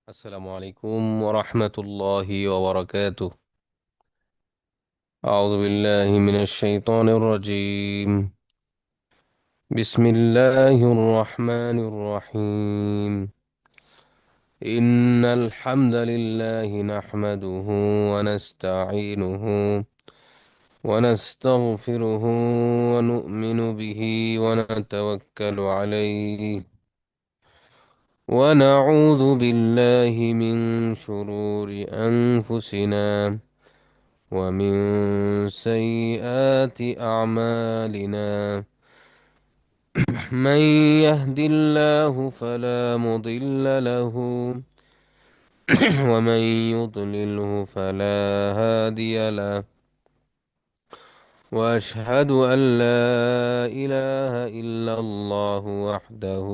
السلام عليكم ورحمة الله وبركاته. أعوذ بالله من الشيطان الرجيم. بسم الله الرحمن الرحيم. إن الحمد لله نحمده ونستعينه ونستغفره ونؤمن به ونتوكل عليه ونعوذ بالله من شرور أنفسنا ومن سيئات أعمالنا. من يهد الله فلا مضل له ومن يضلله فلا هادي له. وأشهد أن لا إله إلا الله وحده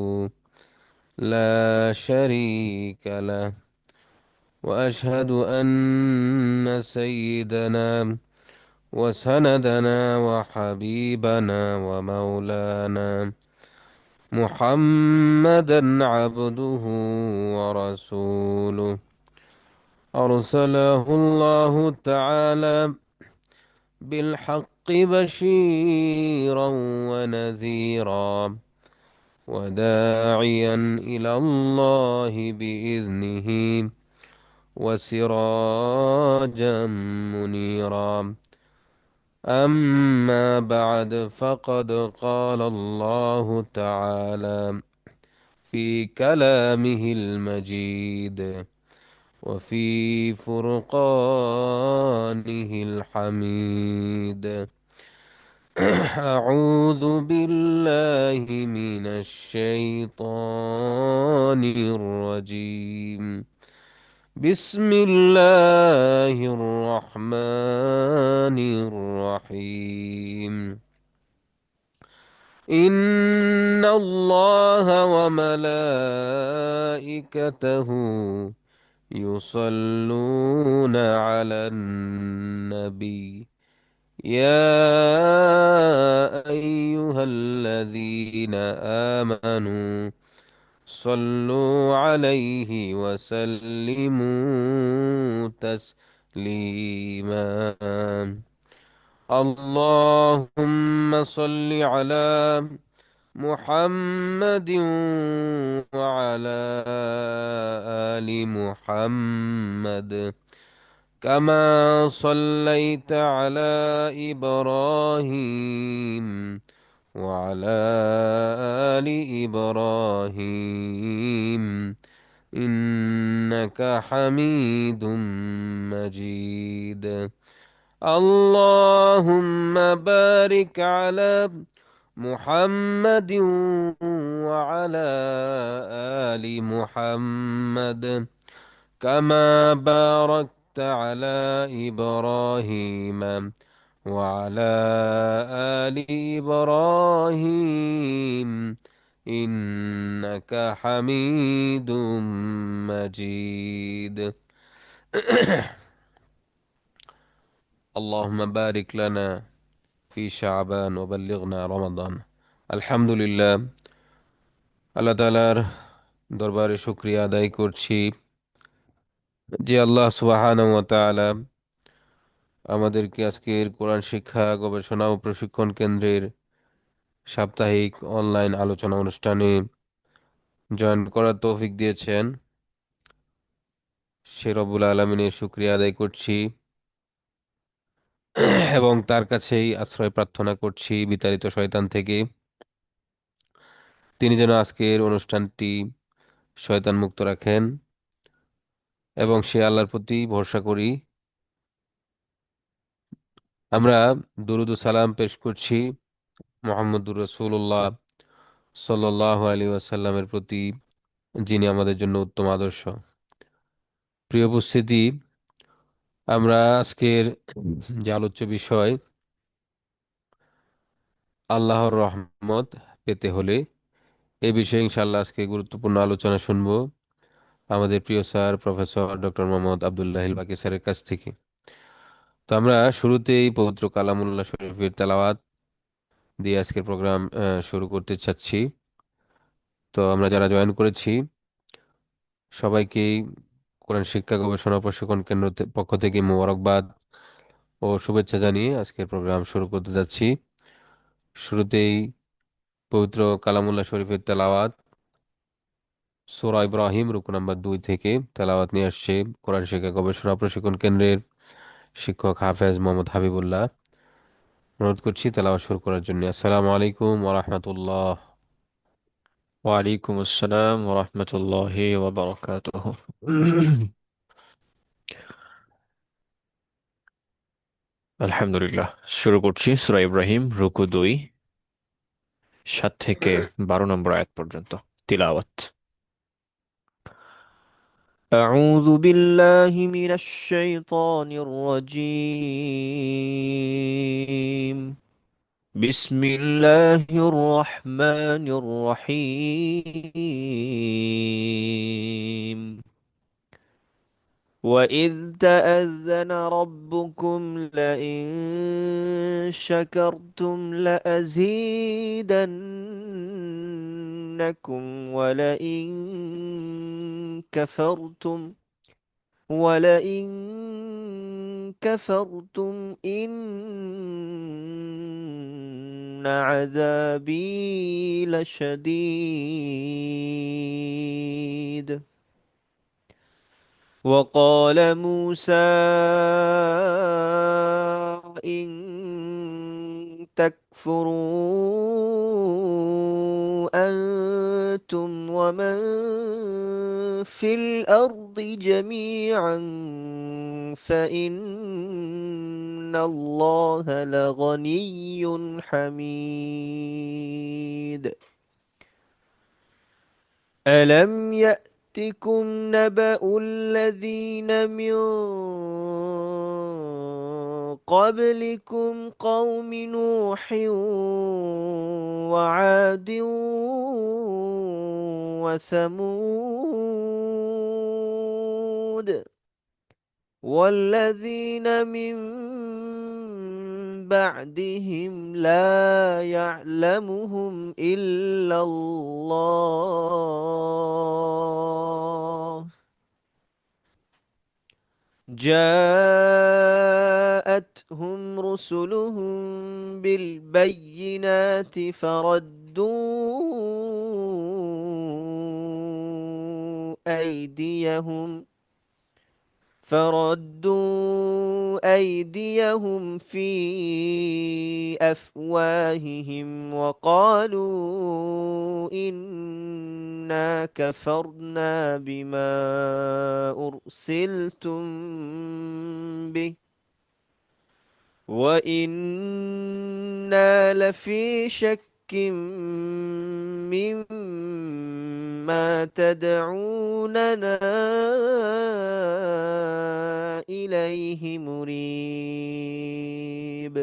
لا شريك له. وأشهد أن سيدنا وسندنا وحبيبنا ومولانا محمدا عبده ورسوله، أرسله الله تعالى بالحق بشيرا ونذيرا وداعيا إلى الله بإذنه وسراجا منيرا. أما بعد فقد قال الله تعالى في كلامه المجيد وفي فرقانه الحميد. أعوذ بالله من الشيطان الرجيم. بسم الله الرحمن الرحيم. إن الله وملائكته يصلون على النبي. يا أيها الذين آمنوا صلوا عليه وسلموا تسليما. اللهم صل على محمد وعلى آل محمد كما صليت على إبراهيم وعلى آل إبراهيم إنك حميد مجيد. اللهم بارك على محمد وعلى آل محمد كما باركت على إبراهيم وعلى آل إبراهيم إنك حميد مجيد. اللهم بارك لنا في شعبان وبلغنا رمضان. আলহামদুলিল্লাহ, আল্লাহ তাআলার দরবারে শুকরিয়া আদায় করছি যে আল্লাহ সুবহানাহু ওয়া তাআলা আমাদেরকে আজকের কোরআন শিক্ষা গবেষণা ও প্রশিক্ষণ কেন্দ্রের সাপ্তাহিক অনলাইন আলোচনা অনুষ্ঠানে জয়েন করার তৌফিক দিয়েছেন। সে রব্বুল আলামিনের শুকরিয়া আদায় করছি এবং তার কাছেই আশ্রয় প্রার্থনা করছি বিতাড়িত শয়তান থেকে। তিনি যেন আজকের অনুষ্ঠানটি শয়তান মুক্ত রাখেন এবং সে আল্লাহর প্রতি ভরসা করি। আমরা দুরুদ ও সালাম পেশ করছি মুহাম্মদুর রাসূলুল্লাহ সাল্লাল্লাহু আলাইহি ওয়াসাল্লামের প্রতি, যিনি আমাদের জন্য উত্তম আদর্শ। প্রিয় উপস্থিতি, আমরা আজকের যে আলোচ্য বিষয় আল্লাহর রহমত পেতে হলে, এ বিষয়ে ইনশাআল্লাহ আজকে গুরুত্বপূর্ণ আলোচনা শুনবো আমাদের প্রিয় sir professor doctor Mohammad Abdullahil বাকি স্যারের কাছ থেকে। তো আমরা শুরুতেই পবিত্র কালামুল্লাহ শরীফের তেলাওয়াত দিয়ে আজকের প্রোগ্রাম শুরু করতে চাচ্ছি। তো আমরা যারা জয়েন করেছি সবাইকেই কোরআন শিক্ষা গবেষণা ও প্রশিক্ষণ কেন্দ্র পক্ষ থেকে মোবারকবাদ ও শুভেচ্ছা জানিয়ে আজকের প্রোগ্রাম শুরু করতে যাচ্ছি। শুরুতেই পবিত্র কালামুল্লাহ শরীফের তেলাওয়াত, সূরা ইব্রাহিম রুকু নাম্বার 2 থেকে তেলাওয়াত নিয়ে আসছে কোরআন শিক্ষা গবেষণা ও প্রশিক্ষণ কেন্দ্রের শিক্ষক হাফেজ মোহাম্মদ হাবিবুল্লাহ। অনুরোধ করছি তেলাওয়াত শুরু করার জন্য। আসসালামু আলাইকুম ওয়া রাহমাতুল্লাহ। ওয়ালাইকুম আসসালাম ওরহমতুল্লাহি ওয়াবারাকাতুহ। আলহামদুলিল্লাহ, শুরু করছি সূরা ইব্রাহিম রুকু 2, 7 থেকে 12 নম্বর আয়াত পর্যন্ত তিলাওয়াত। أعوذ بالله من الشيطان الرجيم. بسم الله الرحمن الرحيم. وإذ تأذن ربكم لئن شكرتم لأزيدنكم ولئن كفرتم إن عذابي لشديد. وقال موسى إن تكفروا أنتم ومن في الأرض جميعا فإن الله لغني حميد. ألم يأتكم نبأ الذين من قبلكم قوم نوح وعاد وثمود والذين من بعدهم لا يعلمهم إلا الله. جاءتهم رسلهم بالبينات فردوا أيديهم في أفواههم وقالوا إنا كفرنا بما أرسلتم به وإنا لفي شك مما تدعوننا إليه مريب.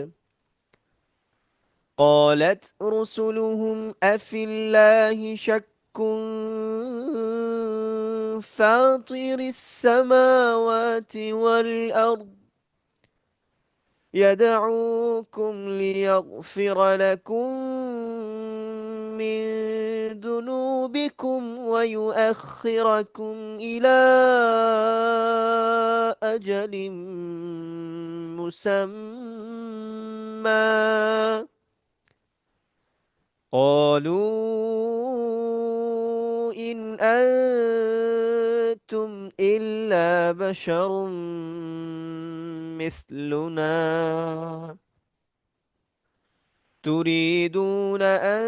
قالت رسلهم أفي الله شك فاطر السماوات والأرض يدعوكم ليغفر لكم من ذنوبكم ويؤخركم إلى أجل مسمى. قالوا إن أنتم إلا بشر مثلنا تريدون أن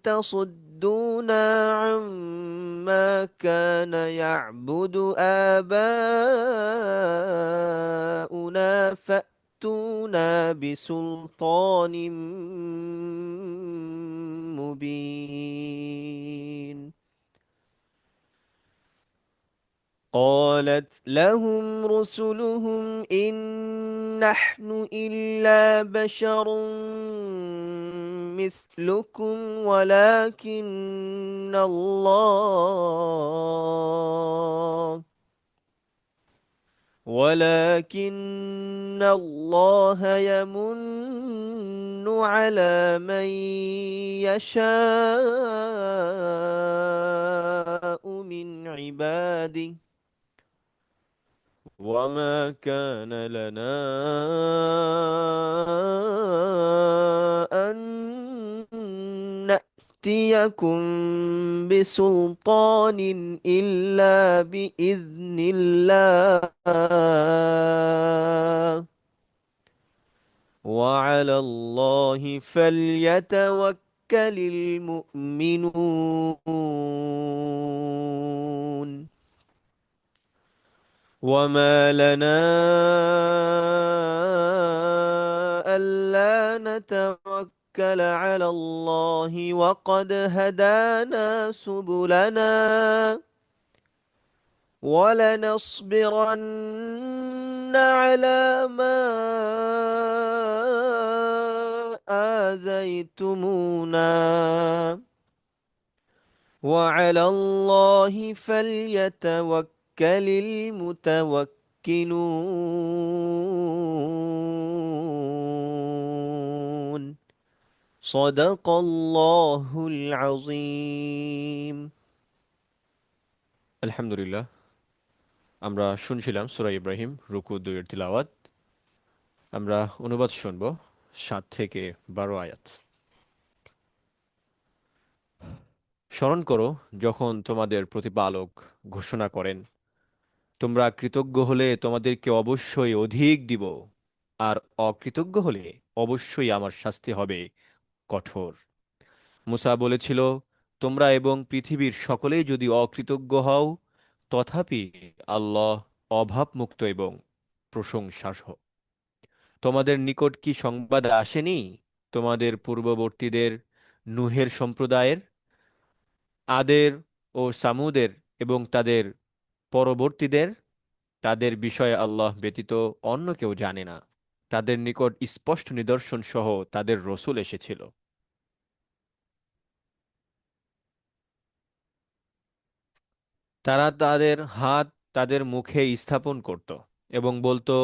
تصدونا عما كان يعبد آباؤنا فأتونا بسلطان مبين. قالت لهم رسلهم إن نحن إلا بشر مثلكم ولكن الله يمن على من يشاء من عباده وما كان لنا أن نأتيكم بسلطان إلا بإذن الله وعلى الله فليتوكل المؤمنون وما لنا ألا نتوكل على الله وقد هدانا سبلنا ولنصبرن على ما آذيتمونا وعلى الله فليتوكل المتوكلون صدق الله العظيم আলহামদুলিল্লাহ। আমরা শুনছিলাম সূরা ইব্রাহিম রুকু 2 এর তিলাওয়াত। আমরা অনুবাদ শুনব 7 থেকে 12 আয়াত। স্মরণ করো যখন তোমাদের প্রতিপালক ঘোষণা করেন, তোমরা কৃতজ্ঞ হলে তোমাদেরকে অবশ্যই অধিক দিব, আর অকৃতজ্ঞ হলে অবশ্যই আমার শাস্তি হবে কঠোর। মুসা বলেছিল, তোমরা এবং পৃথিবীর সকলেই যদি অকৃতজ্ঞ হও, তথাপি আল্লাহ অভাবমুক্ত এবং প্রশংসা। তোমাদের নিকট কি সংবাদ আসেনি তোমাদের পূর্ববর্তীদের, নূহের সম্প্রদায়ের, আদের ও সামুদের এবং তাদের পরবর্তীদের? তাদের বিষয়ে আল্লাহ ব্যতীত অন্য কেউ জানে না। তাদের নিকট স্পষ্ট নিদর্শন সহ তাদের রসূল এসেছিল। তারা তাদের হাত তাদের মুখে স্থাপন করত এবং বলতো,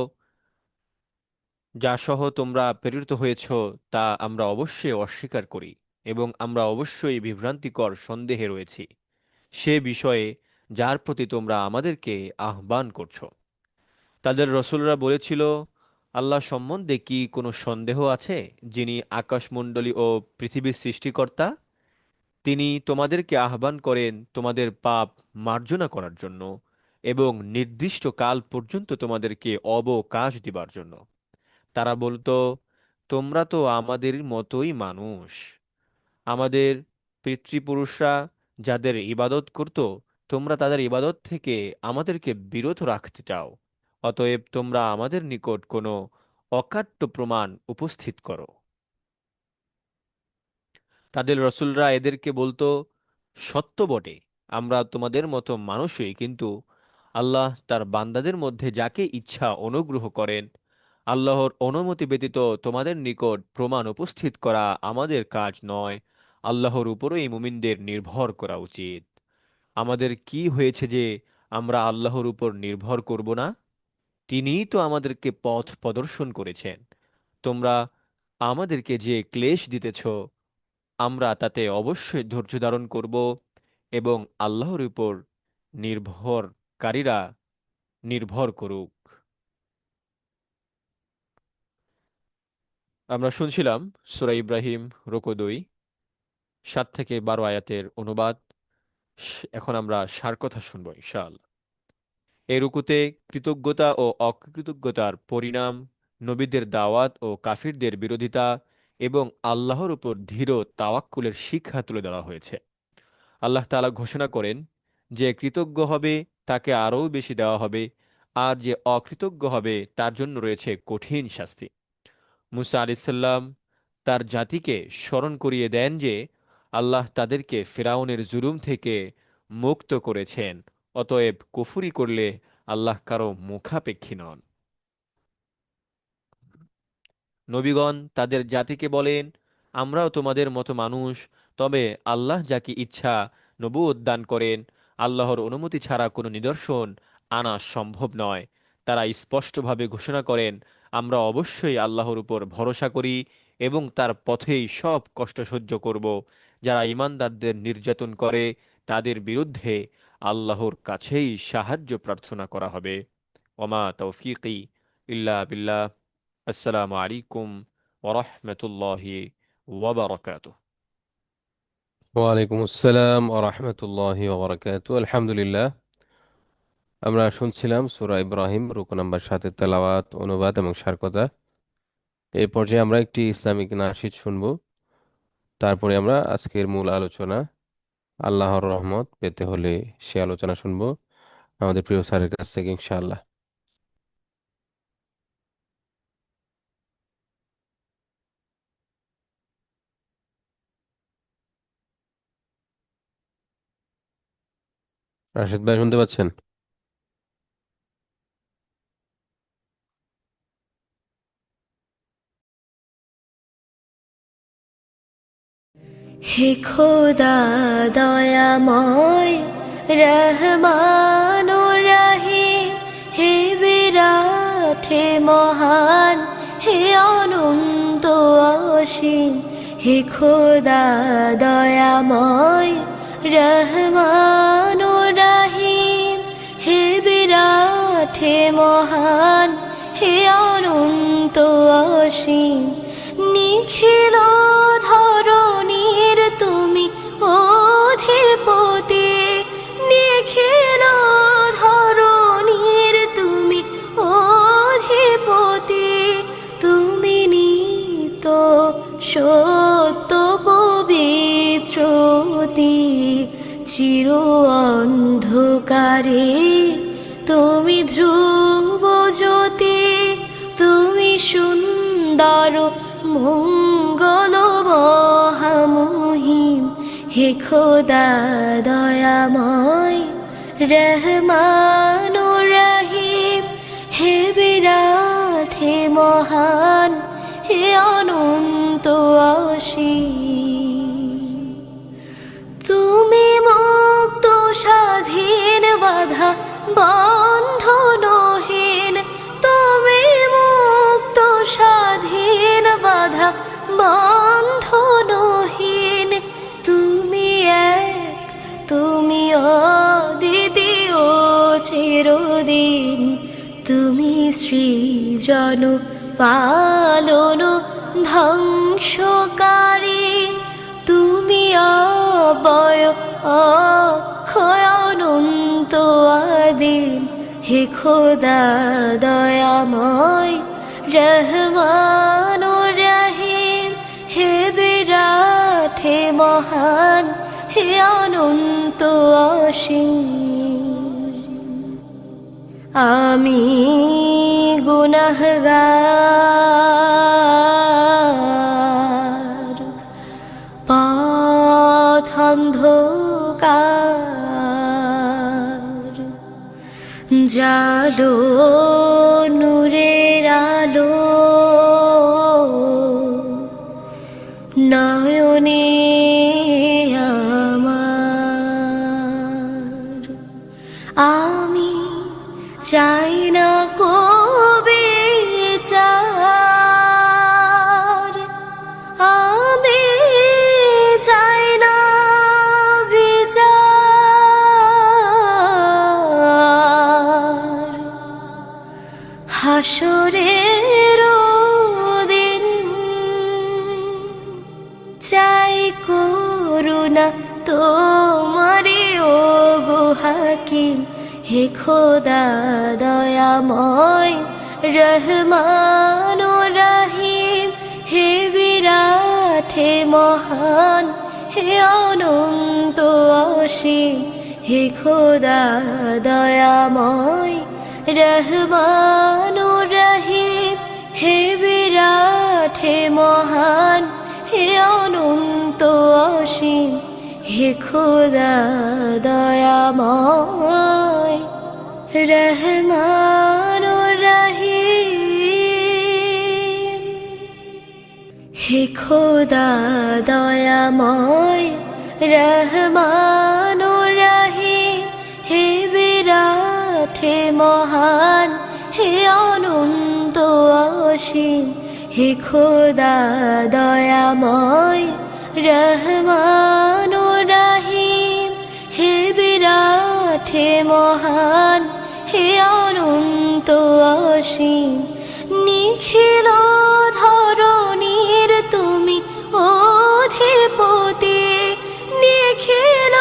যা সহ তোমরা প্রেরিত হয়েছ তা আমরা অবশ্যই অস্বীকার করি এবং আমরা অবশ্যই বিভ্রান্তিকর সন্দেহে রয়েছি সে বিষয়ে যার প্রতি তোমরা আমাদেরকে আহ্বান করছো। তাদের রসূলরা বলেছিল, আল্লাহ সম্বন্ধে কি কোনো সন্দেহ আছে, যিনি আকাশমণ্ডলী ও পৃথিবীর সৃষ্টিকর্তা? তিনি তোমাদেরকে আহ্বান করেন তোমাদের পাপ মার্জনা করার জন্য এবং নির্দিষ্ট কাল পর্যন্ত তোমাদেরকে অবকাশ দিবার জন্য। তারা বলতো, তোমরা তো আমাদের মতোই মানুষ। আমাদের পিতৃপুরুষরা যাদের ইবাদত করত, তোমরা তাদের ইবাদত থেকে আমাদেরকে বিরত রাখতে চাও। অতএব তোমরা আমাদের নিকট কোনো অকাট্য প্রমাণ উপস্থিত করো। তাদের রসূলরা এদেরকে বলতো, সত্য বটে, আমরা তোমাদের মতো মানুষই, কিন্তু আল্লাহ তার বান্দাদের মধ্যে যাকে ইচ্ছা অনুগ্রহ করেন। আল্লাহর অনুমতি ব্যতীত তোমাদের নিকট প্রমাণ উপস্থিত করা আমাদের কাজ নয়। আল্লাহর উপরই মুমিনদের নির্ভর করা উচিত। আমাদের কি হয়েছে যে আমরা আল্লাহর উপর নির্ভর করব না? তিনিই তো আমাদেরকে পথ প্রদর্শন করেছেন। তোমরা আমাদেরকে যে ক্লেশ দিতেছ, আমরা তাতে অবশ্যই ধৈর্য ধারণ করব এবং আল্লাহর উপর নির্ভরকারীরা নির্ভর করুক। আমরা শুনছিলাম সূরা ইব্রাহিম রুকু 2 7 থেকে 12 আয়াতের অনুবাদ। এখন আমরা সার কথা শুনবো ইনশাআল্লাহ। এই রুকুতে কৃতজ্ঞতা ও অকৃতজ্ঞতার পরিণাম, নবীদের দাওয়াত ও কাফিরদের বিরোধিতা এবং আল্লাহর উপর দৃঢ় তাওয়াক্কুলের শিক্ষা তুলে ধরা হয়েছে। আল্লাহ তাআলা ঘোষণা করেন, যে কৃতজ্ঞ হবে তাকে আরও বেশি দেওয়া হবে, আর যে অকৃতজ্ঞ হবে তার জন্য রয়েছে কঠিন শাস্তি। মুসা আলাইসাল্লাম তার জাতিকে স্মরণ করিয়ে দেন যে আল্লাহ তাদেরকে ফিরআউনের জুলুম থেকে মুক্ত করেছেন। অতএব কুফরি করলে আল্লাহ কারো মুখাপেক্ষী নন। নবীগণ তাদের জাতিকে বলেন, আমরাও তোমাদের মতো মানুষ, তবে আল্লাহ যাকে ইচ্ছা নবুয়ত দান করেন। আল্লাহর অনুমতি ছাড়া কোনো নিদর্শন আনা সম্ভব নয়। তারা স্পষ্টভাবে ঘোষণা করেন, আমরা অবশ্যই আল্লাহর উপর ভরসা করি এবং তার পথেই সব কষ্ট সহ্য করব। যারা ঈমানদারদের নির্যাতন করে তাদের বিরুদ্ধে আল্লাহর কাছেই সাহায্য প্রার্থনা করা হবে। ওমা তৌফিকি ইল্লা বিল্লাহ। আসসালামু আলাইকুম ওয়া রাহমাতুল্লাহি ওয়া বারাকাতুহু। ওয়ালাইকুম আসসালাম ওয়া রাহমাতুল্লাহি ওয়া বারাকাতুহু। আলহামদুলিল্লাহ, আমরা শুনছিলাম সূরা ইব্রাহিম রুকু নাম্বার 7 এর তেলাওয়াত, অনুবাদ এবং সারকথা। এই পর্যায়ে আমরা একটি ইসলামিক নাশিদ শুনবো, তারপরে আমরা আজকের মূল আলোচনা আল্লাহর রহমত পেতে হলে সে আলোচনা শুনবো আমাদের প্রিয় স্যারের কাছ থেকে ইনশাআল্লাহ। রাশেদ ভাই শুনতে পাচ্ছেন? হে খোদা দয়াময় রহমান ও রাহিম, হে বিরাট হে মহান, হে অনন্ত অসীম। হে খোদা দয়াময় রহমান ও রাহিম, হে বিরাট হে মহান, হে অনন্ত অসীম। নিখিল ধরণীর তুমি অধিপতি, নিখিল ধরণীর তুমি অধিপতি। তুমি নিত সত্য পবিত্রতি, চির অন্ধকারে তুমি ধ্রুব জ্যোতি। তুমি সুন্দর মঙ্গল মহামহিম, হে খোদা দয়াময় রহমান ও রহিম, হে বিরাট হে মহান, হে অনন্ত অসীম। তুমি মুক্ত স্বাধীন বাধা বন্ধনহীন, তুমি মুক্ত স্বাধীন বাধা বন্ধনহীন। তুমি এক, তুমি অদ্বিতীয় চিরদিন। তুমি সৃজন পালন ধ্বংসকারী, তুমি অবয় অক্ষয় অনন্ত আদিম। হে খোদা দয়াময় রহমান ও রহিম, হে বিরাট হে মহান, হে অনন্ত অসীম। আমি গুনাহগার, পথ অন্ধকার, জালো নূরের আলো নয়নে আমার। আমি চাই না কবে চার, আমি চাই না বিচার। হাসরের দিন চাই করুণা তোমারে ও গো হাকিম। হে খোদা দয়াময় রহমান ও রহিম, হে বিরাট হে মহান, হে অনন্ত অসীম। হে খোদা দয়াময় রহমান ও রহিম, হে বিরাট হে মহান, হে অনন্ত অসীম। হে খোদা দয়াময় রহমান ও রহিম, হে খোদা দয়াময় রহমান ও রহিম, হে বিরাট হে মহান, হে অনন্ত অসীম। হে খোদা দয়াময় রহমান ও রাহিম, হে বিরাট হে মহান, হে অনন্ত অসীম, নিখিল ধরণীর তুমি অধিপতি, নিখিল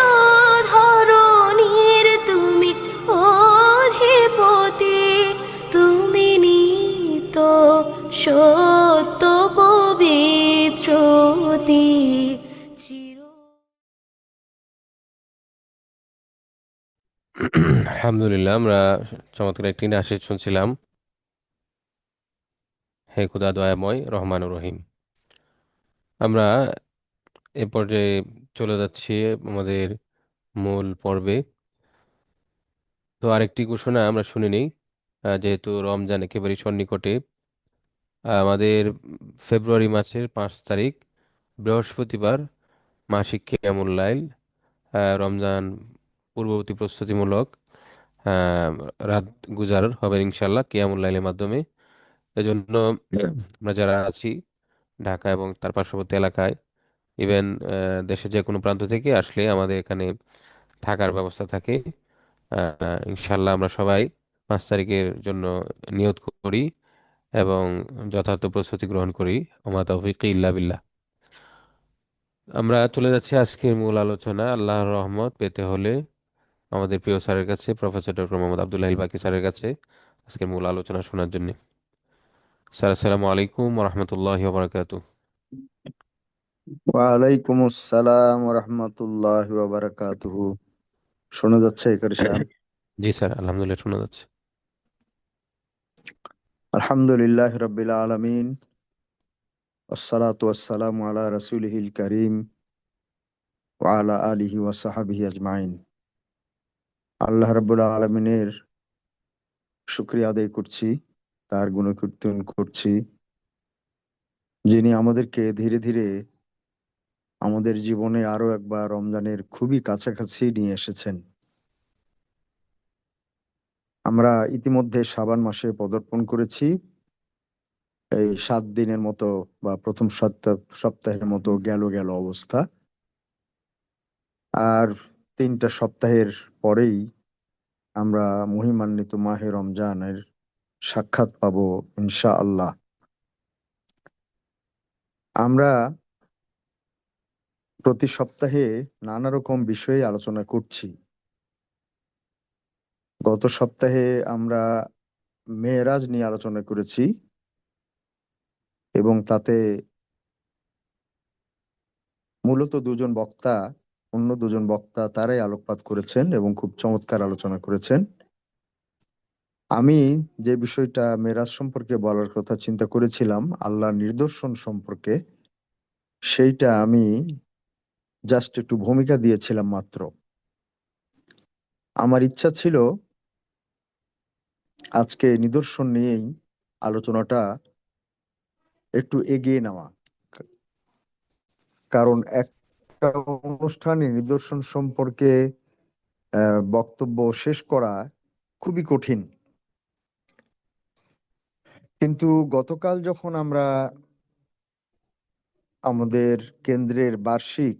ধরণীর তুমি অধিপতি, তুমি নিত সত্য পবিত্রতি চির। আলহামদুলিল্লাহ, আমরা চমৎকার একটি নাশিদ শুনছিলাম, হে খুদা দয়াময় রহমান রহিম। আমরা এ পর্যায়ে চলে যাচ্ছি আমাদের মূল পর্বে। তো আরেকটি ঘোষণা আমরা শুনে নিই। যেহেতু রমজান একেবারেই সন্নিকটে, আমাদের ফেব্রুয়ারি মাসের 5 তারিখ বৃহস্পতিবার মাসিক কিয়ামুল লাইল, রমজান পূর্ববর্তী প্রস্তুতিমূলক আহ, রাত গুজার হবে ইনশাল্লাহ কিয়ামুল লাইলের মাধ্যমে। এজন্য আমরা যারা আছি ঢাকা এবং তার পার্শ্ববর্তী এলাকায়, ইভেন দেশের যে কোনো প্রান্ত থেকে আসলে আমাদের এখানে থাকার ব্যবস্থা থাকে। ইনশাল্লাহ আমরা সবাই 5 তারিখের জন্য নিয়ত করি এবং যথার্থ প্রস্তুতি গ্রহণ করি। ওমা তৌফিক ইল্লা বিল্লাহ। আমরা চলে যাচ্ছি আজকের মূল আলোচনা। আল্লাহর রহমত পেতে হলে আমাদের প্রিয় স্যারের কাছে, প্রফেসর ডক্টর মোহাম্মদ আব্দুল্লাহ বাকি স্যারের কাছে আজকের মূল আলোচনা শোনার জন্য। স্যার, আসসালামু আলাইকুম রহমতুল্লাহি ওয়া বারাকাতুহু। ওয়ালাইকুম আসসালাম রহমতুল্লাহ বারাকাতুহু। শোনা যাচ্ছে ইকরি সাহেব? জি স্যার, আলহামদুলিল্লাহ শোনা যাচ্ছে। আলহামদুলিল্লাহ রাব্বিল আলামিন, ওয়াসসালাতু ওয়াসসালামু আলা রাসূলিহিল কারীম ওয়া আলা আলিহি ওয়া সাহবিহি আজমাইন। আল্লাহ রাব্বুল আলামিনের শুকরিয়া আদায় করছি, তার গুণকীর্তন করছি, যিনি আমাদেরকে ধীরে ধীরে আমাদের জীবনে আরো একবার রমজানের খুবই কাছাকাছি নিয়ে এসেছেন। আমরা ইতিমধ্যে শাবান মাসে পদার্পণ করেছি। এই 7 দিনের মতো বা প্রথম সপ্তাহের মতো গেল গেল অবস্থা। আর 3টা সপ্তাহের পরেই আমরা মহিমান্বিত মাহে রমজানের সাক্ষাৎ পাবো ইনশাআল্লাহ। আমরা প্রতি সপ্তাহে নানা রকম বিষয়ে আলোচনা করছি। গত সপ্তাহে আমরা মেরাজ নিয়ে আলোচনা করেছি এবং তাতে মূলত অন্য দুজন বক্তা তারাই আলোকপাত করেছেন এবং খুব চমৎকার আলোচনা করেছেন। আমি যে বিষয়টা মেরাজ সম্পর্কে বলার কথা চিন্তা করেছিলাম, আল্লাহর নিদর্শন সম্পর্কে, সেইটা আমি জাস্ট একটু ভূমিকা দিয়েছিলাম মাত্র। আমার ইচ্ছা ছিল আজকে নিদর্শন নিয়েই আলোচনাটা একটু এগিয়ে নেওয়া, কারণ একটা অনুষ্ঠানে নিদর্শন সম্পর্কে বক্তব্য শেষ করা খুবই কঠিন। কিন্তু গতকাল যখন আমরা আমাদের কেন্দ্রের বার্ষিক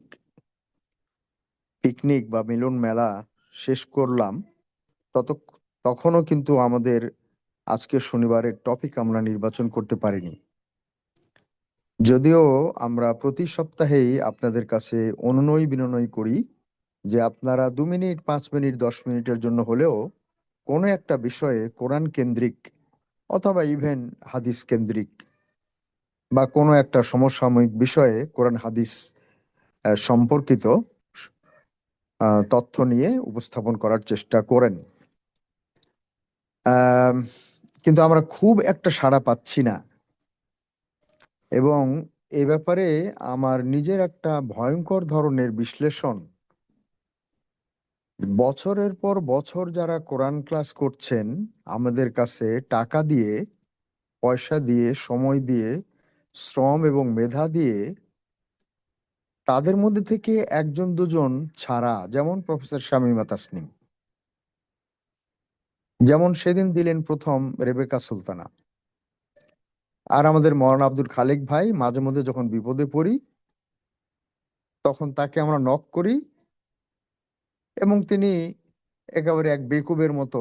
পিকনিক বা মিলন মেলা শেষ করলাম, তখনও কিন্তু আমাদের আজকের শনিবারের টপিক আমরা নির্বাচন করতে পারিনি। যদিও আমরা প্রতি সপ্তাহেই আপনাদের কাছে অনুনয় বিনয় করি যে আপনারা 2 মিনিট, 5 মিনিট, 10 মিনিটের জন্য হলেও কোনো একটা বিষয়ে কোরআন কেন্দ্রিক অথবা ইভেন হাদিস কেন্দ্রিক বা কোনো একটা সমসাময়িক বিষয়ে কোরআন হাদিস সম্পর্কিত তথ্য নিয়ে উপস্থাপন করার চেষ্টা করেন। কিন্তু আমরা খুব একটা সাড়া পাচ্ছি না, এবং এ ব্যাপারে আমার নিজের একটা ভয়ঙ্কর ধরনের বিশ্লেষণ। বছরের পর বছর যারা কোরআন ক্লাস করছেন আমাদের কাছে টাকা দিয়ে, পয়সা দিয়ে, সময় দিয়ে, শ্রম এবং মেধা দিয়ে, তাদের মধ্যে থেকে একজন দুজন ছাড়া, যেমন প্রফেসর শামীমা তাসনিম, যেমন সেদিন দিলেন প্রথম রেবেকা সুলতানা, আর আমাদের মৌলানা আব্দুল খালেক ভাই মাঝে মধ্যে যখন বিপদে পড়ি তখন তাকে আমরা নক করি এবং তিনি একেবারে এক বেকুবের মতো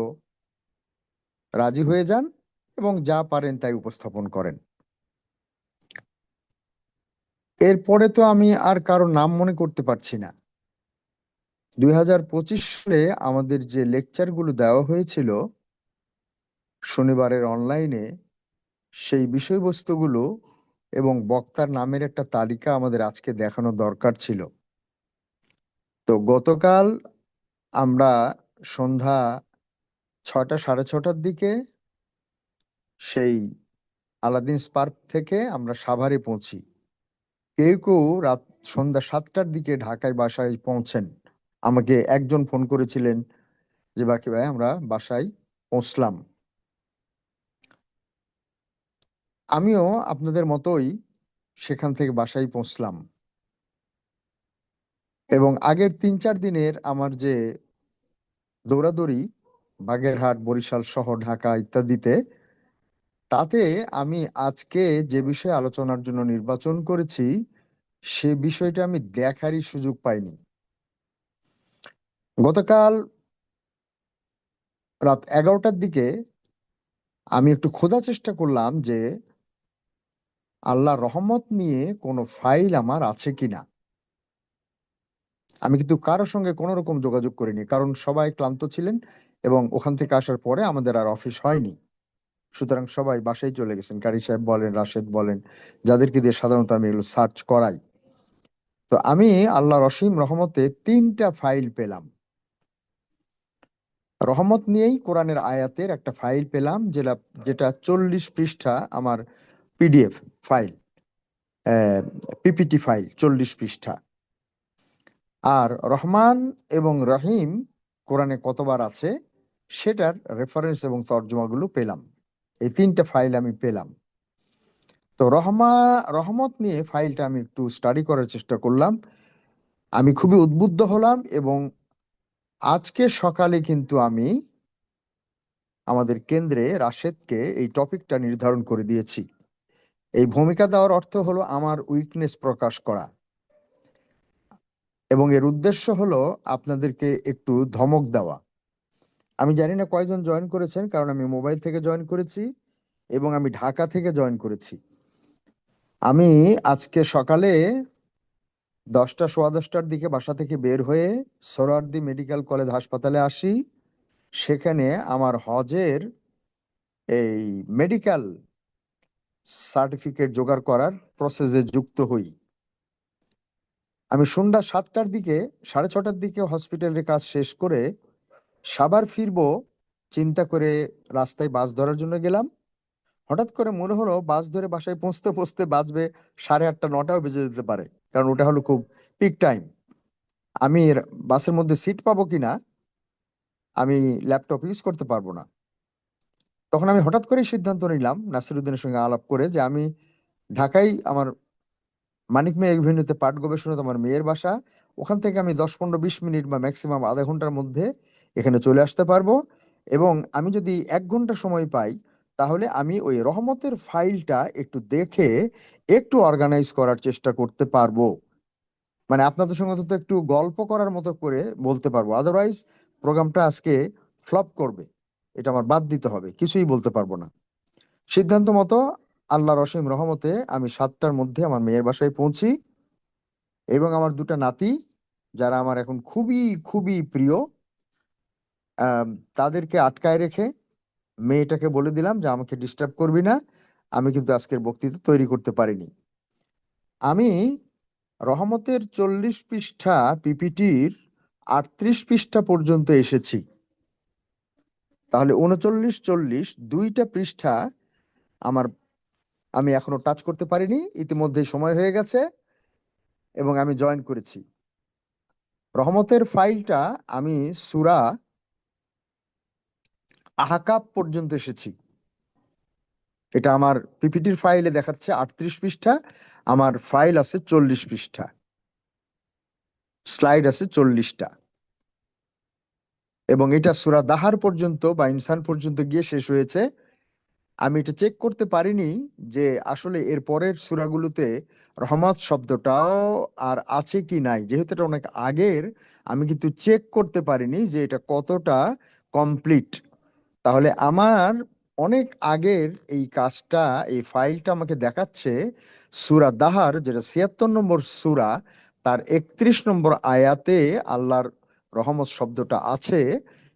রাজি হয়ে যান এবং যা পারেন তাই উপস্থাপন করেন। এরপরে তো আমি আর কারো নাম মনে করতে পারছি না। 2025 সালে আমাদের যে লেকচারগুলো দেওয়া হয়েছিল শনিবারের অনলাইনে, সেই বিষয়বস্তুগুলো এবং বক্তার নামের একটা তালিকা আমাদের আজকে দেখানো দরকার ছিল। তো গতকাল আমরা সন্ধ্যা 6টা সাড়ে 6টার দিকে সেই আলাদিন পার্ক থেকে আমরা সাভারে পৌঁছি। কেউ কেউ রাত সন্ধ্যা 7টার দিকে ঢাকায় বাসায় পৌঁছেন। আমাকে একজন ফোন করেছিলেন যে বাকি ভাই আমরা বাসায় পৌঁছলাম। আমিও আপনাদের মতোই সেখান থেকে বাসায় পৌঁছলাম এবং আগের 3-4 দিনের আমার যে দৌড়াদৌড়ি বাগেরহাট, বরিশাল সহ ঢাকা ইত্যাদিতে, তাতে আমি আজকে যে বিষয়ে আলোচনার জন্য নির্বাচন করেছি সে বিষয়টা আমি দেখারই সুযোগ পাইনি। গতকাল রাত 11টার দিকে আমি একটু খোঁজার চেষ্টা করলাম যে আল্লাহর রহমত নিয়ে কোনো ফাইল আমার আছে কিনা। আমি কিন্তু কারোর সঙ্গে কোনো রকম যোগাযোগ করিনি, কারণ সবাই ক্লান্ত ছিলেন এবং ওখান থেকে আসার পরে আমাদের আর অফিস হয়নি। সুতরাং সবাই বাসায় চলে গেছেন, কারি সাহেব বলেন, রাশেদ বলেন, যাদেরকে দিয়ে সাধারণত আমি এগুলো সার্চ করাই। তো আমি আল্লাহর অসীম রহমতে 3টা ফাইল পেলাম। রহমত নিয়েই কোরআনের আয়াতের একটা ফাইল পেলাম, যেটা 40 পৃষ্ঠা আমার পিডিএফ ফাইল, পিপিটি ফাইল 40 পৃষ্ঠা। আর রহমান এবং রহিম কোরআনে কতবার আছে সেটার রেফারেন্স এবং তর্জমাগুলো পেলাম। এই 3টা ফাইল আমি পেলাম। তো রহমত নিয়ে ফাইলটা আমি একটু স্টাডি করার চেষ্টা করলাম। আমি খুবই উদ্বুদ্ধ হলাম এবং আজকে সকালে কিন্তু আমি আমাদের কেন্দ্রে রাশেদকে এই টপিকটা নির্ধারণ করে দিয়েছি। এই ভূমিকা দেওয়ার অর্থ হলো আমার উইকনেস প্রকাশ করা এবং এর উদ্দেশ্য হলো আপনাদেরকে একটু ধমক দেওয়া। আমি জানি না কয়জন জয়েন করেছেন, কারণ আমি মোবাইল থেকে জয়েন করেছি এবং আমি ঢাকা থেকে জয়েন করেছি। আমি আজকে সকালে 10টা সোয়া 10টার দিকে বাসা থেকে বের হয়ে সোহরাওয়ার্দী মেডিকেল কলেজ হাসপাতালে আসি। সেখানে আমার হজের এই মেডিকেল সার্টিফিকেট জোগাড় করার প্রসেসে যুক্ত হই। আমি সন্ধ্যা 7টার দিকে, সাড়ে 6টার দিকে হসপিটালের কাজ শেষ করে সাভার ফিরবো চিন্তা করে রাস্তায় বাস ধরার জন্য গেলাম। হঠাৎ করে মনে হলো বাস ধরে বাসায় পৌঁছতে পৌঁছতে বাজবে 8:30 9টাও বেজে যেতে পারে, কারণ ওটা হলো খুব পিক টাইম। আমি বাসের মধ্যে সিট পাবো কিনা, আমি ল্যাপটপ ইউজ করতে পারবো না। তখন আমি হঠাৎ করেই সিদ্ধান্ত নিলাম নাসিরুদ্দিনের সঙ্গে আলাপ করে যে আমি ঢাকায় আমার মানিক মিয়া এভিনিউতে পাঠ গবেষণা আমার মেয়ের বাসা, ওখান থেকে আমি 10 15 20 মিনিট বা ম্যাক্সিমাম আধা ঘন্টার মধ্যে এখানে চলে আসতে পারবো। এবং আমি যদি 1 ঘন্টা সময় পাই তাহলে আমি ওই রহমতের ফাইলটা একটু দেখে একটু অর্গানাইজ করার চেষ্টা করতে পারবো। মানে আপনাদের সঙ্গে তো একটু গল্প করার মতো করে বলতে পারবো, আদারওয়াইজ প্রোগ্রামটা আজকে ফ্লপ করবে। এটা আমার বাদ দিতে হবে, কিছুই বলতে পারবো না। সিদ্ধান্ত মতো আল্লাহর অসীম রহমতে আমি 7টার মধ্যে আমার মেয়ের বাসায় পৌঁছি এবং আমার 2টা নাতি, যারা আমার এখন খুবই খুবই প্রিয়, আহ তাদেরকে আটকায় রেখে মেয়েটাকে বলে দিলাম যে আমাকে ডিস্টার্ব করবি না, আমি কিন্তু আজকের বক্তৃতা তৈরি করতে পারিনি। আমি রহমতের 40 পৃষ্ঠা পিপিটির 38 পৃষ্ঠা পর্যন্ত এসেছি। তাহলে 39 40 2টা পৃষ্ঠা আমার, আমি এখনো টাচ করতে পারিনি, ইতিমধ্যে সময় হয়ে গেছে এবং আমি জয়েন করেছি। রহমতের ফাইলটা আমি সূরা আহকাফ পর্যন্ত এসেছি। এটা আমার পিপিটির ফাইলে দেখাচ্ছে 38 পৃষ্ঠা, আমার ফাইল আছে 40 পৃষ্ঠা, স্লাইড আছে 40টা এবং এটা সূরা দাহার পর্যন্ত বা ইনসান পর্যন্ত গিয়ে শেষ হয়েছে। আমি এটা চেক করতে পারিনি যে আসলে এর পরের সূরাগুলোতে রহমত শব্দটাও আর আছে কি নাই, যেহেতু এটা অনেক আগের। আমি কিন্তু চেক করতে পারিনি যে এটা কতটা কমপ্লিট। তাহলে আমার অনেক আগের এই কাজটা, এই ফাইলটা আমাকে দেখাচ্ছে সূরা দাহার, যেটা ৭৬ নম্বর সূরা, তার ৩১ নম্বর আয়াতে আল্লাহর রহমত শব্দটা আছে।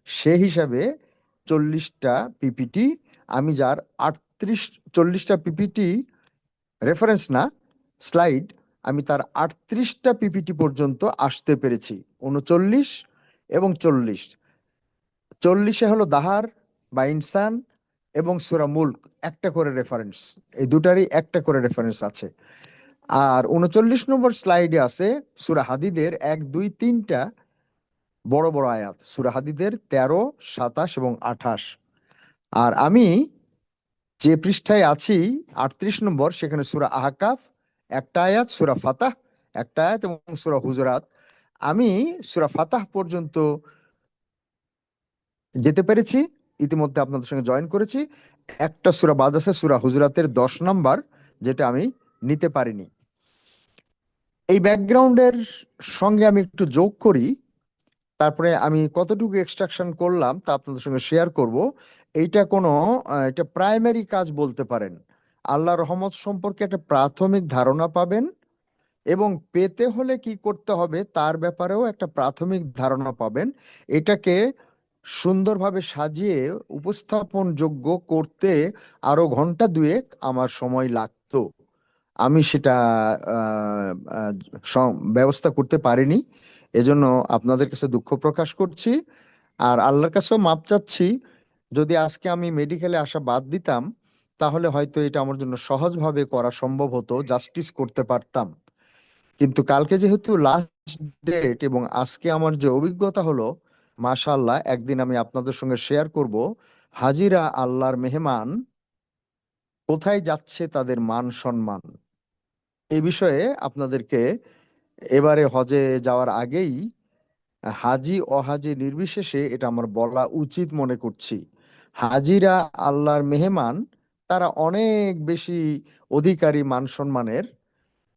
সে হিসাবে ৪০টা পিপিটি, আমি যার 40টা পিপিটি রেফারেন্স না, স্লাইড, আমি তার 38টা পিপিটি পর্যন্ত আসতে পেরেছি। 39 এবং 40। 40-এ হলো দাহার বা ইনসান এবং সূরা মুলক, একটা করে রেফারেন্স। এই দুটারই একটা করে রেফারেন্স আছে। আর 39 নম্বর স্লাইডে আছে সূরা হাদিদের ১, ২, ৩টা বড় বড় আয়াত, সূরা হাদিদের ১৩, ২৭ এবং ২৮। আর আমি যে পৃষ্ঠায় আছি ৩৮ নম্বর, সেখানে সূরা আহকাফ একটা আয়াত, সূরা ফাতাহ একটা আয়াত এবং সূরা হুজুরাত। আমি সূরা ফাতাহ পর্যন্ত যেতে পেরেছি, ইতিমধ্যে আপনাদের সঙ্গে জয়েন করেছি। একটা সূরা বাদ আছে, সূরা হুজুরাতের ১০ নাম্বার, যেটা আমি নিতে পারিনি। এই ব্যাকগ্রাউন্ডের সঙ্গে আমি একটু যোগ করি, তারপরে আমি কতটুকু এক্সট্রাকশন করলাম তা আপনাদের সঙ্গে শেয়ার করব। এইটা কোনো এটা প্রাইমারি কাজ বলতে পারেন। আল্লাহ রহমত সম্পর্কে একটা প্রাথমিক ধারণা পাবেন, এবং পেতে হলে কি করতে হবে তার ব্যাপারেও একটা প্রাথমিক ধারণা পাবেন। এটাকে সুন্দরভাবে সাজিয়ে উপস্থাপন যোগ্য করতে আরো ঘন্টা দুয়েক আমার সময় লাগতো। আমি সেটা আহ, আহ, ব্যবস্থা করতে পারিনি। এজন্য আপনাদের কাছে দুঃখ প্রকাশ করছি, আর আল্লাহর কাছেও মাপ চাচ্ছি। যদি আজকে আমি মেডিকেলে আসা বাদ দিতাম, তাহলে হয়তো এটা আমার জন্য সহজভাবে করা সম্ভব হতো, জাস্টিস করতে পারতাম। কিন্তু কালকে যেহেতু লাস্ট ডেট এবং আজকে আমার যে অভিজ্ঞতা হলো, মাশাআল্লাহ, একদিন আমি আপনাদের সঙ্গে শেয়ার করব হাজিরা আল্লাহর মেহমান, কোথায় যাচ্ছে তাদের মান সম্মান। এই বিষয়ে আপনাদেরকে এবারে হজে যাওয়ার আগেই, হাজি অহাজি নির্বিশেষে, এটা আমার বলা উচিত মনে করছি। হাজিরা আল্লাহর মেহমান, তারা অনেক বেশি অধিকারী মান সম্মানের,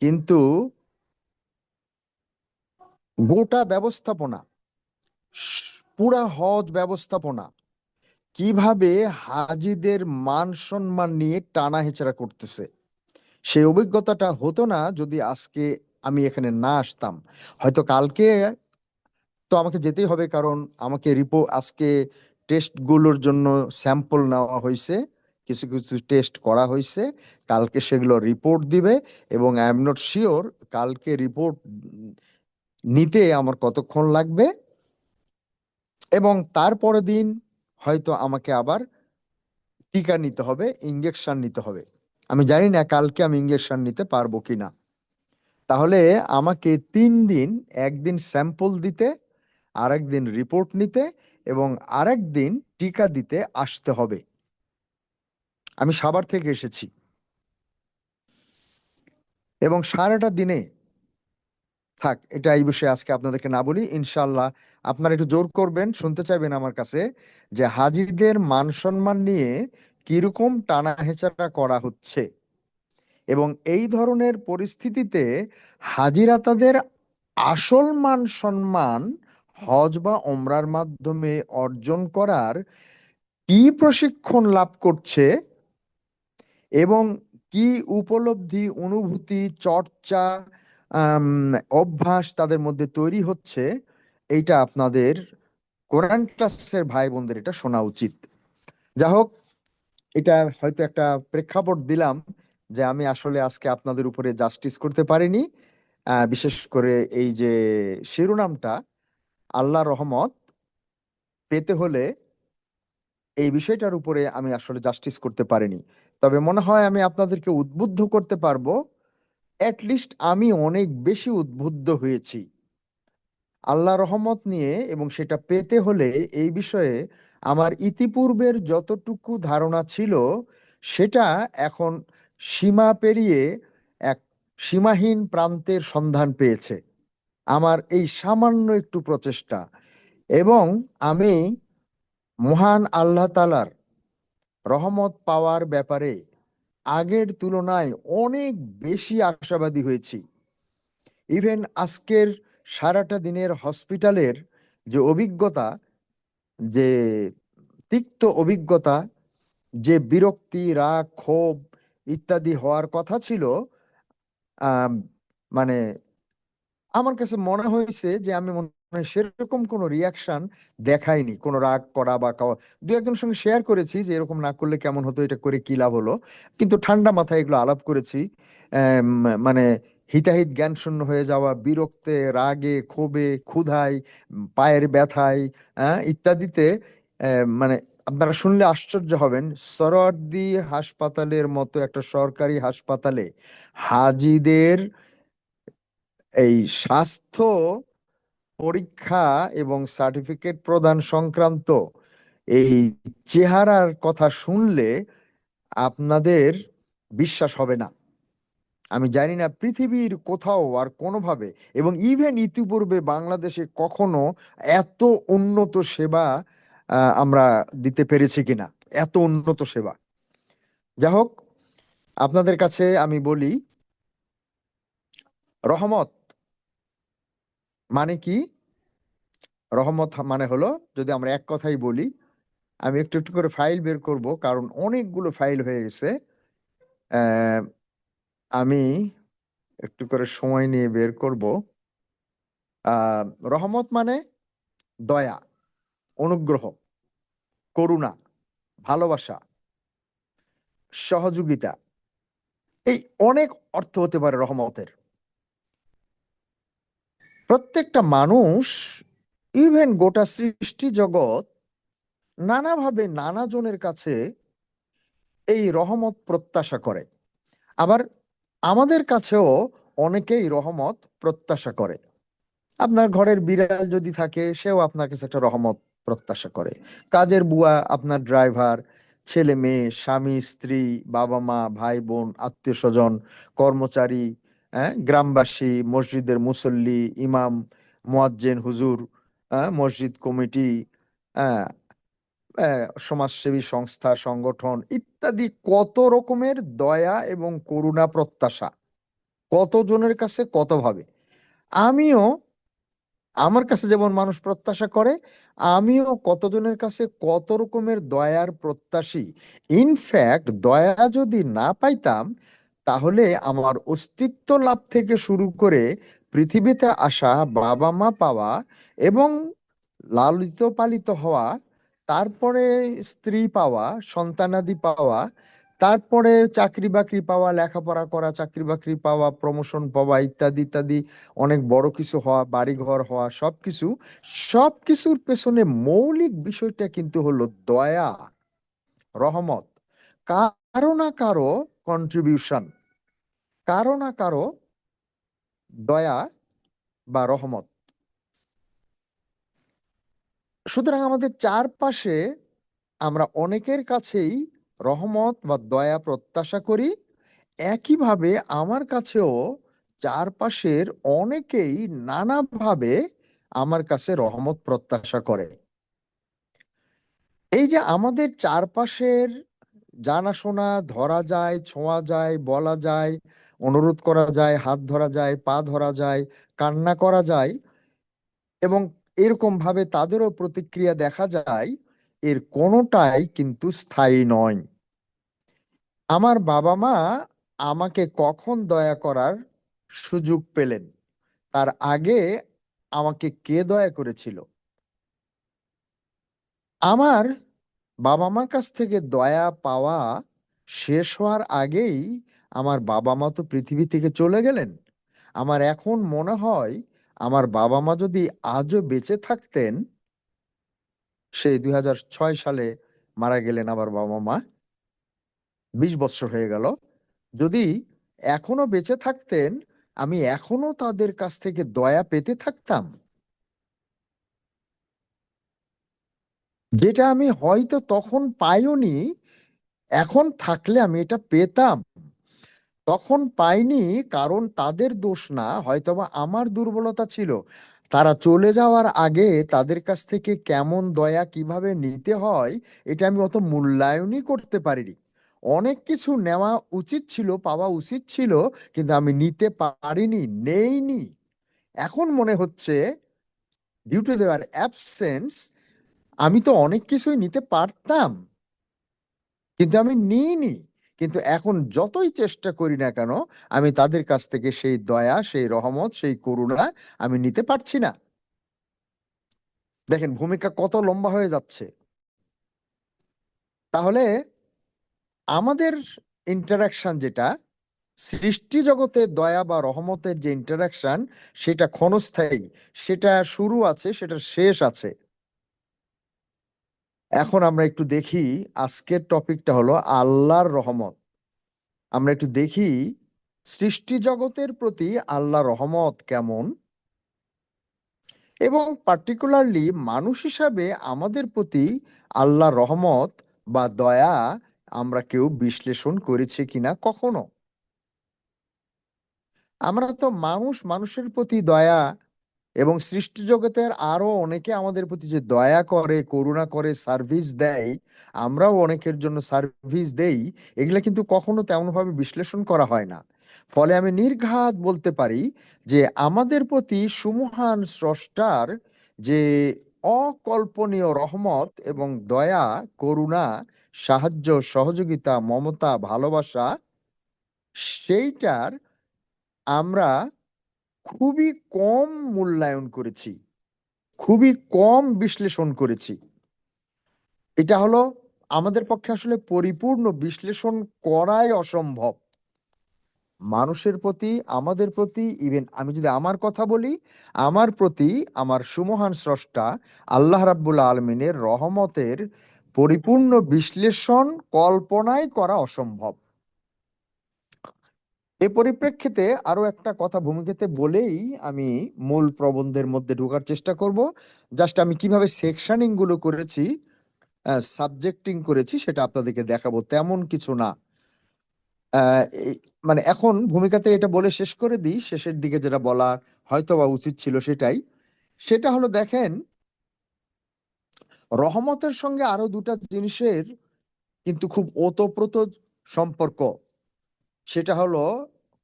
কিন্তু গোটা ব্যবস্থাপনা, পুরা হজ ব্যবস্থাপনা কিভাবে হাজিদের মান সম্মান নিয়ে টানা হেচড়া করতেছে, সেই অভিজ্ঞতাটা হতো না যদি আজকে আমি এখানে না আসতাম। হয়তো কালকে তো আমাকে যেতেই হবে, কারণ আমাকে আজকে টেস্ট গুলোর জন্য স্যাম্পল নেওয়া হয়েছে, কিছু কিছু টেস্ট করা হয়েছে। কালকে সেগুলো রিপোর্ট দিবে, এবং আই এম নট শিওর কালকে রিপোর্ট নিতে আমার কতক্ষণ লাগবে, এবং তারপরের দিন হয়তো আমাকে আবার টিকা নিতে হবে, ইঞ্জেকশন নিতে হবে। আমি জানি না কালকে আমি ইঞ্জেকশন নিতে পারবো কিনা। তাহলে আমাকে 3 দিন, একদিন স্যাম্পল দিতে, আরেকদিন রিপোর্ট নিতে, এবং আরেকদিন টিকা দিতে আসতে হবে। আমি সাভার থেকে এসেছি, এবং সারাটা দিনে থাক, এটা এই বিষয়ে আজকে আপনাদেরকে না বলি। ইনশাল্লাহ আপনারা একটু জোর করবেন, শুনতে চাইবেন আমার কাছে যে হাজিদের মান সম্মান নিয়ে কিরকম টানা হেচড়া করা হচ্ছে, এবং এই ধরনের পরিস্থিতিতে হাজিরা তাদের আসল মান সম্মান হজ বা ওমরার মাধ্যমে অর্জন করার কি প্রশিক্ষণ লাভ করছে, এবং কি উপলব্ধি, অনুভূতি, চর্চা, আম, অভ্যাস তাদের মধ্যে তৈরি হচ্ছে, এইটা আপনাদের কোরআন ক্লাসের ভাই বোনদের এটা শোনা উচিত। যা হোক, এটা হয়তো একটা প্রেক্ষাপট দিলাম যে আমি আসলে আজকে আপনাদের উপরে জাস্টিস করতে পারিনি। বিশেষ করে এই যে শিরোনামটা, আল্লাহ রহমত পেতে হলে, এই বিষয়টার উপরে আমি আসলে জাস্টিস করতে পারিনি। তবে মনে হয় আমি আপনাদেরকে উদ্বুদ্ধ করতে পারবো। লিস্ট আমি অনেক বেশি উদ্বুদ্ধ হয়েছি আল্লাহ রহমত নিয়ে, এবং সেটা পেতে হলে এই বিষয়ে আমার ইতিপূর্বের যতটুকু ধারণা ছিল, সেটা এখন সীমা পেরিয়ে এক সীমাহীন প্রান্তের সন্ধান পেয়েছে আমার এই সামান্য একটু প্রচেষ্টা। এবং আমি মহান আল্লাহ তাআলার রহমত পাওয়ার ব্যাপারে আগের তুলনায় অনেক বেশি আশাবাদী হয়েছি। ইভেন আজকের সারাটা দিনের হসপিটালের যে অভিজ্ঞতা, যে তিক্ত অভিজ্ঞতা, যে বিরক্তি, রাগ, ক্ষোভ ইত্যাদি হওয়ার কথা ছিল, আহ মানে আমার কাছে মনে হয়েছে যে আমি মনে হয় সেরকম কোনো রিয়াকশন দেখাইনি, কোনো রাগ করা বা দু একজনের সঙ্গে শেয়ার করেছি যে এরকম না করলে কেমন হতো, এটা করে কি লাভ হলো, কিন্তু ঠান্ডা মাথায় এগুলো আলাপ করেছি। মানে হিতাহিত জ্ঞান শূন্য হয়ে যাওয়া, বিরক্তে, রাগে, ক্ষোভে, ক্ষুধায়, পায়ের ব্যথায়, ইত্যাদিতে, মানে আপনারা শুনলে আশ্চর্য হবেন, সোহরাওয়ার্দী হাসপাতালের মতো একটা সরকারি হাসপাতালে হাজীদের এই স্বাস্থ্য পরীক্ষা এবং সার্টিফিকেট প্রদান সংক্রান্ত এই চেহারার কথা শুনলে আপনাদের বিশ্বাস হবে না। আমি জানি না পৃথিবীর কোথাও আর কোনোভাবে, এবং ইভেন ইতিপূর্বে বাংলাদেশে কখনো এত উন্নত সেবা আমরা দিতে পেরেছি কিনা, এত উন্নত সেবা। যাই হোক, আপনাদের কাছে আমি বলি, রহমত মানে কি? রহমত মানে হলো, যদি আমরা এক কথাই বলি, আমি একটু একটু করে ফাইল বের করব কারণ অনেকগুলো ফাইল হয়ে গেছে। আহ, আমি একটু করে সময় নিয়ে বের করব। আহ রহমত মানে দয়া, অনুগ্রহ, করুণা, ভালোবাসা, সহযোগিতা, এই অনেক অর্থ হতে পারে রহমতের। প্রত্যেকটা মানুষ, ইভেন গোটা সৃষ্টি জগৎ নানাভাবে নানা জনের কাছে এই রহমত প্রত্যাশা করে। আবার আমাদের কাছেও অনেকেই রহমত প্রত্যাশা করে। আপনার ঘরের বিড়াল যদি থাকে, সেও আপনার কাছে একটা রহমত প্রত্যাশা করে। কাজের বুয়া, আপনার ড্রাইভার, ছেলে মেয়ে, স্বামী স্ত্রী, বাবা মা, ভাই বোন, আত্মীয় স্বজন, কর্মচারী, গ্রামবাসী, মসজিদের মুসল্লি, ইমাম, মুয়াজ্জিন হুজুর, মসজিদ কমিটি, হ্যাঁ, সমাজসেবী সংস্থা, সংগঠন ইত্যাদি, কত রকমের দয়া এবং করুণা প্রত্যাশা, কতজনের কাছে কত ভাবে। আমিও, আমার কাছে যেমন মানুষ প্রত্যাশা করে, আমিও কতজনের কাছে কত রকমের দয়ার প্রত্যাশী। ইনফ্যাক্ট দয়া যদি না পাইতাম, তাহলে আমার অস্তিত্ব লাভ থেকে শুরু করে পৃথিবীতে আসা, বাবা মা পাওয়া এবং লালিত পালিত হওয়া, তারপরে স্ত্রী পাওয়া, সন্তানাদি পাওয়া, তারপরে চাকরি বাকরি পাওয়া, লেখাপড়া করা, চাকরি বাকরি পাওয়া, প্রমোশন পাওয়া, ইত্যাদি ইত্যাদি, অনেক বড় কিছু হওয়া, বাড়ি ঘর হওয়া, সবকিছু, সবকিছুর পেছনে মৌলিক বিষয়টা কিন্তু হলো দয়া, রহমত। কারো না কারো কন্ট্রিবিউশন, কারো না কারো দয়া বা রহমত। সুতরাং আমাদের চারপাশে আমরা অনেকের কাছেই রহমত বা দয়া প্রত্যাশা করি। একইভাবে আমার কাছেও চারপাশের অনেকেই নানাভাবে আমার কাছে রহমত প্রত্যাশা করে। এই যে আমাদের চারপাশের জানাশোনা, ধরা যায়, ছোঁয়া যায়, বলা যায়, অনুরোধ করা যায়, হাত ধরা যায়, পা ধরা যায়, কান্না করা যায়, এবং এরকম ভাবে তাদেরও প্রতিক্রিয়া দেখা যায়, এর কোনোটাই কিন্তু স্থায়ী নয়। আমার বাবা মা আমাকে কখন দয়া করার সুযোগ পেলেন, তার আগে আমাকে কে দয়া করেছিল? আমার বাবা মার কাছ থেকে দয়া পাওয়া শেষ হওয়ার আগেই আমার বাবা মা তো পৃথিবী থেকে চলে গেলেন। আমার এখন মনে হয়, আমার বাবা মা যদি আজও বেঁচে থাকতেন, সেই 2006 সালে মারা গেলেন আমার বাবা মা, 20 বছর হয়ে গেল, যদি এখনো বেঁচে থাকতেন, আমি এখনো তাদের কাছ থেকে দয়া পেতে থাকতাম, যেটা আমি হয়তো তখন পাইওনি, এখন থাকলে আমি এটা পেতাম। তখন পাইনি কারণ তাদের দোষ না, হয়তোবা আমার দুর্বলতা ছিল। তারা চলে যাওয়ার আগে তাদের কাছ থেকে কেমন দয়া কিভাবে নিতে হয় এটা আমি অত মূল্যায়নই করতে পারিনি। অনেক কিছু নেওয়া উচিত ছিল, পাওয়া উচিত ছিল, কিন্তু আমি নিতে পারিনি, নেইনি। এখন মনে হচ্ছে ডিউ টু দেয়ার অ্যাবসেন্স আমি তো অনেক কিছুই নিতে পারতাম, কিন্তু আমি নিইনি। কিন্তু এখন যতই চেষ্টা করি না কেন আমি তাদের কাছ থেকে সেই দয়া, সেই রহমত, সেই করুণা আমি নিতে পারছি না। দেখেন ভূমিকা কত লম্বা হয়ে যাচ্ছে। তাহলে আমাদের ইন্টারাকশন যেটা, সৃষ্টি জগতে দয়া বা রহমতের যে ইন্টারাকশন, সেটা ক্ষণস্থায়ী, সেটা শুরু আছে, সেটা শেষ আছে। এখন আমরা একটু দেখি, আজকের টপিকটা হলো আল্লাহর রহমত। আমরা একটু দেখি সৃষ্টি জগতের প্রতি আল্লাহর রহমত কেমন, এবং পার্টিকুলারলি মানুষ হিসাবে আমাদের প্রতি আল্লাহর রহমত বা দয়া আমরা কেউ বিশ্লেষণ করেছি কিনা কখনো। আমরা তো মানুষ, মানুষের প্রতি দয়া, এবং সৃষ্টি জগতের আরো অনেকে আমাদের প্রতি যে দয়া করে, করুণা করে, সার্ভিস দেয়, আমরাও অনেকের জন্য সার্ভিস দেই, এগুলা কিন্তু কখনো তেমন ভাবে বিশ্লেষণ করা হয় না। ফলে আমি নির্ঘাত বলতে পারি যে আমাদের প্রতি সুমহান স্রষ্টার যে অকল্পনীয় রহমত এবং দয়া, করুণা, সাহায্য, সহযোগিতা, মমতা, ভালোবাসা, সেইটার আমরা খুবই কম মূল্যায়ন করেছি, খুবই কম বিশ্লেষণ করেছি। এটা হলো আমাদের পক্ষে আসলে পরিপূর্ণ বিশ্লেষণ করাই অসম্ভব। মানুষের প্রতি, আমাদের প্রতি, ইভেন আমি যদি আমার কথা বলি, আমার প্রতি আমার সুমহান স্রষ্টা আল্লাহ রাব্বুল আলমিনের রহমতের পরিপূর্ণ বিশ্লেষণ কল্পনাই করা অসম্ভব। এই পরিপ্রেক্ষিতে আরো একটা কথা ভূমিকাতে বলেই আমি মূল প্রবন্ধের মধ্যে ঢোকার চেষ্টা করব। জাস্ট আমি কিভাবে সেকশনিং গুলো করেছি, সাবজেক্টিং করেছি, সেটা আপনাদেরকে দেখাবো, তেমন কিছু না। মানে এখন ভূমিকাতে এটা বলে শেষ করে দিই, শেষের দিকে যেটা বলা হয়তো বা উচিত ছিল সেটাই। সেটা হলো, দেখেন রহমতের সঙ্গে আরো দুটা জিনিসের কিন্তু খুব ওতপ্রোত সম্পর্ক। সেটা হলো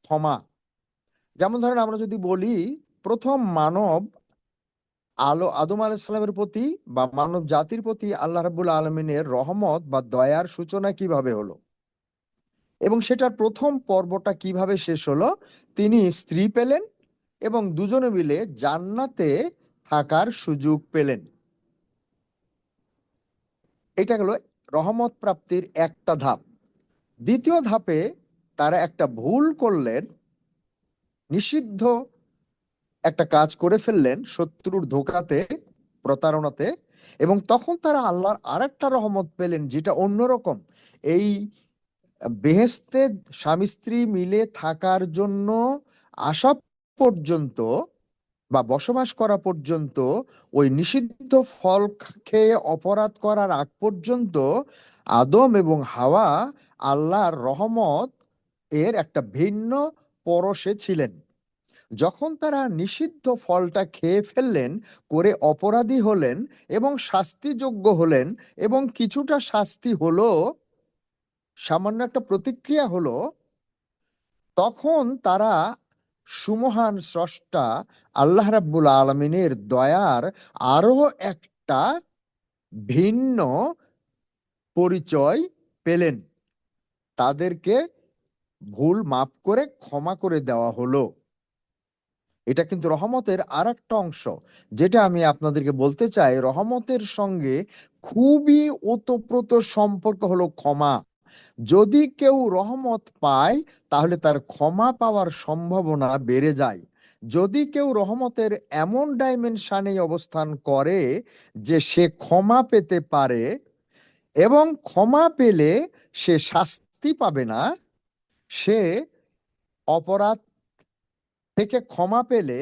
ক্ষমা। যেমন ধরেন আমরা যদি বলি, প্রথম মানব আদম আলাইসাল্লামের প্রতি বা মানব জাতির প্রতি আল্লাহ রাব্বুল আলমিনের রহমত বা দয়ার সূচনা কিভাবে হলো, এবং সেটার প্রথম পর্বটা কিভাবে শেষ হলো। তিনি স্ত্রী পেলেন এবং দুজনে মিলে জান্নাতে থাকার সুযোগ পেলেন। এটা হলো রহমত প্রাপ্তির একটা ধাপ। দ্বিতীয় ধাপে তারা একটা ভুল করলেন, নিষিদ্ধ একটা কাজ করে ফেললেন, শত্রুর ধোঁকাতে, প্রতারণাতে, এবং তখন তারা আল্লাহর আরেকটা রহমত পেলেন যেটা অন্যরকম। এই বেহেশতে স্বামী স্ত্রী মিলে থাকার জন্য আসা পর্যন্ত বা বসবাস করা পর্যন্ত, ওই নিষিদ্ধ ফল খেয়ে অপরাধ করার আগ পর্যন্ত আদম এবং হাওয়া আল্লাহর রহমত এর একটা ভিন্ন পরশে ছিলেন। যখন তারা নিষিদ্ধ ফলটা খেয়ে ফেললেন, করে অপরাধী হলেন এবং শাস্তিযোগ্য হলেন, এবং কিছুটা শাস্তি হলো, সামান্য একটা প্রতিক্রিয়া হলো, তখন তারা সুমহান স্রষ্টা আল্লাহ রাব্বুল আলমিনের দয়ার আরো একটা ভিন্ন পরিচয় পেলেন। তাদেরকে ভুল মাফ করে ক্ষমা করে দেওয়া হলো। এটা কিন্তু রহমতের আর একটা অংশ, যেটা আমি আপনাদেরকে বলতে চাই। রহমতের সঙ্গে খুবই ওতপ্রোত সম্পর্ক হলো ক্ষমা। যদি কেউ রহমত পায় তাহলে তার ক্ষমা পাওয়ার সম্ভাবনা বেড়ে যায়। যদি কেউ রহমতের এমন ডাইমেনশনে অবস্থান করে যে সে ক্ষমা পেতে পারে, এবং ক্ষমা পেলে সে শাস্তি পাবে না, সে অপরাধ থেকে ক্ষমা পেলে,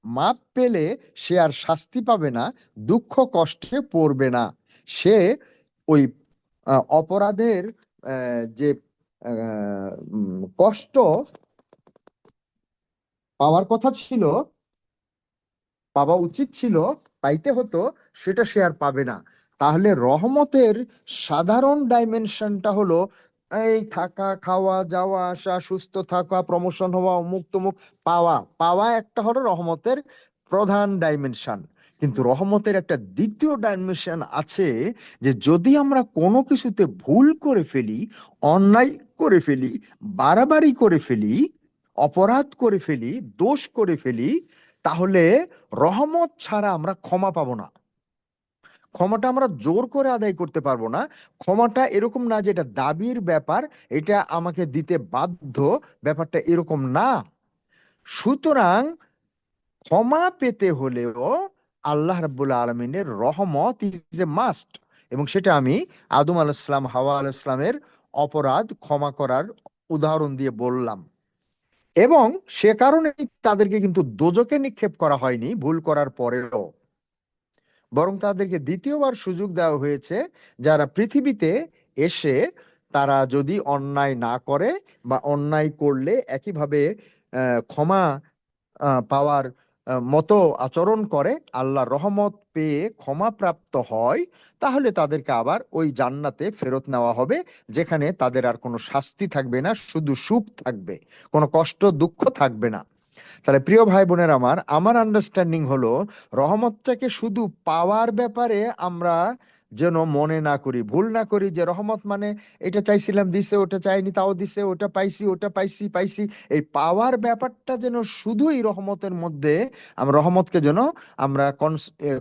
মাপ পেলে সে আর শাস্তি পাবে না, দুঃখ কষ্টে পড়বে না। সে ওই অপরাধের যে কষ্ট পাওয়ার কথা ছিল, পাওয়া উচিত ছিল, পাইতে হতো, সেটা সে আর পাবে না। তাহলে রহমতের সাধারণ ডাইমেনশনটা হলো এই থাকা, খাওয়া, যাওয়া আসা, সুস্থ থাকা, প্রমোশন হওয়া, অমুক তমুক, পাওয়া। পাওয়া একটা হলো রহমতের প্রধান ডাইমেনশন। কিন্তু রহমতের একটা দ্বিতীয় ডাইমেনশন আছে, যে যদি আমরা কোনো কিছুতে ভুল করে ফেলি, অন্যায় করে ফেলি, বাড়াবাড়ি করে ফেলি, অপরাধ করে ফেলি, দোষ করে ফেলি, তাহলে রহমত ছাড়া আমরা ক্ষমা পাবো না। ক্ষমাটা আমরা জোর করে আদায় করতে পারবো না। ক্ষমাটা এরকম না যে এটা দাবির ব্যাপার, এটা আমাকে দিতে বাধ্য, ব্যাপারটা এরকম না। সুতরাং ক্ষমা পেতে হলেও আল্লাহ রাব্বুল আলমিনের রহমত ইজ এ মাস্ট। এবং সেটা আমি আদম আলাইহিসসালাম, হাওয়া আলাইহিসসালামের অপরাধ ক্ষমা করার উদাহরণ দিয়ে বললাম। এবং সে কারণে তাদেরকে কিন্তু দোজকে নিক্ষেপ করা হয়নি ভুল করার পরেও, বরং তাদেরকে দ্বিতীয়বার সুযোগ দেওয়া হয়েছে, যারা পৃথিবীতে এসে তারা যদি অন্যায় না করে বা অন্যায় করলে একইভাবে ক্ষমা পাওয়ার মতো আচরণ করে, আল্লাহর রহমত পেয়ে ক্ষমা প্রাপ্ত হয়, তাহলে তাদেরকে আবার ওই জান্নাতে ফেরত নেওয়া হবে, যেখানে তাদের আর কোনো শাস্তি থাকবে না, শুধু সুখ থাকবে, কোনো কষ্ট দুঃখ থাকবে না। তাহলে প্রিয় ভাই বোনের আমার আন্ডারস্ট্যান্ডিং হলো, রহমতটাকে শুধু পাওয়ার ব্যাপারে আমরা যেন মনে না করি, ভুল না করি, যে রহমত মানে এটা চাইছিলাম দিছে, ওটা চাইনি তাও দিছে, ওটা পাইছি, ওটা পাইছি পাইছি। এই পাওয়ার ব্যাপারটা যেন শুধুই রহমতের মধ্যে, আমরা রহমতকে যেন আমরা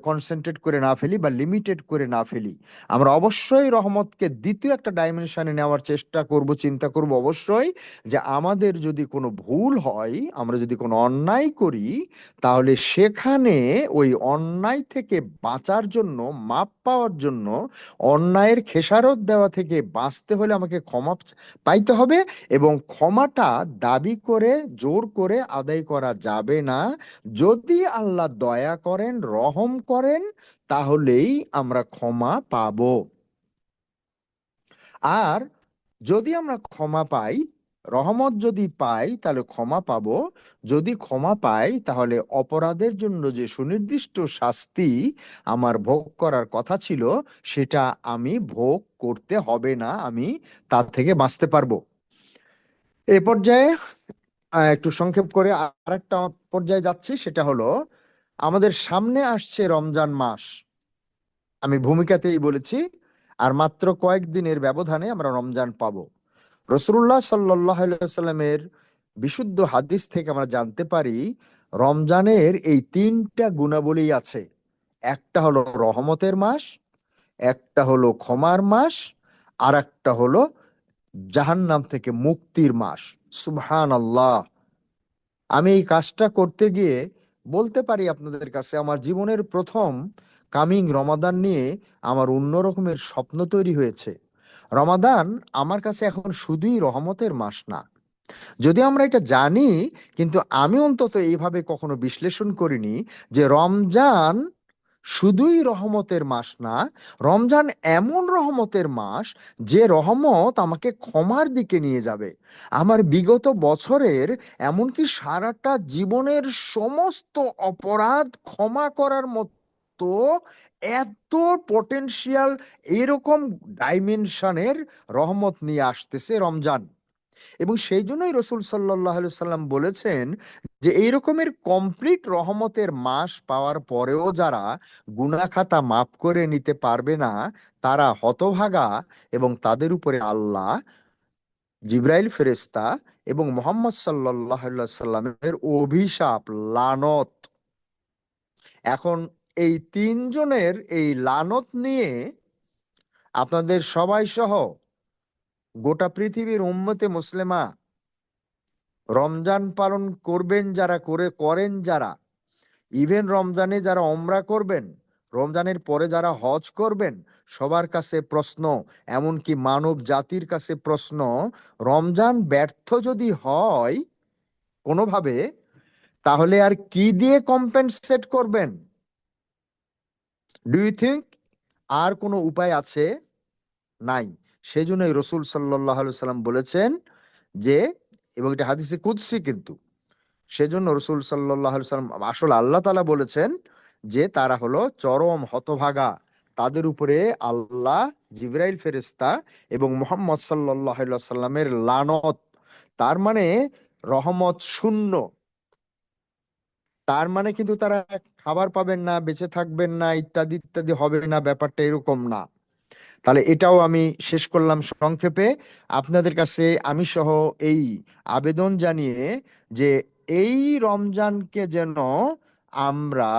কনসেন্ট্রেট করে না ফেলি বা লিমিটেড করে না ফেলি। আমরা অবশ্যই রহমতকে দ্বিতীয় একটা ডাইমেনশনে নেওয়ার চেষ্টা করব, চিন্তা করব অবশ্যই, যে আমাদের যদি কোনো ভুল হয়, আমরা যদি কোনো অন্যায় করি, তাহলে সেখানে ওই অন্যায় থেকে বাঁচার জন্য, মাপ পাওয়ার জন্য, অন্যায়ের খেসারত দেওয়া থেকে বাঁচতে হলে আমাকে ক্ষমা পাইতে হবে। এবং ক্ষমাটা দাবি করে জোর করে আদায় করা যাবে না। যদি আল্লাহ দয়া করেন, রহম করেন, তাহলেই আমরা ক্ষমা পাবো। আর যদি আমরা ক্ষমা পাই, রহমত যদি পাই, তাহলে ক্ষমা পাবো। যদি ক্ষমা পাই, তাহলে অপরাধের জন্য যে সুনির্দিষ্ট শাস্তি আমার ভোগ করার কথা ছিল, সেটা আমি ভোগ করতে হবে না, আমি তার থেকে বাঁচতে পারবো। এই পর্যায়ে একটু সংক্ষেপ করে আরেকটা পর্যায়ে যাচ্ছি, সেটা হলো আমাদের সামনে আসছে রমজান মাস। আমি ভূমিকাতেই বলেছি, আর মাত্র কয়েকদিনের ব্যবধানে আমরা রমজান পাবো। রাসূলুল্লাহ সাল্লাল্লাহু আলাইহি ওয়াসাল্লামের বিশুদ্ধ হাদিস থেকে আমরা জানতে পারি, রমজানের এই তিনটা গুণাবলী আছে। একটা হলো রহমতের মাস, একটা হলো ক্ষমার মাস, আর একটা হলো জাহান্নাম থেকে মুক্তির মাস। সুবহানাল্লাহ! আমি এই কাজটা করতে গিয়ে বলতে পারি আপনাদের কাছে, আমার জীবনের প্রথম কামিং রমাদান নিয়ে আমার অন্য রকমের স্বপ্ন তৈরি হয়েছে। রমাদান আমার কাছে এখন শুধুই রহমতের মাস না, যদি আমরা এটা জানি, কিন্তু আমি অন্তত এইভাবে কখনো বিশ্লেষণ করিনি যে রমজান শুধুই রহমতের মাস না, রমজান এমন রহমতের মাস, যে রহমত আমাকে ক্ষমার দিকে নিয়ে যাবে। আমার বিগত বছরের, এমনকি সারাটা জীবনের সমস্ত অপরাধ ক্ষমা করার মতো এত পটেনশিয়াল, এরকম ডাইমেনশনের রহমত নিয়ে আসতেছে রমজান। এবং সেই জন্যই রসুল সাল্লাল্লাহু আলাইহি সাল্লাম বলেছেন যে এই রকমের কমপ্লিট রহমতের মাস পাওয়ার পরেও যারা গুনাহ খাতা মাফ করে নিতে পারবে না, তারা হতভাগা, এবং তাদের উপরে আল্লাহ, জিব্রাইল ফেরেশতা এবং মুহাম্মদ সাল্লাল্লাহু আলাইহি সাল্লামের অভিশাপ, লানত। এখন এই তিনজনের এই লানত নিয়ে আপনাদের সবাই সহ গোটা পৃথিবীর উম্মতে মুসলিমা, রমজান পালন করবেন যারা, করেন যারা, ইভেন রমজানে যারা ওমরা করবেন, রমজানের পরে যারা হজ করবেন, সবার কাছে প্রশ্ন, এমনকি মানব জাতির কাছে প্রশ্ন, রমজান ব্যর্থ যদি হয় কোনোভাবে, তাহলে আর কি দিয়ে কম্পেনসেট করবেন? ডু ইউ থিঙ্ক আর কোনো উপায় আছে? নাই। সেই জন্যই রসুল সাল্লাল্লাহু আলাইহি সাল্লাম বলেছেন যে, এবং এটা হাদিসে কুদসি কিন্তু, সেজন্য রসুল সাল্লাল্লাহু আলাইহি সাল্লাম, আসলে আল্লাহ তাআলা বলেছেন যে তারা হলো চরম হতভাগা, তাদের উপরে আল্লাহ, জিবরাইল ফেরেশতা এবং মুহাম্মদ সাল্লাল্লাহু আলাইহি সাল্লামের লানত। তার মানে রহমত শূন্য। তার মানে কিন্তু তারা খাবার পাবেন না, বেঁচে থাকবেন না, ইত্যাদি ইত্যাদি হবে না, ব্যাপারটা এরকম না। তাহলে এটাও আমি শেষ করলাম সংক্ষেপে। আপনাদের কাছে আমি সহ এই আবেদন জানিয়ে যে এই রমজানকে যেন আমরা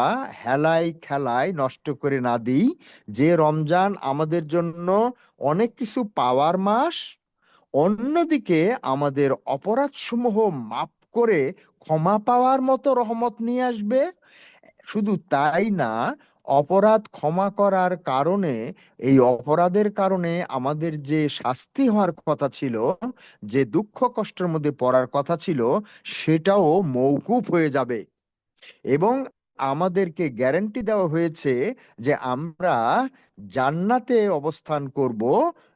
হেলায় খেলায় নষ্ট করে না দিই। যে রমজান আমাদের জন্য অনেক কিছু পাওয়ার মাস, অন্যদিকে আমাদের অপরাধসমূহ মাফ করে ক্ষমা পাওয়ার মতো রহমত নিয়ে আসবে। শুধু তাই না, অপরাধ ক্ষমা করার কারণে, এই অপরাধের কারণে আমাদের যে শাস্তি হওয়ার কথা ছিল, যে দুঃখ কষ্টের মধ্যে পড়ার কথা ছিল, সেটাও মওকুফ হয়ে যাবে। এবং আমাদেরকে গ্যারান্টি দেওয়া হয়েছে যে আমরা জান্নাতে অবস্থান করব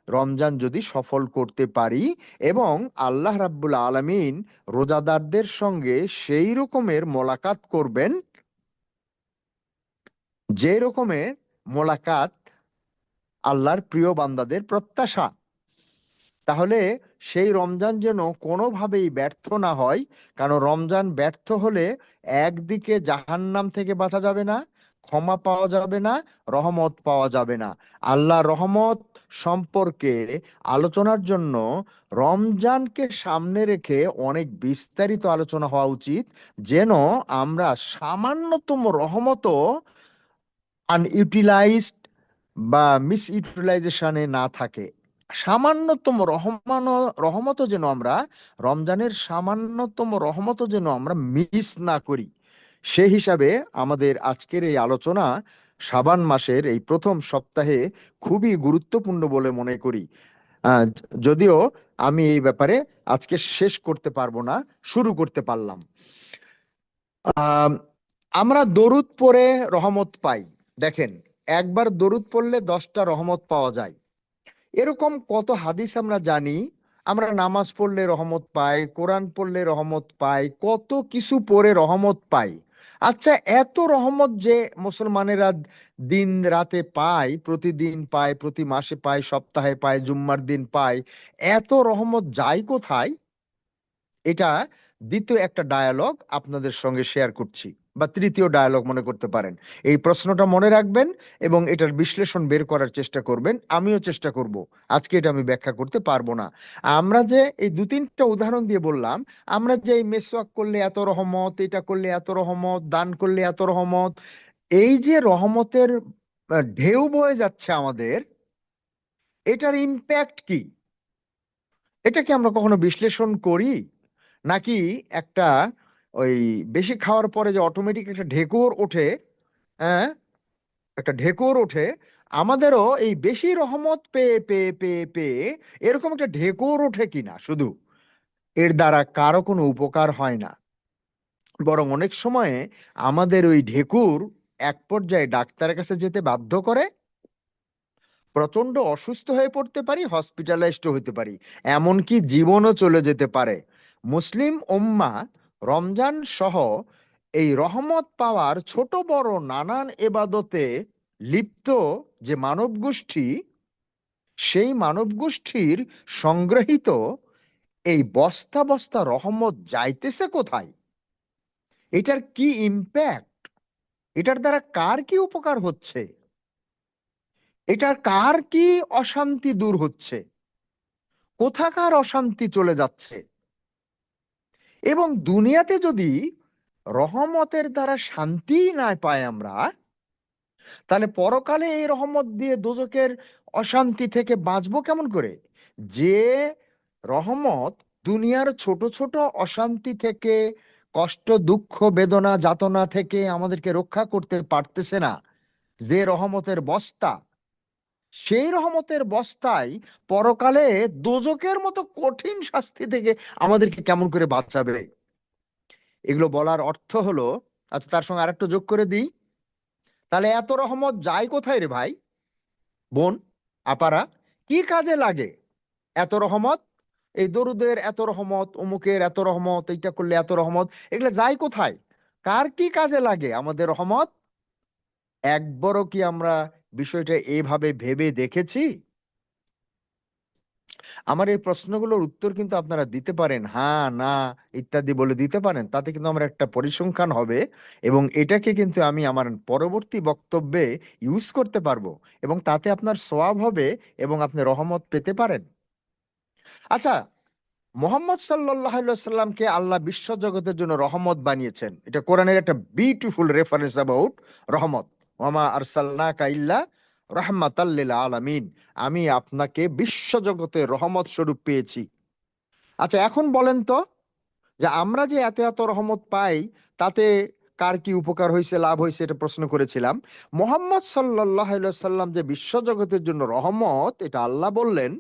রমজান যদি সফল করতে পারি। এবং আল্লাহ রাব্বুল আলামিন রোজাদারদের সঙ্গে সেই রকমের মোলাকাত করবেন, যে রকমের মোলাকাত আল্লাহর প্রিয় বান্দাদের প্রত্যাশা। তাহলে সেই রমজান যেন কোনোভাবেই ব্যর্থ না হয়। কারণ রমজান ব্যর্থ হলে একদিকে জাহান্নাম থেকে বাঁচা যাবে না, ক্ষমা পাওয়া যাবে না, রহমত পাওয়া যাবে না। আল্লাহ রহমত সম্পর্কে আলোচনার জন্য রমজানকে সামনে রেখে অনেক বিস্তারিত আলোচনা হওয়া উচিত, যেন আমরা সামান্যতম রহমতও আনইউটিলাইজড বা মিস ইউটিলাইজেশনে না থাকে। সামান্যতম রহমতও যেন আমরা, রমজানের সামান্যতম রহমতও যেন আমরা মিস না করি। সেই হিসাবে আমাদের আজকের এই আলোচনা শাবান মাসের এই প্রথম সপ্তাহে খুবই গুরুত্বপূর্ণ বলে মনে করি। যদিও আমি এই ব্যাপারে আজকে শেষ করতে পারবো না, শুরু করতে পারলাম। আহ আমরা দরুদ পড়ে রহমত পাই। দেখেন, একবার দরুদ পড়লে 10টা রহমত পাওয়া যায়। এরকম কত হাদিস আমরা জানি। আমরা নামাজ পড়লে রহমত পাই, কোরআন পড়লে রহমত পাই, কত কিছু পড়ে রহমত পাই। আচ্ছা, এত রহমত যে মুসলমানেরা দিন রাতে পায়, প্রতিদিন পায়, প্রতি মাসে পায়, সপ্তাহে পায়, জুম্মার দিন পায়, এত রহমত যায় কোথায়? এটা দ্বিতীয় একটা ডায়ালগ আপনাদের সঙ্গে শেয়ার করছি, বা তৃতীয় ডায়ালগ মনে করতে পারেন। এই প্রশ্নটা মনে রাখবেন এবং এটার বিশ্লেষণ বের করার চেষ্টা করবেন। আমিও চেষ্টা করব। আজকে এটা আমি ব্যাখ্যা করতে পারবো না। আমরা যে এই দু তিনটা উদাহরণ দিয়ে বললাম, আমরা যে এই মেসওয়াক করলে এত রহমত, এটা করলে এত রহমত, দান করলে এত রহমত, এই যে রহমতের ঢেউ বয়ে যাচ্ছে আমাদের, এটার ইম্প্যাক্ট কি? এটা কি আমরা কখনো বিশ্লেষণ করি? নাকি একটা ওই বেশি খাওয়ার পরে যে অটোমেটিক একটা ঢেকুর ওঠে, হ্যাঁ, একটা ঢেকুর ওঠে, আমাদেরও এই বেশি রহমত পেয়ে পেয়ে পেয়ে পেয়ে এরকম একটা ঢেকুর ওঠে কিনা? শুধু এর দ্বারা কারো কোনো উপকার হয় না, বরং অনেক সময়ে আমাদের ওই ঢেকুর এক পর্যায়ে ডাক্তারের কাছে যেতে বাধ্য করে, প্রচন্ড অসুস্থ হয়ে পড়তে পারি, হসপিটালাইজড হতে পারি, এমনকি জীবনও চলে যেতে পারে। মুসলিম উম্মাহ রমজান সহ এই রহমত পাওয়ার ছোট বড় নানান এবাদতে লিপ্ত যে মানব গোষ্ঠী, সেই মানব গোষ্ঠীর সংগ্রহিত এই বস্তা বস্তা রহমত যাইতেছে কোথায়? এটার কি ইম্প্যাক্ট? এটার দ্বারা কার কি উপকার হচ্ছে? এটার কার কি অশান্তি দূর হচ্ছে? কোথাকার অশান্তি চলে যাচ্ছে? এবং দুনিয়াতে যদি রহমতের দ্বারা শান্তি না পাই আমরা, তাহলে পরকালে এই রহমত দিয়ে দোজখের অশান্তি থেকে বাঁচবো কেমন করে? যে রহমত দুনিয়ার ছোট ছোট অশান্তি থেকে, কষ্ট দুঃখ বেদনা যাতনা থেকে আমাদেরকে রক্ষা করতে পারতেছে না, যে রহমতের বস্তা, সেই রহমতের বস্তায় পরকালে দোজখের মতো কঠিন শাস্তি থেকে আমাদেরকে কেমন করে বাঁচাবে? এগুলো বলার অর্থ হলো, আচ্ছা তার সঙ্গে আরেকটু যোগ করে দিই, তাহলে এত রহমত যায় কোথায় রে ভাই, বোন, আপারা? কি কাজে লাগে এত রহমত? এই দরুদের এত রহমত, অমুকের এত রহমত, এইটা করলে এত রহমত, এগুলো যায় কোথায়? কার কি কাজে লাগে আমাদের রহমত? একবারও কি আমরা বিষয়টা এইভাবে ভেবে দেখেছি? আমার এই প্রশ্নগুলোর উত্তর কিন্তু আপনারা দিতে পারেন, হ্যাঁ না ইত্যাদি বলে দিতে পারেন, তাতে কিন্তু আমার একটা পরিসংখ্যান হবে, এবং এটাকে কিন্তু আমি আমার পরবর্তী বক্তব্যে ইউজ করতে পারবো, এবং তাতে আপনার সওয়াব হবে এবং আপনি রহমত পেতে পারেন। আচ্ছা, মোহাম্মদ সাল্লাল্লাহু আলাইহি সাল্লামকে আল্লাহ বিশ্ব জগতের জন্য রহমত বানিয়েছেন, এটা কোরআনের একটা বিউটিফুল রেফারেন্স অ্যাবাউট রহমত। ওয়ামা আরসালনাকা ইল্লা রাহমাতাল লিল আলামিন, আমি আপনাকে বিশ্ব জগতের রহমত স্বরূপ পেয়েছি। আচ্ছা, এখন বলেন তো, যে আমরা যে এত এত রহমত পাই, তাতে কার কি উপকার হয়েছে, লাভ হয়েছে, এটা প্রশ্ন করেছিলাম। মোহাম্মদ সাল্লাল্লাহু আলাইহি সাল্লাম যে বিশ্ব জগতের জন্য রহমত, এটা আল্লাহ বললেন,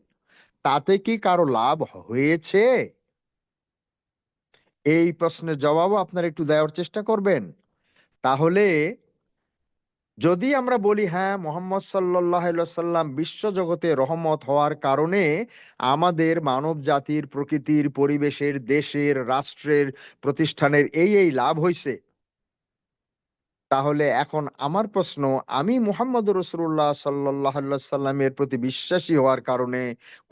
তাতে কি কারো লাভ হয়েছে? এই প্রশ্নের জবাবও আপনারা একটু দেওয়ার চেষ্টা করবেন। তাহলে যদি আমরা বলি হ্যাঁ, মোহাম্মদ সাল্লাল্লাহু আলাইহি সাল্লাম বিশ্ব জগতে রহমত হওয়ার কারণে আমাদের মানব জাতির, প্রকৃতির, পরিবেশের, দেশের, রাষ্ট্রের, প্রতিষ্ঠানের এই এই লাভ হয়েছে, তাহলে এখন আমার প্রশ্ন, আমি মুহাম্মদ রাসূলুল্লাহ সাল্লাল্লাহু আলাইহি সাল্লামের প্রতি বিশ্বাসী হওয়ার কারণে,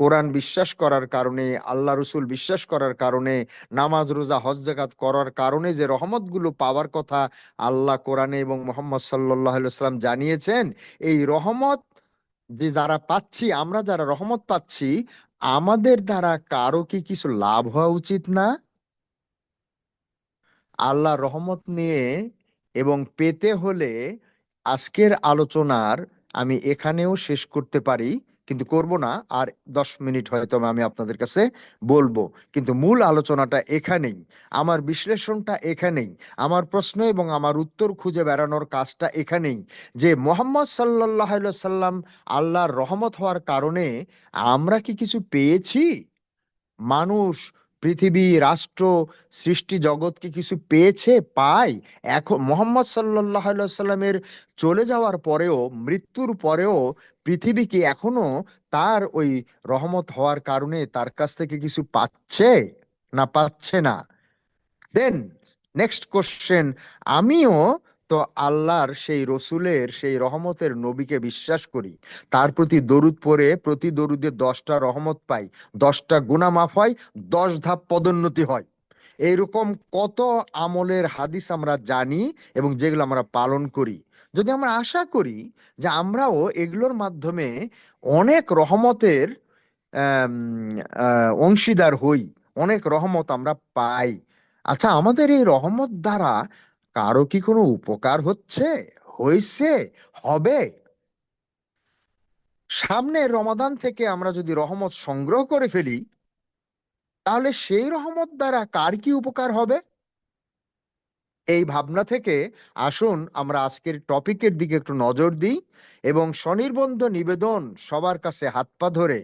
কোরআন বিশ্বাস করার কারণে, আল্লাহ রসুল বিশ্বাস করার কারণে, নামাজ রোজা হজ যাকাত করার কারণে যে রহমতগুলো পাওয়ার কথা আল্লাহ কোরআনে এবং মুহাম্মদ সাল্লাল্লাহু আলাইহি সাল্লাম জানিয়েছেন, এই রহমত যে যারা পাচ্ছি, আমরা যারা রহমত পাচ্ছি, আমাদের দ্বারা কারো কি কিছু লাভ হওয়া উচিত না? আল্লাহর রহমত নিয়ে এবং পেতে হলে আজকের আলোচনার আমি এখানেও শেষ করতে পারি, কিন্তু করব না। আর 10 মিনিট হয়তো আমি আপনাদের কাছে বলবো, কিন্তু মূল আলোচনাটা এখানেই, আমার বিশ্লেষণটা এখানেই, আমার প্রশ্ন এবং আমার উত্তর খুঁজে বেড়ানোর কাজটা এখানেই, যে মোহাম্মদ সাল্লাল্লাহু আলাইহি সাল্লাম আল্লাহর রহমত হওয়ার কারণে আমরা কি কিছু পেয়েছি? মানুষ, পৃথিবী, রাষ্ট্র, সৃষ্টি জগৎ কি কিছু পেয়েছে, পায়? এখন মোহাম্মদ সাল্লাল্লাহু আলাইহি সাল্লামের চলে যাওয়ার পরেও, মৃত্যুর পরেও পৃথিবী কি এখনো তার ওই রহমত হওয়ার কারণে তার কাছ থেকে কিছু পাচ্ছে না পাচ্ছে না? দেন নেক্সট কোশ্চেন, আমিও তো আল্লাহর সেই রসুলের, সেই রহমতের নবীকে বিশ্বাস করি, তার প্রতি দরুদ পড়ে প্রতি দরুদে 10টা রহমত পাই, 10টা গুনাহ মাফ হয়, 10 ধাপ পদোন্নতি হয়। এইরকম কত আমলের হাদিস আমরা জানি এবং যেগুলো আমরা পালন করি। যদি আমরা আশা করি যে আমরাও এগুলোর মাধ্যমে অনেক রহমতের আম, অংশীদার হই, অনেক রহমত আমরা পাই, আচ্ছা, আমাদের এই রহমত দ্বারা কারো কি কোনো উপকার হচ্ছে, হয়েছে, হবে? সামনে রমাদান থেকে আমরা যদি রহমত সংগ্রহ করে ফেলি, তাহলে সেই রহমত দ্বারা কার কি উপকার হবে? এই ভাবনা থেকে আসুন আমরা আজকের টপিকের দিকে একটু নজর দিই, এবং স্বনির্বন্ধ নিবেদন সবার কাছে হাত পা ধরে,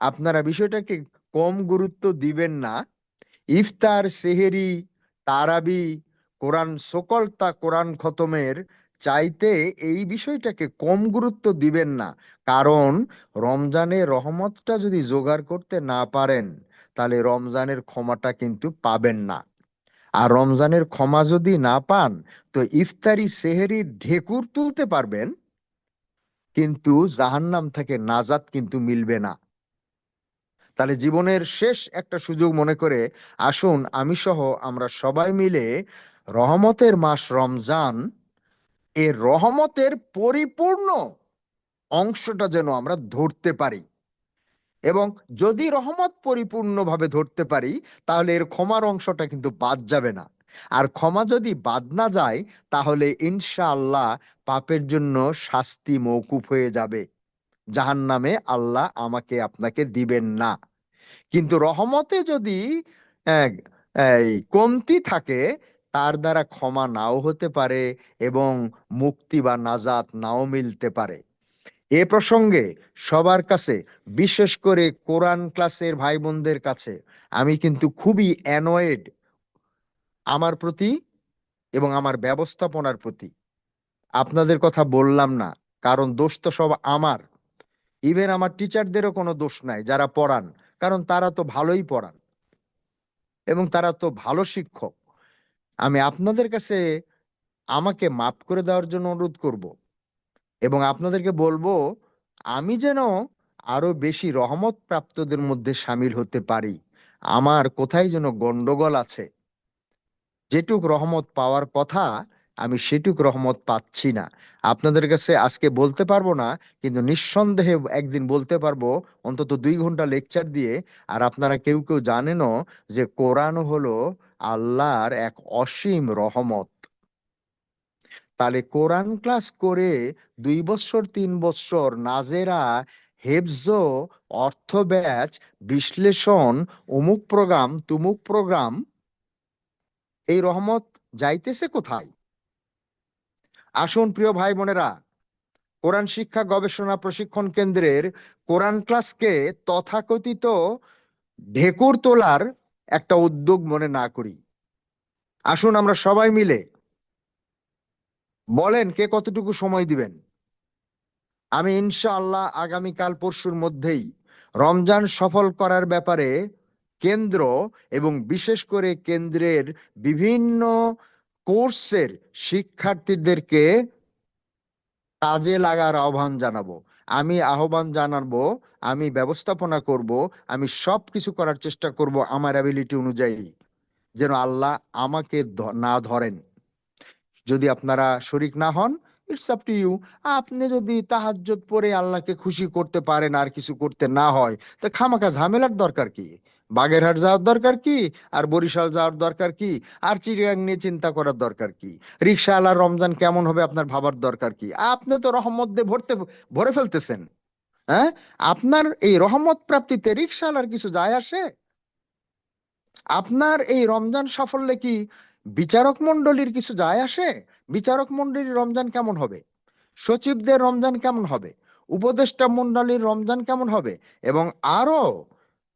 আপনারা বিষয়টাকে কম গুরুত্ব দিবেন না। ইফতার, সেহেরি, তারাবি, কোরআন, কোরআন খতমের চাইতে এই বিষয়টাকে কম গুরুত্ব দিবেন না। কারণ রমজানের রহমতটা যদি জোগাড় করতে না পারেন, তাহলে রমজানের ক্ষমাটা কিন্তু পাবেন না। আর রমজানের ক্ষমা যদি না পান, তো ইফতারি, সেহেরির ঢেকুর তুলতে পারবেন, কিন্তু জাহান্নাম থেকে নাজাত কিন্তু মিলবে না। তাহলে জীবনের শেষ একটা সুযোগ মনে করে আসুন আমি সহ আমরা সবাই মিলে রহমতের মাস রমজান, এর রহমতের পরিপূর্ণ অংশটা যেন আমরা ধরতে পারি, এবং যদি রহমত পরিপূর্ণভাবে ধরতে পারি, তাহলে এর ক্ষমার অংশটা কিন্তু বাদ যাবে না। আর ক্ষমা যদি বাদ না যায়, তাহলে ইনশাআল্লাহ পাপের জন্য শাস্তি মওকুফ হয়ে যাবে, জাহান্নামে আল্লাহ আমাকে আপনাকে দিবেন না। কিন্তু রহমতে যদি আহ, এই কমতি থাকে, তার দ্বারা ক্ষমা নাও হতে পারে এবং মুক্তি বা নাজাত নাও মিলতে পারে। এ প্রসঙ্গে সবার কাছে, বিশেষ করে কোরআন ক্লাসের ভাই বোনদের কাছে আমি কিন্তু খুবই অ্যানয়েড আমার প্রতি এবং আমার ব্যবস্থাপনার প্রতি। আপনাদের কথা বললাম না, কারণ দোষ তো সব আমার। ইভেন আমার টিচারদেরও কোনো দোষ নাই যারা পড়ান, কারণ তারা তো ভালোই পড়ান এবং তারা তো ভালো শিক্ষক। আমি আপনাদের কাছে আমাকে মাফ করে দেওয়ার জন্য অনুরোধ করব এবং আপনাদেরকে বলবো আমি যেন আরো বেশি রহমত প্রাপ্তদের মধ্যে সামিল হতে পারি। আমার কোথায় যেন গন্ডগোল আছে, যেটুক রহমত পাওয়ার কথা আমি সেটুক রহমত পাচ্ছি না। আপনাদের কাছে আজকে বলতে পারবো না, কিন্তু নিঃসন্দেহে একদিন বলতে পারবো, অন্তত 2 ঘন্টা লেকচার দিয়ে। আর আপনারা কেউ কেউ জানেনও যে কোরআন হলো আল্লাহর এক অসীম রহমত। তাহলে কোরআন ক্লাস করে 2 বছর 3 বছর নাজেরা, হেফজ, অর্থ ব্যাচ, বিশ্লেষণ, অমুক প্রোগ্রাম তুমুক প্রোগ্রাম, এই রহমত যাইতেছে কোথায়? আসুন প্রিয় ভাই বোনেরা, কোরআন শিক্ষা গবেষণা প্রশিক্ষণ কেন্দ্রের কোরআন ক্লাসকে তথাকথিত ঢেকুর তোলার একটা উদ্যোগ মনে না করি। আসুন আমরা সবাই মিলে বলেন কে কতটুকু সময় দিবেন। আমি ইনশাআল্লাহ আগামীকাল পরশুর মধ্যেই রমজান সফল করার ব্যাপারে কেন্দ্র এবং বিশেষ করে কেন্দ্রের বিভিন্ন কোর্সের শিক্ষার্থীদেরকে কাজে লাগার আহ্বান জানাবো। আমি আহ্বান জানাবো, আমি ব্যবস্থাপনা করব, আমি সবকিছু করার চেষ্টা করব আমার অ্যাবিলিটি অনুযায়ী, যেন আল্লাহ আমাকে না ধরেন। যদি আপনারা শরিক না হন, ইটস আপ টু ইউ। আপনি যদি তাহাজ্জুদ পড়ে আল্লাহকে খুশি করতে পারেন আর কিছু করতে না হয়, তো খামাখা ঝামেলার দরকার কি? বাগেরহাট যাওয়ার দরকার কি? আর বরিশাল যাওয়ার দরকার কি? আর চিড়িয়াং নিয়ে চিন্তা করার দরকার কি? রিকশাওয়ালার রমজান কেমন হবে আপনার ভাবার দরকার কি? আপনি তো রহমত দিয়ে ভরে ফেলতেছেন। হ্যাঁ, আপনার এই রহমত প্রাপ্তিতে রিকশাওয়ালার কিছু যায় আসে? আপনার এই রমজান সাফল্যে কি বিচারক মণ্ডলীর কিছু যায় আসে? বিচারক মণ্ডলীর রমজান কেমন হবে, সচিবদের রমজান কেমন হবে, উপদেষ্টা মণ্ডলীর রমজান কেমন হবে, এবং আরো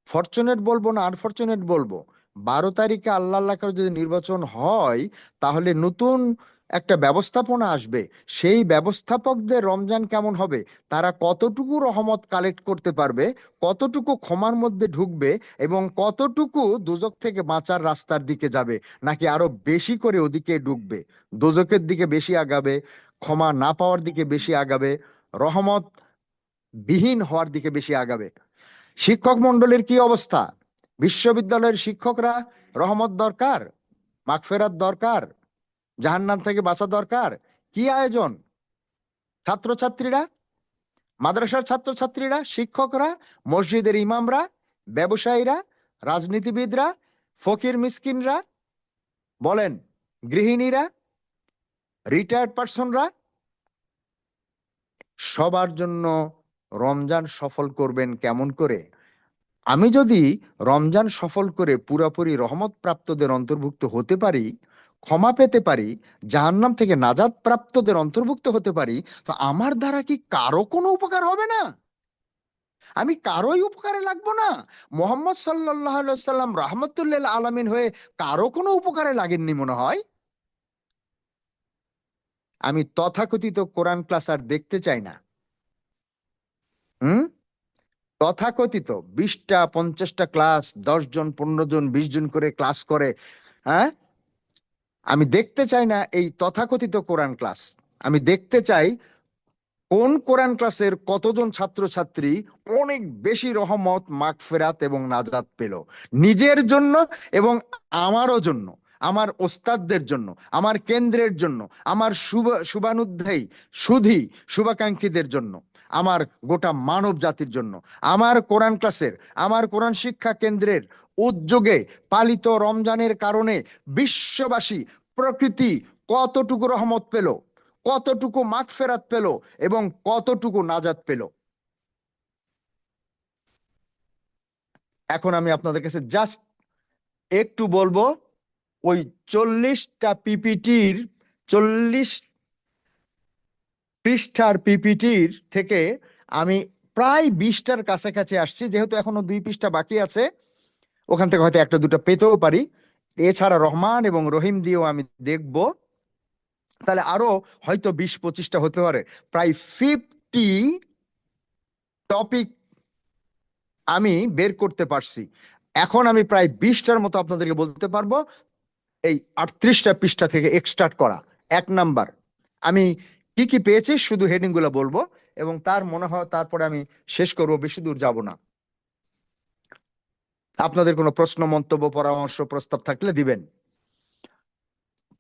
ফরচুনেট বলবো না আনফরচুনেট বলবো, 12 তারিখে আল্লাহ আল্লাহ করে যদি নির্বাচন হয়, তাহলে নতুন একটা ব্যবস্থাপনা আসবে। সেই ব্যবস্থাপকদের রমজান কেমন হবে, তারা কতটুকু রহমত কালেক্ট করতে পারবে, কতটুকু ক্ষমার মধ্যে ঢুকবে, এবং কতটুকু দোজক থেকে বাঁচার রাস্তার দিকে যাবে, নাকি আরো বেশি করে ওদিকে ঢুকবে, দোজকের দিকে বেশি আগাবে, ক্ষমা না পাওয়ার দিকে বেশি আগাবে, রহমত বিহীন হওয়ার দিকে বেশি আগাবে। শিক্ষক মন্ডলীর কি অবস্থা? বিশ্ববিদ্যালয়ের শিক্ষকরা রহমত দরকার, মাগফেরাত দরকার, জাহান্নাম থেকে বাঁচা দরকার। কি আয়োজন! ছাত্রছাত্রীরা, মাদ্রাসার ছাত্রছাত্রীরা, শিক্ষকরা, মসজিদের ইমামরা, ব্যবসায়ীরা, রাজনীতিবিদরা, ফকির মিসকিনরা, বলেন গৃহিণীরা, রিটায়ার্ড পার্সনরা, সবার জন্য রমজান সফল করবেন কেমন করে? আমি যদি রমজান সফল করে পুরাপুরি রহমত প্রাপ্তদের অন্তর্ভুক্ত হতে পারি, ক্ষমা পেতে পারি, জাহান্নাম থেকে নাজাত প্রাপ্তদের অন্তর্ভুক্ত হতে পারি, তো আমার দ্বারা কি কারো কোনো উপকার হবে না? আমি কারোই উপকারে লাগবো না? মোহাম্মদ সাল্লাল্লাহু আলাইহি সাল্লাম রাহমাতুল্লিল আলামিন হয়ে কারো কোনো উপকারে লাগেননি মনে হয়। আমি তথাকথিত কোরআন ক্লাস আর দেখতে চাই না। হুম, তথাকথিত 20টা 50টা ক্লাস, 10 জন 15 জন 20 জন করে ক্লাস করে, হ্যাঁ, আমি দেখতে চাই না এই তথাকথিত কোরআন ক্লাস। আমি দেখতে চাই কোন কোরআন ক্লাসের কতজন ছাত্রছাত্রী অনেক বেশি রহমত, মাগফিরাত এবং নাজাত পেল, নিজের জন্য এবং আমারও জন্য, আমার ওস্তাদদের জন্য, আমার কেন্দ্রের জন্য, আমার শুভানুধ্যায়ী সুধী শুভাকাঙ্ক্ষীদের জন্য, আমার গোটা মানব জাতির জন্য। আমার কোরআন ক্লাসের, আমার কোরআন শিক্ষা কেন্দ্রের উদ্যোগে পালিত রমজানের কারণে বিশ্ববাসী, প্রকৃতি কতটুকু রহমত পেল, কতটুকু মাগফিরাত পেল এবং কতটুকু নাজাত পেল। এখন আমি আপনাদের কাছে জাস্ট একটু বলবো, ওই 40টা পিপিটির, 40 পৃষ্ঠার পিপিটির থেকে আমি প্রায় 20টার কাছাকাছি আসছি, যেহেতু এখনো 2 পৃষ্ঠা বাকি আছে, ওখান থেকে হয়তো একটা দুটো পেতেও পারি। এছাড়া রহমান এবং রহিম দিয়েও আমি দেখব, তাহলে আরো হয়তো 20-25টা হতে পারে। প্রায় 50 টপিক আমি বের করতে পারছি। এখন আমি প্রায় 20টার মতো আপনাদেরকে বলতে পারবো এই 38টা পৃষ্ঠা থেকে এক্সট্রাক্ট করা। 1 নাম্বার, আমি কি কি পেয়েছি শুধু হেডিং গুলো বলবো, এবং তার মনে হয় তারপরে আমি শেষ করবো, বেশি দূর যাব না। আপনাদের কোনো প্রশ্ন, মন্তব্য, পরামর্শ, প্রস্তাব থাকলে দিবেন।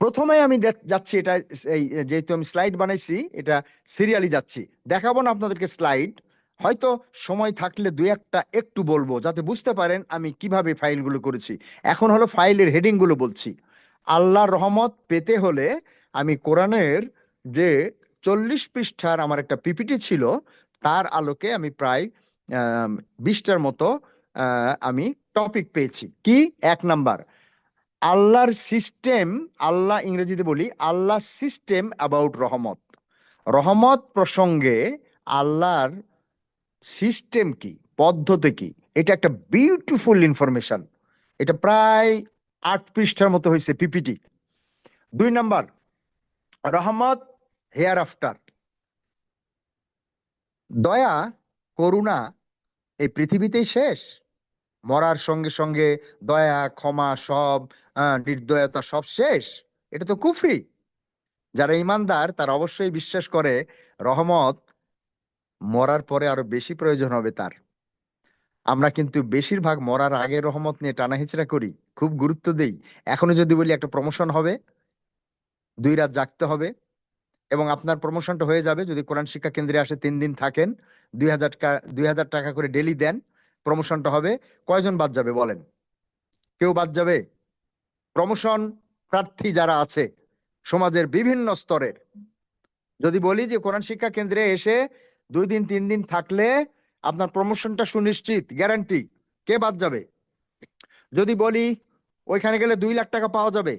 প্রথমে আমি যাচ্ছি, এটা এই যেহেতু আমি স্লাইড বানাইছি, এটা সিরিয়ালি যাচ্ছি, দেখাবো না আপনাদেরকে স্লাইড, হয়তো সময় থাকলে দুই একটা একটু বলবো যাতে বুঝতে পারেন আমি কিভাবে ফাইলগুলো করেছি। এখন হলো ফাইলের হেডিং গুলো বলছি। আল্লাহর রহমত পেতে হলে আমি কোরআনের যে 40 পৃষ্ঠার আমার একটা পিপিটি ছিল, তার আলোকে আমি প্রায় 20টার মতো আমি টপিক পেয়েছি। কি? 1 নাম্বার, আল্লাহর সিস্টেম, আল্লাহ ইংরেজিতে বলি আল্লাহ সিস্টেম অ্যাবাউট রহমত। রহমত প্রসঙ্গে আল্লাহর সিস্টেম কি, পদ্ধতি কি, এটা একটা বিউটিফুল ইনফরমেশন। এটা প্রায় 8 পৃষ্ঠার মতো হয়েছে পিপিটি। 2 নাম্বার, রহমত হেয়ার আফটার, দয়া করুণা এই পৃথিবীতেই শেষ, মরার সঙ্গে সঙ্গে দয়া ক্ষমা সব, নির্দয়তা সব শেষ, এটা তো কুফরি। যারা ইমানদার তারা অবশ্যই বিশ্বাস করে রহমত মরার পরে আরো বেশি প্রয়োজন হবে তার। আমরা কিন্তু বেশিরভাগ মরার আগে রহমত নিয়ে টানাহেচড়া করি, খুব গুরুত্ব দেই। এখনো যদি বলি একটা প্রমোশন হবে, 2 রাত জাগতে হবে, এবং আপনার প্রমোশনটা হয়ে যাবে যদি কোরআন শিক্ষা কেন্দ্রে আসে 3 দিন থাকেন, 2,000 টাকা করে ডেলি দেন, প্রমোশনটা হবে। কয়জন বাদ যাবে বলেন? কেউ বাদ যাবে? প্রমোশন প্রার্থী যারা আছে সমাজের বিভিন্ন স্তরের, যদি বলি যে কোরআন শিক্ষা কেন্দ্রে এসে 2 দিন 3 দিন থাকলে আপনার প্রমোশনটা সুনিশ্চিত, গ্যারান্টি, কে বাদ যাবে? যদি বলি ওইখানে গেলে 2 লাখ টাকা পাওয়া যাবে,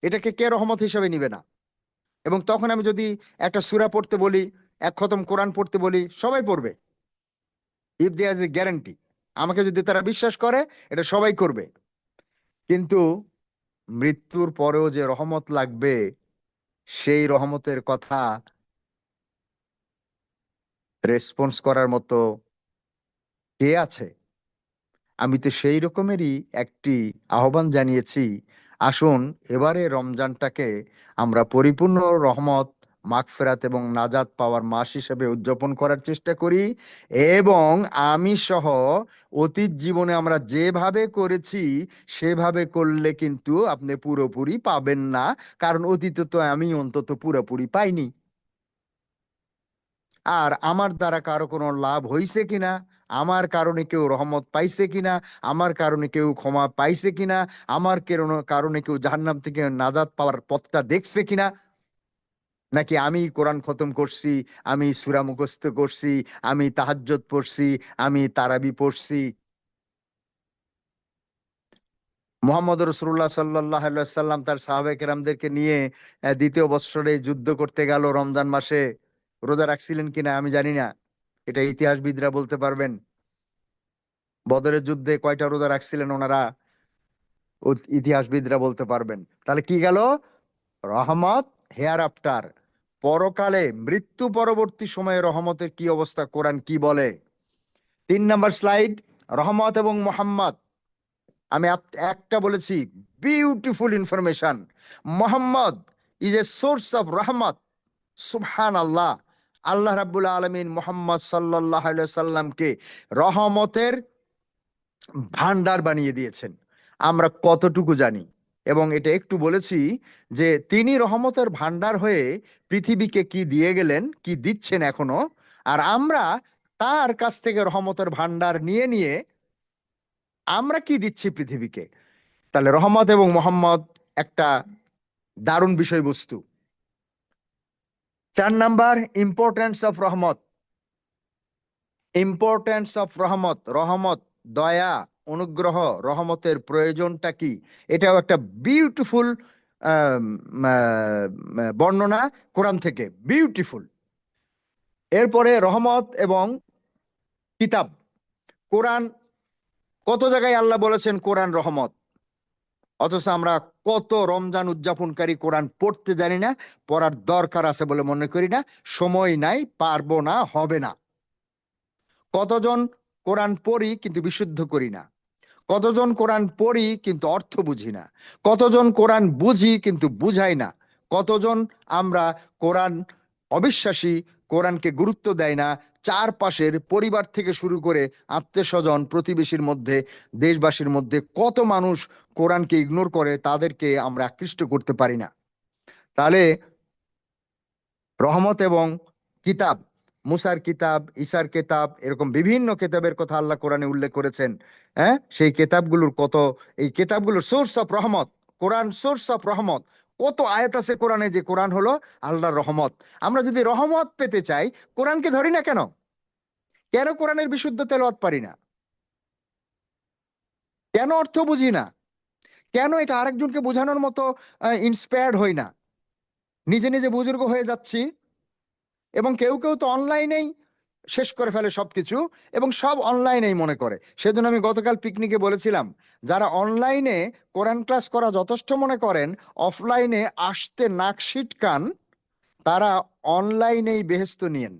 এটাকে কে রহমত হিসেবে নিবে না? এবং তখন আমি যদি একটা সূরা পড়তে বলি, 1 খতম কোরআন পড়তে বলি, সবাই পড়বে, if there is a guarantee. আমাকে যদি তারা বিশ্বাস করে, এটা সবাই করবে। কিন্তু মৃত্যুর পরেও যে রহমত লাগবে, সেই রহমতের কথা রেসপন্স করার মতো কে আছে? আমি তো সেই রকমেরই একটি আহ্বান জানিয়েছি। আসুন এবারে রমজানটাকে আমরা পরিপূর্ণ রহমত, মাগফিরাত এবং নাজাত পাওয়ার মাস হিসেবে উদযাপন করার চেষ্টা করি। এবং আমি সহ অতীত জীবনে আমরা যেভাবে করেছি সেভাবে করলে কিন্তু আপনি পুরোপুরি পাবেন না, কারণ অতীতে তো আমি অন্তত পুরোপুরি পাইনি। আর আমার দ্বারা কারো কোনো লাভ হয়েছে কিনা, আমার কারণে কেউ রহমত পাইছে কিনা, আমার কারণে কেউ ক্ষমা পাইছে কিনা, আমার কারণে কেউ জাহান্নাম থেকে নাজাত পাওয়ার পথটা দেখছে কিনা, নাকি আমি কোরআন খতম করছি, আমি সূরা মুখস্থ করছি, আমি তাহাজ্জুদ পড়ছি, আমি তারাবি পড়ছি। মুহাম্মদ রাসূলুল্লাহ সাল্লাল্লাহু আলাইহি ওয়াসাল্লাম তার সাহাবায়ে কেরামদেরকে নিয়ে 2য় বৎসরে যুদ্ধ করতে গেল রমজান মাসে, রোজা রাখছিলেন কিনা আমি জানি না, এটা ইতিহাসবিদরা বলতে পারবেন। বদরের যুদ্ধে কয়টা রোজা রাখছিলেন ওনারা, ইতিহাসবিদরা বলতে পারবেন। তাহলে কি গেল? রহমত হেয়ার আফটার, পরকালে মৃত্যু পরবর্তী সময়ে রহমতের কি অবস্থা, কোরআন কি বলে? 3 নাম্বার স্লাইড, রহমত এবং মোহাম্মদ। আমি একটা বলেছি, beautiful information. Mohammad is a source of রহমত। সুবহানাল্লাহ, আল্লাহ রাব্বুল আলামিন মুহাম্মদ সাল্লাল্লাহু আলাইহি সাল্লামকে রহমতের ভান্ডার বানিয়ে দিয়েছেন। আমরা কতটুকু জানি? এবং এটা একটু বলেছি যে তিনি রহমতের ভান্ডার হয়ে পৃথিবীকে কি দিয়ে গেলেন, কি দিচ্ছেন এখনো, আর আমরা তার কাছ থেকে রহমতের ভান্ডার নিয়ে নিয়ে আমরা কি দিচ্ছি পৃথিবীকে। তাহলে রহমত এবং মোহাম্মদ একটা দারুণ বিষয়বস্তু। 4 নাম্বার, ইম্পর্টেন্স অফ রহমত। ইম্পর্টেন্স অফ রহমত, রহমত, দয়া, অনুগ্রহ, রহমতের প্রয়োজনটা কি, এটাও একটা বিউটিফুল বর্ণনা কোরআন থেকে, বিউটিফুল। এরপরে রহমত এবং কিতাব। কোরআন, কত জায়গায় আল্লাহ বলেছেন কোরআন রহমত, অথচ আমরা কত রমজান উদযাপনকারী কোরআন পড়তে জানি না, পড়ার দরকার আছে বলে মনে করি না, সময় নাই, পারবো না, হবে না। কতজন কোরআন পড়ি কিন্তু বিশুদ্ধ করি না? কতজন কোরআন পড়ি কিন্তু অর্থ বুঝি না? কতজন কোরআন বুঝি কিন্তু বুঝাই না? কতজন আমরা কোরআন অবিশ্বাসী, কোরআনকে গুরুত্ব দেয় না? চারপাশের পরিবার থেকে শুরু করে আত্মীয় স্বজন, প্রতিবেশীর মধ্যে, দেশবাসীর মধ্যে কত মানুষ কোরআনকে ইগনোর করে, তাদেরকে আমরা আকৃষ্ট করতে পারি না। তাহলে রহমত এবং কিতাব, মুসার কিতাব, ঈসার কিতাব, এরকম বিভিন্ন কিতাবের কথা আল্লাহ কোরআনে উল্লেখ করেছেন। হ্যাঁ, সেই কিতাবগুলোর কত, এই কিতাবগুলোর সোর্স অফ রহমত, কোরআন সোর্স অফ রহমত। কত আয়াত আছে কোরআনে যে কোরআন হলো আল্লাহর রহমত। আমরা যদি রহমত পেতে চাই, কোরআনকে ধরি না কেন? কেন কোরআনের বিশুদ্ধ তেলাওয়াত পারি না? কেন অর্থ বুঝি না? কেন এটা আরেকজনকে বোঝানোর মতো ইন্সপায়ার্ড হই না? নিজে নিজে বুজুর্গ হয়ে যাচ্ছি, এবং কেউ কেউ তো অনলাইনেই শেষ করে ফেলে সবকিছু, এবং সব অনলাইনেই মনে করে। সেজন্য আমি গতকাল পিকনিকে বলেছিলাম, যারা অনলাইনে কোরআন ক্লাস করা যথেষ্ট মনে করেন, অফলাইনে আসতে নাক সিটকান, তারা অনলাইনেই বেহেস্ত নিয়েন।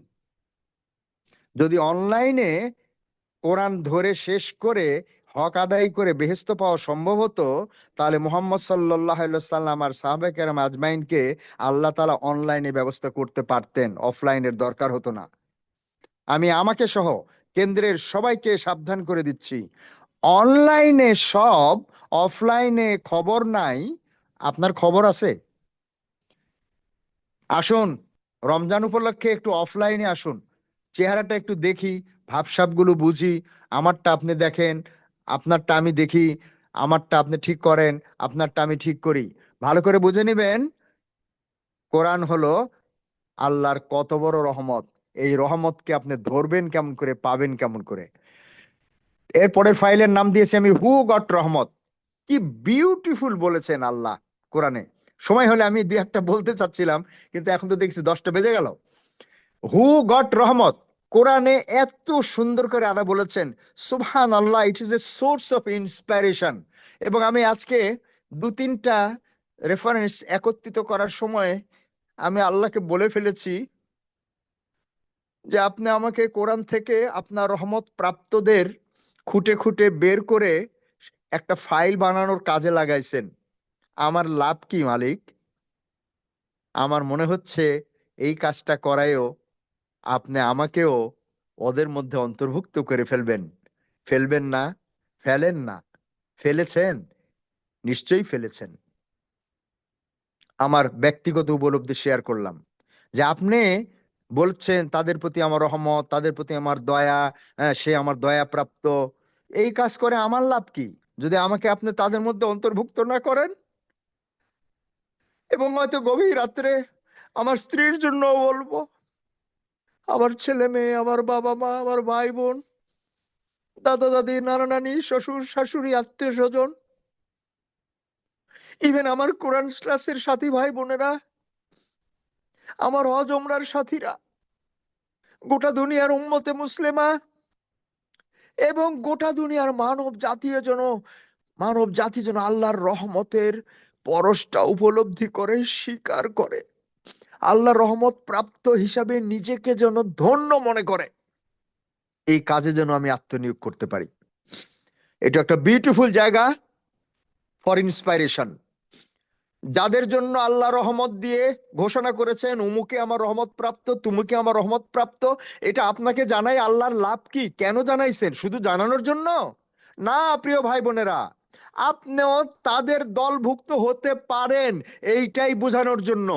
যদি অনলাইনে কোরআন ধরে শেষ করে হক আদায় করে বেহেস্ত পাওয়া সম্ভব হতো, তাহলে মুহাম্মদ সাল্লাল্লাহু আলাইহি সাল্লাম আর সাহাবায়ে কেরাম আজমাইনকে আল্লাহ তাআলা অনলাইনে ব্যবস্থা করতে পারতেন, অফলাইনের দরকার হতো না। আমি আমাকে সহ কেন্দ্রের সবাইকে সাবধান করে দিচ্ছি, অনলাইনে সব, অফলাইনে খবর নাই। আপনার খবর আছে? আসুন, রমজান উপলক্ষে একটু অফলাইনে আসুন, চেহারাটা একটু দেখি, ভাবসাবগুলো বুঝি। আমারটা আপনি দেখেন, আপনারটা আমি দেখি, আমারটা আপনি ঠিক করেন, আপনারটা আমি ঠিক করি। ভালো করে বুঝে নেবেন, কোরআন হলো আল্লাহর কত বড় রহমত। এই রহমতকে আপনি ধরবেন কেমন করে, পাবেন কেমন করে? এরপরের ফাইলের নাম দিয়েছি আমি হু গট রহমত। কি বিউটিফুল বলেছেন আল্লাহ কোরআনে। সময় হলে আমি দুই একটা বলতে চাচ্ছিলাম, কিন্তু এখন তো দেখছি 10টা বেজে গেল। হু গট রহমত, কোরআনে এত সুন্দর করে আল্লাহ বলেছেন, সুবহান আল্লাহ, it is a source of inspiration. এবং আমি আজকে দু তিনটা রেফারেন্স একত্রিত করার সময় আমি আল্লাহকে বলে ফেলেছি যে আপনি আমাকে কোরআন থেকে আপনার রহমত প্রাপ্তদের খুঁটে খুঁটে বের করে একটা ফাইল বানানোর কাজে লাগাইছেন। আমার লাভ কি মালিক? আমার মনে হচ্ছে এই কাজটা করায়ও আপনি আমাকেও ওদের মধ্যে অন্তর্ভুক্ত করে ফেলবেন। ফেলবেন না? ফেলেন না? ফেলেছেন? নিশ্চয়ই ফেলেছেন। আমার ব্যক্তিগত উপলব্ধি শেয়ার করলাম যে আপনি বলছেন তাদের প্রতি আমার রহমত, তাদের প্রতি আমার দয়া, সে আমার দয়া প্রাপ্ত। এই কাজ করে আমার লাভ কি যদি আমাকে আপনি তাদের মধ্যে অন্তর্ভুক্ত না করেন? এবং হয়তো গভীর রাত্রে আমার স্ত্রীর জন্য বলবো, আমার ছেলে মেয়ে, আমার বাবা মা, আমার ভাই বোন, দাদা দাদি, নানা নানি, শ্বশুর শাশুড়ি, আত্মীয় স্বজন, ইভেন আমার কোরআন ক্লাসের সাথী ভাই বোনেরা, আমার হজ ওমরার সাথীরা, গোটা দুনিয়ার উম্মতে মুসলিমা, এবং গোটা দুনিয়ার মানব জাতি যেন আল্লাহর রহমতের পরশটা উপলব্ধি করে, স্বীকার করে, আল্লাহর রহমত প্রাপ্ত হিসাবে নিজেকে যেন ধন্য মনে করে। এই কাজে যেন আমি আত্মনিয়োগ করতে পারি। এটা একটা বিউটিফুল জায়গা ফর ইন্সপাইরেশন। যাদের জন্য আল্লাহ রহমত দিয়ে ঘোষণা করেছেন উমুকে আমার রহমত প্রাপ্ত, তুমুকে আমার রহমত প্রাপ্ত, এটা আপনাকে জানাই আল্লাহর লাভ কি? কেন জানাইছেন? শুধু জানানোর জন্য না প্রিয় ভাই বোনেরা, আপনিও তাদের দলভুক্ত হতে পারেন, এইটাই বোঝানোর জন্য।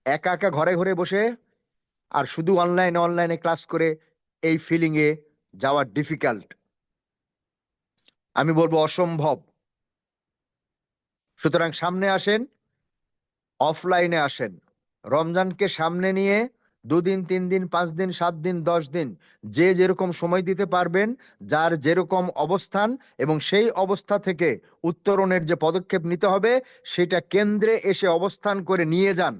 একা একা ঘরে ঘরে বসে আর শুধু অনলাইনে অনলাইনে ক্লাস করে এই ফিলিং এ যাওয়া ডিফিকাল্ট, আমি বলবো অসম্ভব। সুতরাং সামনে আসেন, অফলাইনে আসেন, রমজানকে সামনে নিয়ে 2 দিন 3 দিন 5 দিন 7 দিন 10 দিন যে যেরকম সময় দিতে পারবেন, যার যেরকম অবস্থান, এবং সেই অবস্থা থেকে উত্তরণের যে পদক্ষেপ নিতে হবে সেটা কেন্দ্রে এসে অবস্থান করে নিয়ে যান,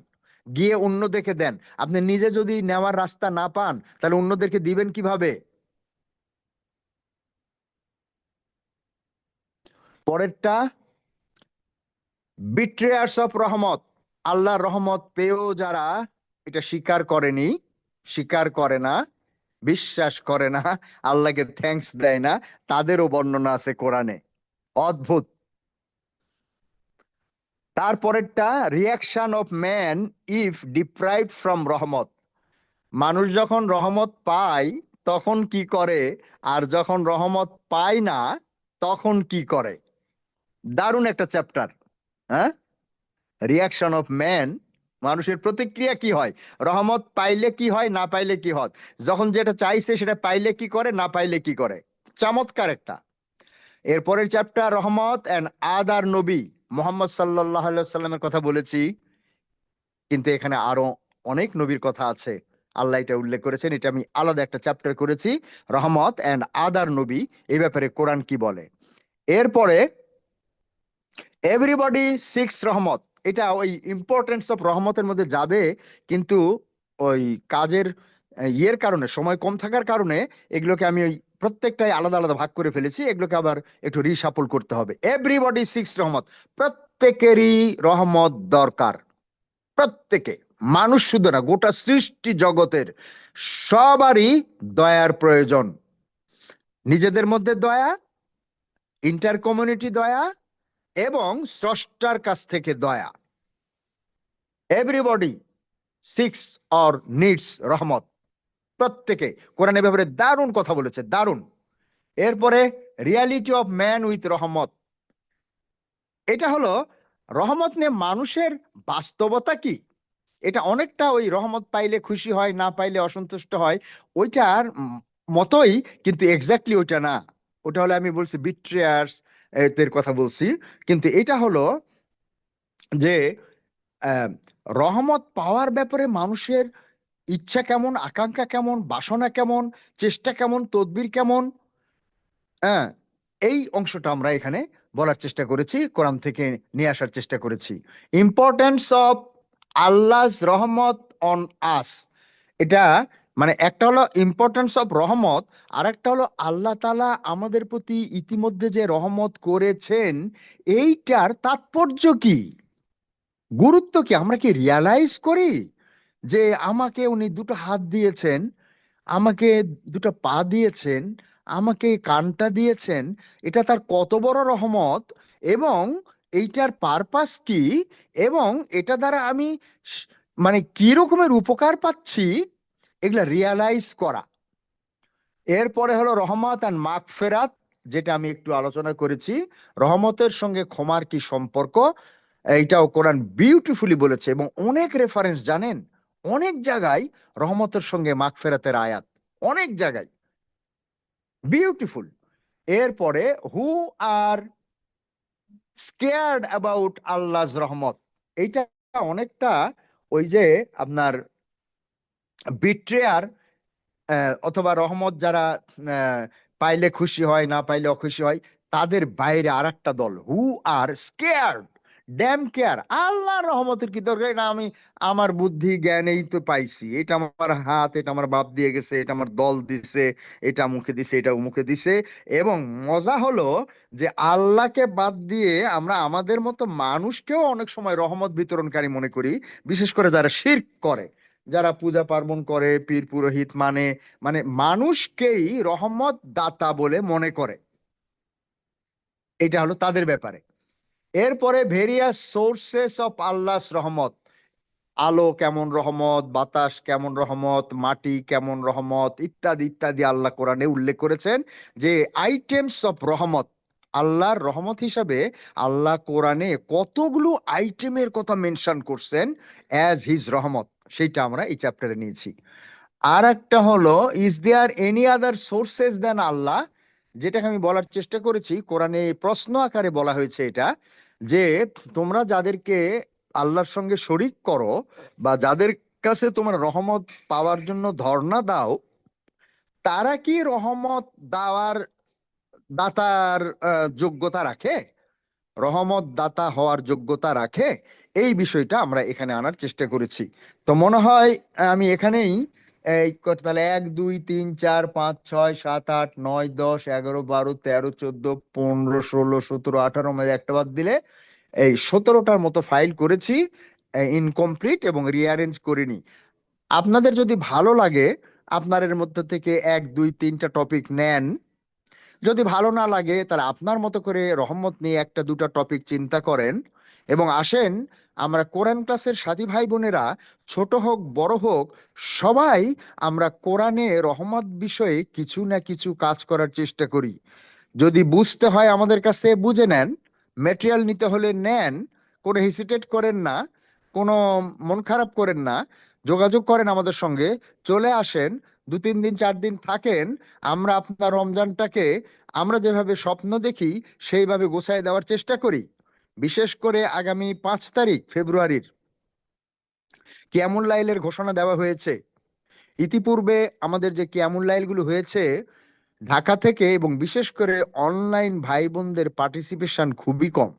গিয়ে অন্যদেরকে দেন। আপনি নিজে যদি নেওয়ার রাস্তা না পান, তাহলে অন্যদেরকে দিবেন কিভাবে? পরেরটা, বিট্রেয়ার্স অফ রহমত। আল্লাহর রহমত পেয়েও যারা এটা স্বীকার করেনি, স্বীকার করে না, বিশ্বাস করে না, আল্লাহকে থ্যাঙ্কস দেয় না, তাদেরও বর্ণনা আছে কোরআনে। অদ্ভুত। তারপরেরটা, reaction of man if deprived from রহমত। মানুষ যখন রহমত পায় তখন কি করে, আর যখন রহমত পায় না তখন কি করে। দারুণ একটা চ্যাপ্টার। হ্যাঁ, রিয়াকশন অফ ম্যান, মানুষের প্রতিক্রিয়া কি হয়, রহমত পাইলে কি হয়, না পাইলে কি হয়, যখন যেটা চাইছে সেটা পাইলে কি করে, না পাইলে কি করে। চমৎকার একটা। এরপরের চ্যাপ্টার রহমত এন্ড আদার নবী। মোহাম্মদ সাল্লাল্লাহু আলাইহি সাল্লামের কথা বলেছি, কিন্তু এখানে আরো অনেক নবীর কথা আছে, আল্লাহ এটা উল্লেখ করেছেন। এটা আমি আলাদা একটা চ্যাপ্টার করেছি, রহমত এন্ড আদার নবী, এই ব্যাপারে কোরআন কি বলে। এরপরে এভরিবডি সিক্স রহমত। এটা ওই ইম্পর্টেন্স অফ রহমতের মধ্যে যাবে, কিন্তু ওই কাজের ইয়ের কারণে, সময় কম থাকার কারণে এগুলোকে আমি ওই প্রত্যেকটাই আলাদা আলাদা ভাগ করে ফেলেছি, এগুলোকে আবার একটু রিসাপল করতে হবে। এভরিবডি সিক্স রহমত, প্রত্যেকেরই রহমত দরকার। প্রত্যেকে, মানুষ শুধু না, গোটা সৃষ্টি জগতের সবারই দয়ার প্রয়োজন। নিজেদের মধ্যে দয়া, ইন্টার কমিউনিটি দয়া, এবং স্রষ্টার কাছ থেকে দয়া। এভরিবডি সিক্স অর নিডস রহমত, প্রত্যেকে। কোরআনের ব্যাপারে দারুণ কথা বলেছে, দারুণ। এরপরে রিয়ালিটি অফ ম্যান উইথ রহমত। এটা হলো রহমত নিয়ে মানুষের বাস্তবতা কি। এটা অনেকটা ওই রহমত পাইলে খুশি হয়, না পাইলে অসন্তুষ্ট হয়, ওইটার মতোই, কিন্তু এক্স্যাক্টলি ওইটা না। ওটা হলো, আমি বলছি বিট্রিয়ার্স এর কথা বলছি, কিন্তু এটা হলো যে আহ, রহমত পাওয়ার ব্যাপারে মানুষের ইচ্ছা কেমন, আকাঙ্ক্ষা কেমন, বাসনা কেমন, চেষ্টা কেমন, তদবির কেমন। হ্যাঁ, এই অংশটা আমরা এখানে বলার চেষ্টা করেছি, কোরআন থেকে নিয়ে আসার চেষ্টা করেছি। ইম্পর্টেন্স অফ আল্লাহস রহমত অন আস। এটা মানে একটা হলো ইম্পর্টেন্স অফ রহমত, আর একটা হলো আল্লাহ তাআলা আমাদের প্রতি ইতিমধ্যে যে রহমত করেছেন এইটার তাৎপর্য কি, গুরুত্ব কি, আমরা কি রিয়ালাইজ করি যে আমাকে উনি দুটো হাত দিয়েছেন, আমাকে দুটো পা দিয়েছেন, আমাকে কানটা দিয়েছেন, এটা তার কত বড় রহমত, এবং এইটার পারপাস কি, এবং এটা দ্বারা আমি স- মানে কি রকমের উপকার পাচ্ছি, এগুলা রিয়ালাইজ করা। এরপরে হলো রহমত আর মাগফিরাত, যেটা আমি একটু আলোচনা করেছি, রহমতের সঙ্গে ক্ষমার কি সম্পর্ক, এইটাও কোরআন বিউটিফুলি বলেছে, এবং অনেক রেফারেন্স জানেন, অনেক জায়গায় রহমতের সঙ্গে মাগফিরাতের আয়াত, অনেক জায়গায় বিউটিফুল। এরপরে হু আর স্কেয়ার্ড অ্যাবাউট আল্লাহর রহমত। এইটা অনেকটা ওই যে আপনার বিট্রেয়ার অথবা রহমত যারা পাইলে খুশি হয়, না পাইলে অখুশি হয়, তাদের বাইরে আর একটা দল, হু আর স্কেয়ার্ড, ড্যাম কেয়ার, আল্লাহর রহমতের কি দরকার, এটা আমি আমার বুদ্ধি জ্ঞান এই তো পাইছি, এটা আমার হাত, এটা আমার বাপ দিয়ে গেছে, এটা আমার দল দিছে, এটা মুখে দিছে, এটা মুখে দিছে। এবং মজা হলো যে আল্লাহকে বাদ দিয়ে আমরা আমাদের মতো মানুষকেও অনেক সময় রহমত বিতরণকারী মনে করি, বিশেষ করে যারা শিরক করে, যারা পূজা পার্বণ করে, পীর পুরোহিত মানে মানে মানুষকেই রহমত দাতা বলে মনে করে। এটা হলো তাদের ব্যাপারে। এরপরে ভেরিয়াস সোর্সেস অফ আল্লাহস রহমত। আলো কেমন রহমত, বাতাস কেমন রহমত, মাটি কেমন রহমত, ইত্যাদি ইত্যাদি আল্লাহ কোরআনে উল্লেখ করেছেন যে আইটেমস অফ রহমত। আল্লাহর রহমত হিসাবে আল্লাহ কোরআনে কতগুলো আইটেমের কথা মেনশন করছেন অ্যাজ হিজ রহমত, সেইটা আমরা এই চ্যাপ্টারে নিয়েছি। আর একটা হলো, is there any other sources than আল্লাহ, যেটাকে আমি বলার চেষ্টা করেছি, কোরআনে প্রশ্ন আকারে বলা হয়েছে এটা, যে তোমরা যাদেরকে আল্লাহর সঙ্গে শরিক করো, বা যাদের কাছে তোমরা রহমত পাওয়ার জন্য ধর্ণা দাও, তারা কি রহমত দেওয়ার দাতার যোগ্যতা রাখে, রহমত দাতা হওয়ার যোগ্যতা রাখে। এই বিষয়টা আমরা এখানে আনার চেষ্টা করেছি। তো মনে হয় আমি এখানেই তাহলে 1 2 3 4 5 6 7 8 9 10 11 12 13 14 15 16 17 18 মধ্যে একটা বাদ দিলে এই 17টার মতো ফাইল করেছি, ইনকমপ্লিট এবং রিঅ্যারেঞ্জ করিনি। আপনাদের যদি ভালো লাগে আপনার মধ্যে থেকে 1 2 3টা টপিক নেন। যদি ভালো না লাগে তাহলে আপনার মতো করে রহমত নিয়ে 1 2টা টপিক চিন্তা করেন এবং আসেন আমরা কোরআন ক্লাসের সাথী ভাই বোনেরা, ছোট হোক বড় হোক, সবাই আমরা কোরআনে রহমত বিষয়ে কিছু না কিছু কাজ করার চেষ্টা করি। যদি বুঝতে হয় আমাদের কাছে বুঝে নেন, মেটেরিয়াল নিতে হলে নেন, কোনো হেসিটেট করেন না, কোনো মন খারাপ করেন না, যোগাযোগ করেন আমাদের সঙ্গে, চলে আসেন, 2 3 দিন 4 দিন থাকেন। আমরা আপনার রমজানটাকে আমরা যেভাবে স্বপ্ন দেখি সেইভাবে গোছায় দেওয়ার চেষ্টা করি। বিশেষ করে আগামী 5 তারিখ ফেব্রুয়ারির কিয়ামুল লাইলের ঘোষণা দেওয়া হয়েছে। ইতিপূর্বে আমাদের যে কিয়ামুল লাইলগুলো হয়েছে ঢাকা থেকে এবং বিশেষ করে অনলাইন ভাই বোনদের পার্টিসিপেশন খুবই কম,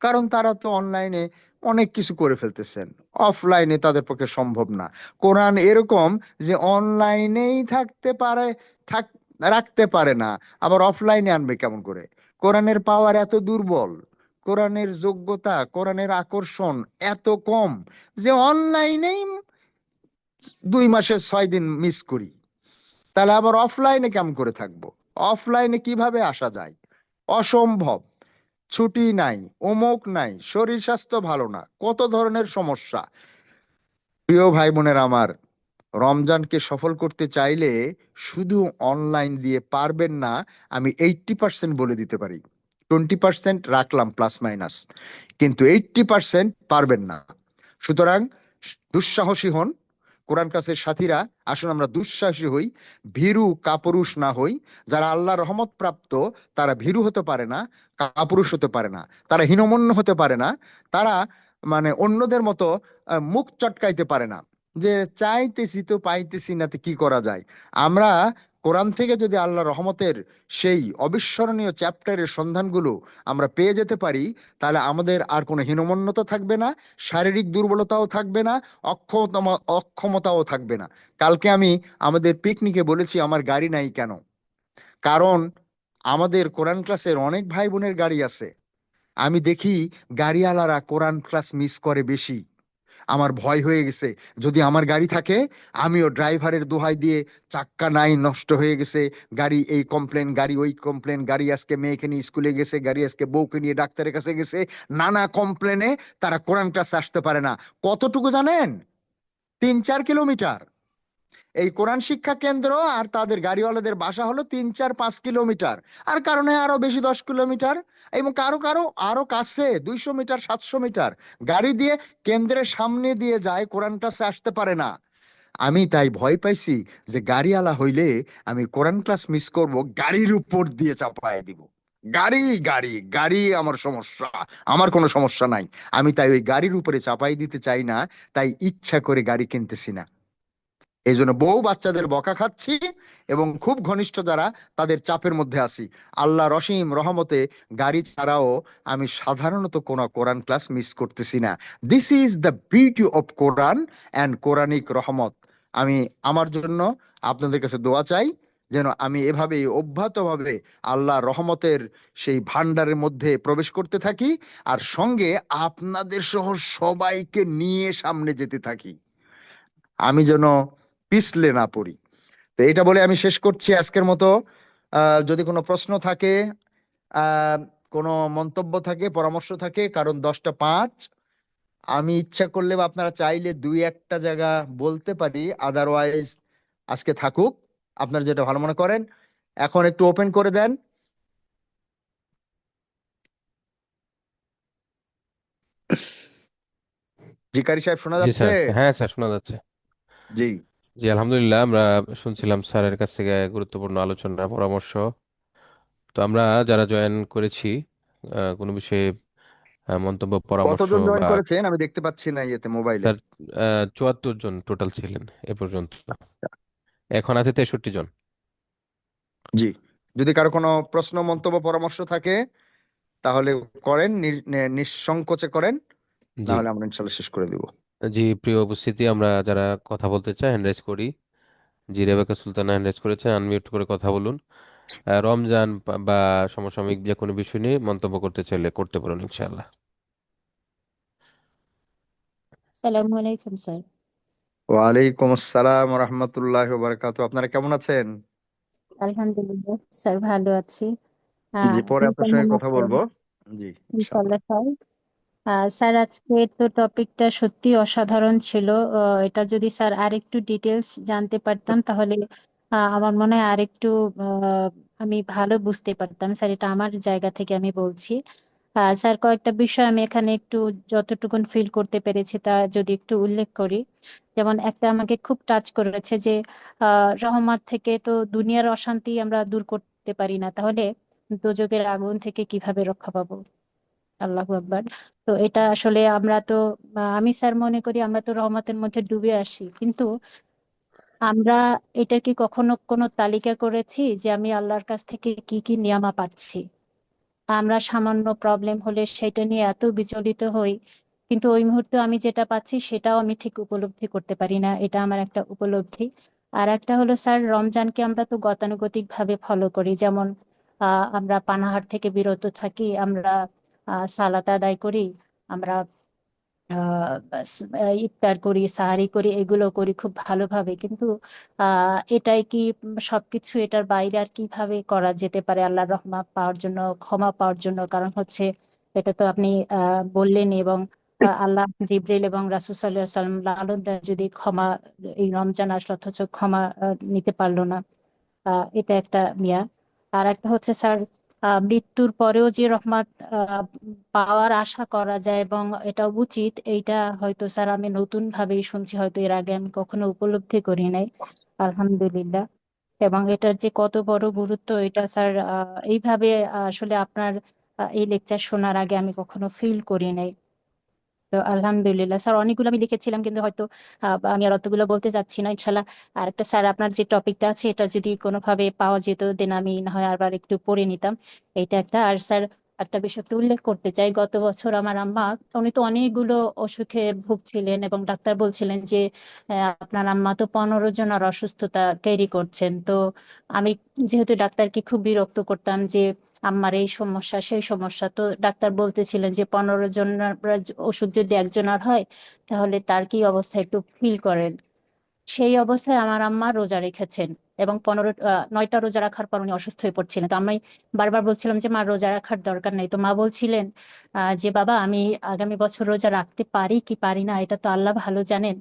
কারণ তারা তো অনলাইনে অনেক কিছু করে ফেলতেছেন, অফলাইনে তাদের পক্ষে সম্ভব না। কোরআন এরকম যে অনলাইনেই থাকতে পারে, থাক রাখতে পারে না, আবার অফলাইনে আনবে কেমন করে? কোরআনের পাওয়ার এত দুর্বল, কোরআনের যোগ্যতা, কোরআনের আকর্ষণ এত কম যে অনলাইনেই 2 মাসে 6 দিন মিস করি, তাহলে আবার অফলাইনে কেমন করে থাকবো? অফলাইনে কিভাবে আসা যায়? অসম্ভব। ছুটি নাই, অমুক নাই, শরীর স্বাস্থ্য ভালো না, কত ধরনের সমস্যা। প্রিয় ভাই বোনের আমার, রমজানকে সফল করতে চাইলে শুধু অনলাইন দিয়ে পারবেন না। আমি 80% বলে দিতে পারি, 20% রাখলাম প্লাস মাইনাস, কিন্তু 80% পারবেন না। সুতরাং দুঃসাহসী হন কোরআন ক্লাসের সাথীরা, আসুন আমরা দুঃসাহসী হই, ভীরু কাপুরুষ না হই। যারা আল্লাহ রহমত প্রাপ্ত তারা ভীরু হতে পারে না, কাপুরুষ হতে পারে না, তারা হীনমন্য হতে পারে না, তারা মানে অন্যদের মতো মুখ চটকাইতে পারে না যে চাইতেছি তো পাইতেছি না, তো কি করা যায়। আমরা কোরআন থেকে যদি আল্লাহ রহমতের সেই অবিস্মরণীয় চ্যাপ্টারের সন্ধানগুলো আমরা পেয়ে যেতে পারি, তাহলে আমাদের আর কোনো হীনমন্যতা থাকবে না, শারীরিক দুর্বলতাও থাকবে না, অক্ষমতাও থাকবে না। কালকে আমি আমাদের পিকনিকে বলেছি আমার গাড়ি নাই কেন, কারণ আমাদের কোরআন ক্লাসের অনেক ভাই বোনের গাড়ি আছে। আমি দেখি গাড়িওয়ালারা কোরআন ক্লাস মিস করে বেশি। আমার ভয় হয়ে গেছে, যদি আমার গাড়ি থাকে আমিও ড্রাইভারের দোহাই দিয়ে, চাক্কা নাই, নষ্ট হয়ে গেছে, গাড়ি এই কমপ্লেন, গাড়ি ওই কমপ্লেন, গাড়ি আজকে মেয়েকে নিয়ে স্কুলে গেছে, গাড়ি আজকে বউকে নিয়ে ডাক্তারের কাছে গেছে, নানা কমপ্লেনে তারা কোরআন ক্লাসে আসতে পারে না। কতটুকু জানেন? 3 4 কিলোমিটার। এই কোরআন শিক্ষা কেন্দ্র আর তাদের গাড়িওয়ালাদের বাসা হলো 3 4 5 কিলোমিটার, আর কারণে আরো বেশি 10 কিলোমিটার, এবং কারো কারো আরো কাছে 200 মিটার 700 মিটার গাড়ি দিয়ে কেন্দ্রের সামনে দিয়ে যায়, কোরআন ক্লাসে আসতে পারে না। আমি তাই ভয় পাইছি যে গাড়িওয়ালা হইলে আমি কোরআন ক্লাস মিস করব, গাড়ির উপর দিয়ে চাপায় দিব। গাড়ি গাড়ি গাড়ি আমার সমস্যা, আমার কোনো সমস্যা নাই। আমি তাই ওই গাড়ির উপরে চাপাই দিতে চাই না, তাই ইচ্ছা করে গাড়ি কিনতেছি না। এই জন্য বউ বাচ্চাদের বকা খাচ্ছি এবং খুব ঘনিষ্ঠ যারা তাদের চাপের মধ্যে আছি। আল্লাহ রহিম রহমতে গাড়ি ছাড়াও আমি সাধারণত কোনো কোরআন ক্লাস মিস করতেছি না। This is the beauty of Quran and Quranic রহমত। আমি আমার জন্য আপনাদের কাছে দোয়া চাই যেন আমি এভাবেই অব্যাহতভাবে আল্লাহ রহমতের সেই ভান্ডারের মধ্যে প্রবেশ করতে থাকি, আর সঙ্গে আপনাদের সহ সবাইকে নিয়ে সামনে যেতে থাকি, আমি যেন পিছলে না পড়ি। তো এটা বলে আমি শেষ করছি আজকের মতো। যদি কোনো প্রশ্ন থাকে, আহ কোনো মন্তব্য থাকে, পরামর্শ থাকে, কারণ 10টা 5, আমি ইচ্ছা করলে বা আপনারা চাইলে 2 1টা জায়গা বলতে পারি, আদারওয়াইজ আজকে থাকুক, আপনারা যেটা ভালো মনে করেন। এখন একটু ওপেন করে দেন। জিকারি সাহেব শোনা জি যাচ্ছে? স্যার, হ্যাঁ স্যার, শোনা যাচ্ছে। জি। জি আলহামদুলিল্লাহ, আমরা শুনছিলাম স্যারের কাছ থেকে গুরুত্বপূর্ণ আলোচনা পরামর্শ। তো আমরা যারা জয়েন করেছি কোনো বিষয়ে মন্তব্য পরামর্শ কতজন জয়েন বা করেছেন আমি দেখতে পাচ্ছি না ইয়েতে, মোবাইলে। স্যার 74 জন টোটাল ছিলেন এ পর্যন্ত, এখন আছে 63 জন। জি। যদি কারো কোনো প্রশ্ন মন্তব্য পরামর্শ থাকে তাহলে করেন, নিঃসংকোচে করেন, না জি হলে আমরা ইনশাল্লাহ শেষ করে দিব। জি, প্রিয় উপস্থিতি, আমরা যারা কথা বলতে চাই হ্যান্ড রাইজ করি। জি, রেবেকা সুলতানা হ্যান্ড রাইজ করেছেন, আনমিউট করে কথা বলুন। রমজান বা সমসাময়িক যে কোনো বিষয় নিয়ে মন্তব্য করতে চাইলে করতে পারেন ইনশাআল্লাহ। সালামু আলাইকুম স্যার। ওয়ালাইকুম আসসালাম রহমতুল্লাহ বারাকাতু। আপনারা কেমন আছেন? আলহামদুলিল্লাহ স্যার, ভালো আছি। জি, পরে আপনি আপনার সঙ্গে কেমন কথা আছেন? বলবো। জি, ইনশাআল্লাহ। ইনশাল্লাহ স্যার। স্যার, আজকে তো টপিকটা সত্যি অসাধারণ ছিল। এটা যদি স্যার আরেকটু ডিটেলস জানতে পারতাম তাহলে আমার মনে হয় আরেকটু আহ, আমি ভালো বুঝতে পারতাম। স্যার, এটা আমার জায়গা থেকে আমি বলছি। স্যার, কয়েকটা বিষয় আমি এখানে একটু যতটুকুন ফিল করতে পেরেছি তা যদি একটু উল্লেখ করি। যেমন একটা আমাকে খুব টাচ করেছে যে রহমত থেকে তো দুনিয়ার অশান্তি আমরা দূর করতে পারি না, তাহলে দোজখের আগুন থেকে কিভাবে রক্ষা পাবো? আল্লাহু আকবার। তো এটা আসলে আমরা তো আমি স্যার মনে করি আমরা তো রহমতের মধ্যে ডুবে আসি, কিন্তু আমরা এটার কি কখনো কোনো তালিকা করেছি যে আমি আল্লাহর কাছ থেকে কি কি নিয়ামা পাচ্ছি? আমরা সামান্য প্রবলেম হলে সেটা নিয়ে এত বিচলিত হই, কিন্তু ওই মুহূর্তে আমি যেটা পাচ্ছি সেটাও আমি ঠিক উপলব্ধি করতে পারি না। এটা আমার একটা উপলব্ধি। আর একটা হলো স্যার, রমজানকে আমরা তো গতানুগতিক ভাবে ফলো করি। যেমন আমরা পানাহার থেকে বিরত থাকি, আমরা সালাত আদায় করি, আমরা ইফতার করি, সাহারি করি, এগুলো করি খুব ভালোভাবে। কিন্তু এটাই কি সবকিছু? এটার বাইরে আর কিভাবে করা যেতে পারে আল্লাহর রহমত পাওয়ার জন্য, ক্ষমা পাওয়ার জন্য? কারণ হচ্ছে এটা তো আপনি বললেন, এবং আল্লাহ জিব্রিল এবং রাসূল সাল্লাল্লাহু আলাইহি সাল্লাম লালন দেয় যদি ক্ষমা, এই রমজান আসলো অথচ ক্ষমা নিতে পারলো না। এটা একটা মিয়া। আর একটা হচ্ছে স্যার, মৃত্যুর পরেও যে রহমত আহ, পাওয়ার আশা করা যায় এবং এটা উচিত, এইটা হয়তো স্যার আমি নতুন ভাবেই শুনছি, হয়তো এর আগে আমি কখনো উপলব্ধি করি নাই। আলহামদুলিল্লাহ। এবং এটার যে কত বড় গুরুত্ব, এটা স্যার এইভাবে আসলে আপনার এই লেকচার শোনার আগে আমি কখনো ফিল করি নাই। তো আলহামদুলিল্লাহ স্যার, অনেকগুলো আমি লিখেছিলাম কিন্তু হয়তো আমি আর অতগুলো বলতে চাচ্ছি না, ইনশাল্লাহ। আর একটা স্যার, আপনার যে টপিকটা আছে এটা যদি কোনোভাবে পাওয়া যেত দেন আমি না হয় আবার একটু পড়ে নিতাম। এইটা একটা। আর স্যার, একটা বিষয় একটু উল্লেখ করতে চাই। গত বছর আমার আম্মা, উনি তো অনেকগুলো অসুখে ভুগছিলেন এবং ডাক্তার বলছিলেন যে আপনার আম্মা তো 15 জনের অসুস্থতা ক্যারি করছেন। তো আমি যেহেতু ডাক্তারকে খুব বিরক্ত করতাম যে আম্মার এই সমস্যা সেই সমস্যা, তো ডাক্তার বলতেছিলেন যে 15 জনের ওষুধ যদি একজনের হয় তাহলে তার কি অবস্থা একটু ফিল করেন। সেই অবস্থায় আমার আম্মা রোজা রেখেছেন এবং 9টা রোজা রাখার পর উনি অসুস্থ হয়ে পড়ছিলেন। তো আমি বারবার বলছিলাম যে মা, রোজা রাখার দরকার নেই। তো মা বলছিলেন যে বাবা, আমি আগামী বছর রোজা রাখতে পারি কি পারি না এটা তো আল্লাহ ভালো জানেন।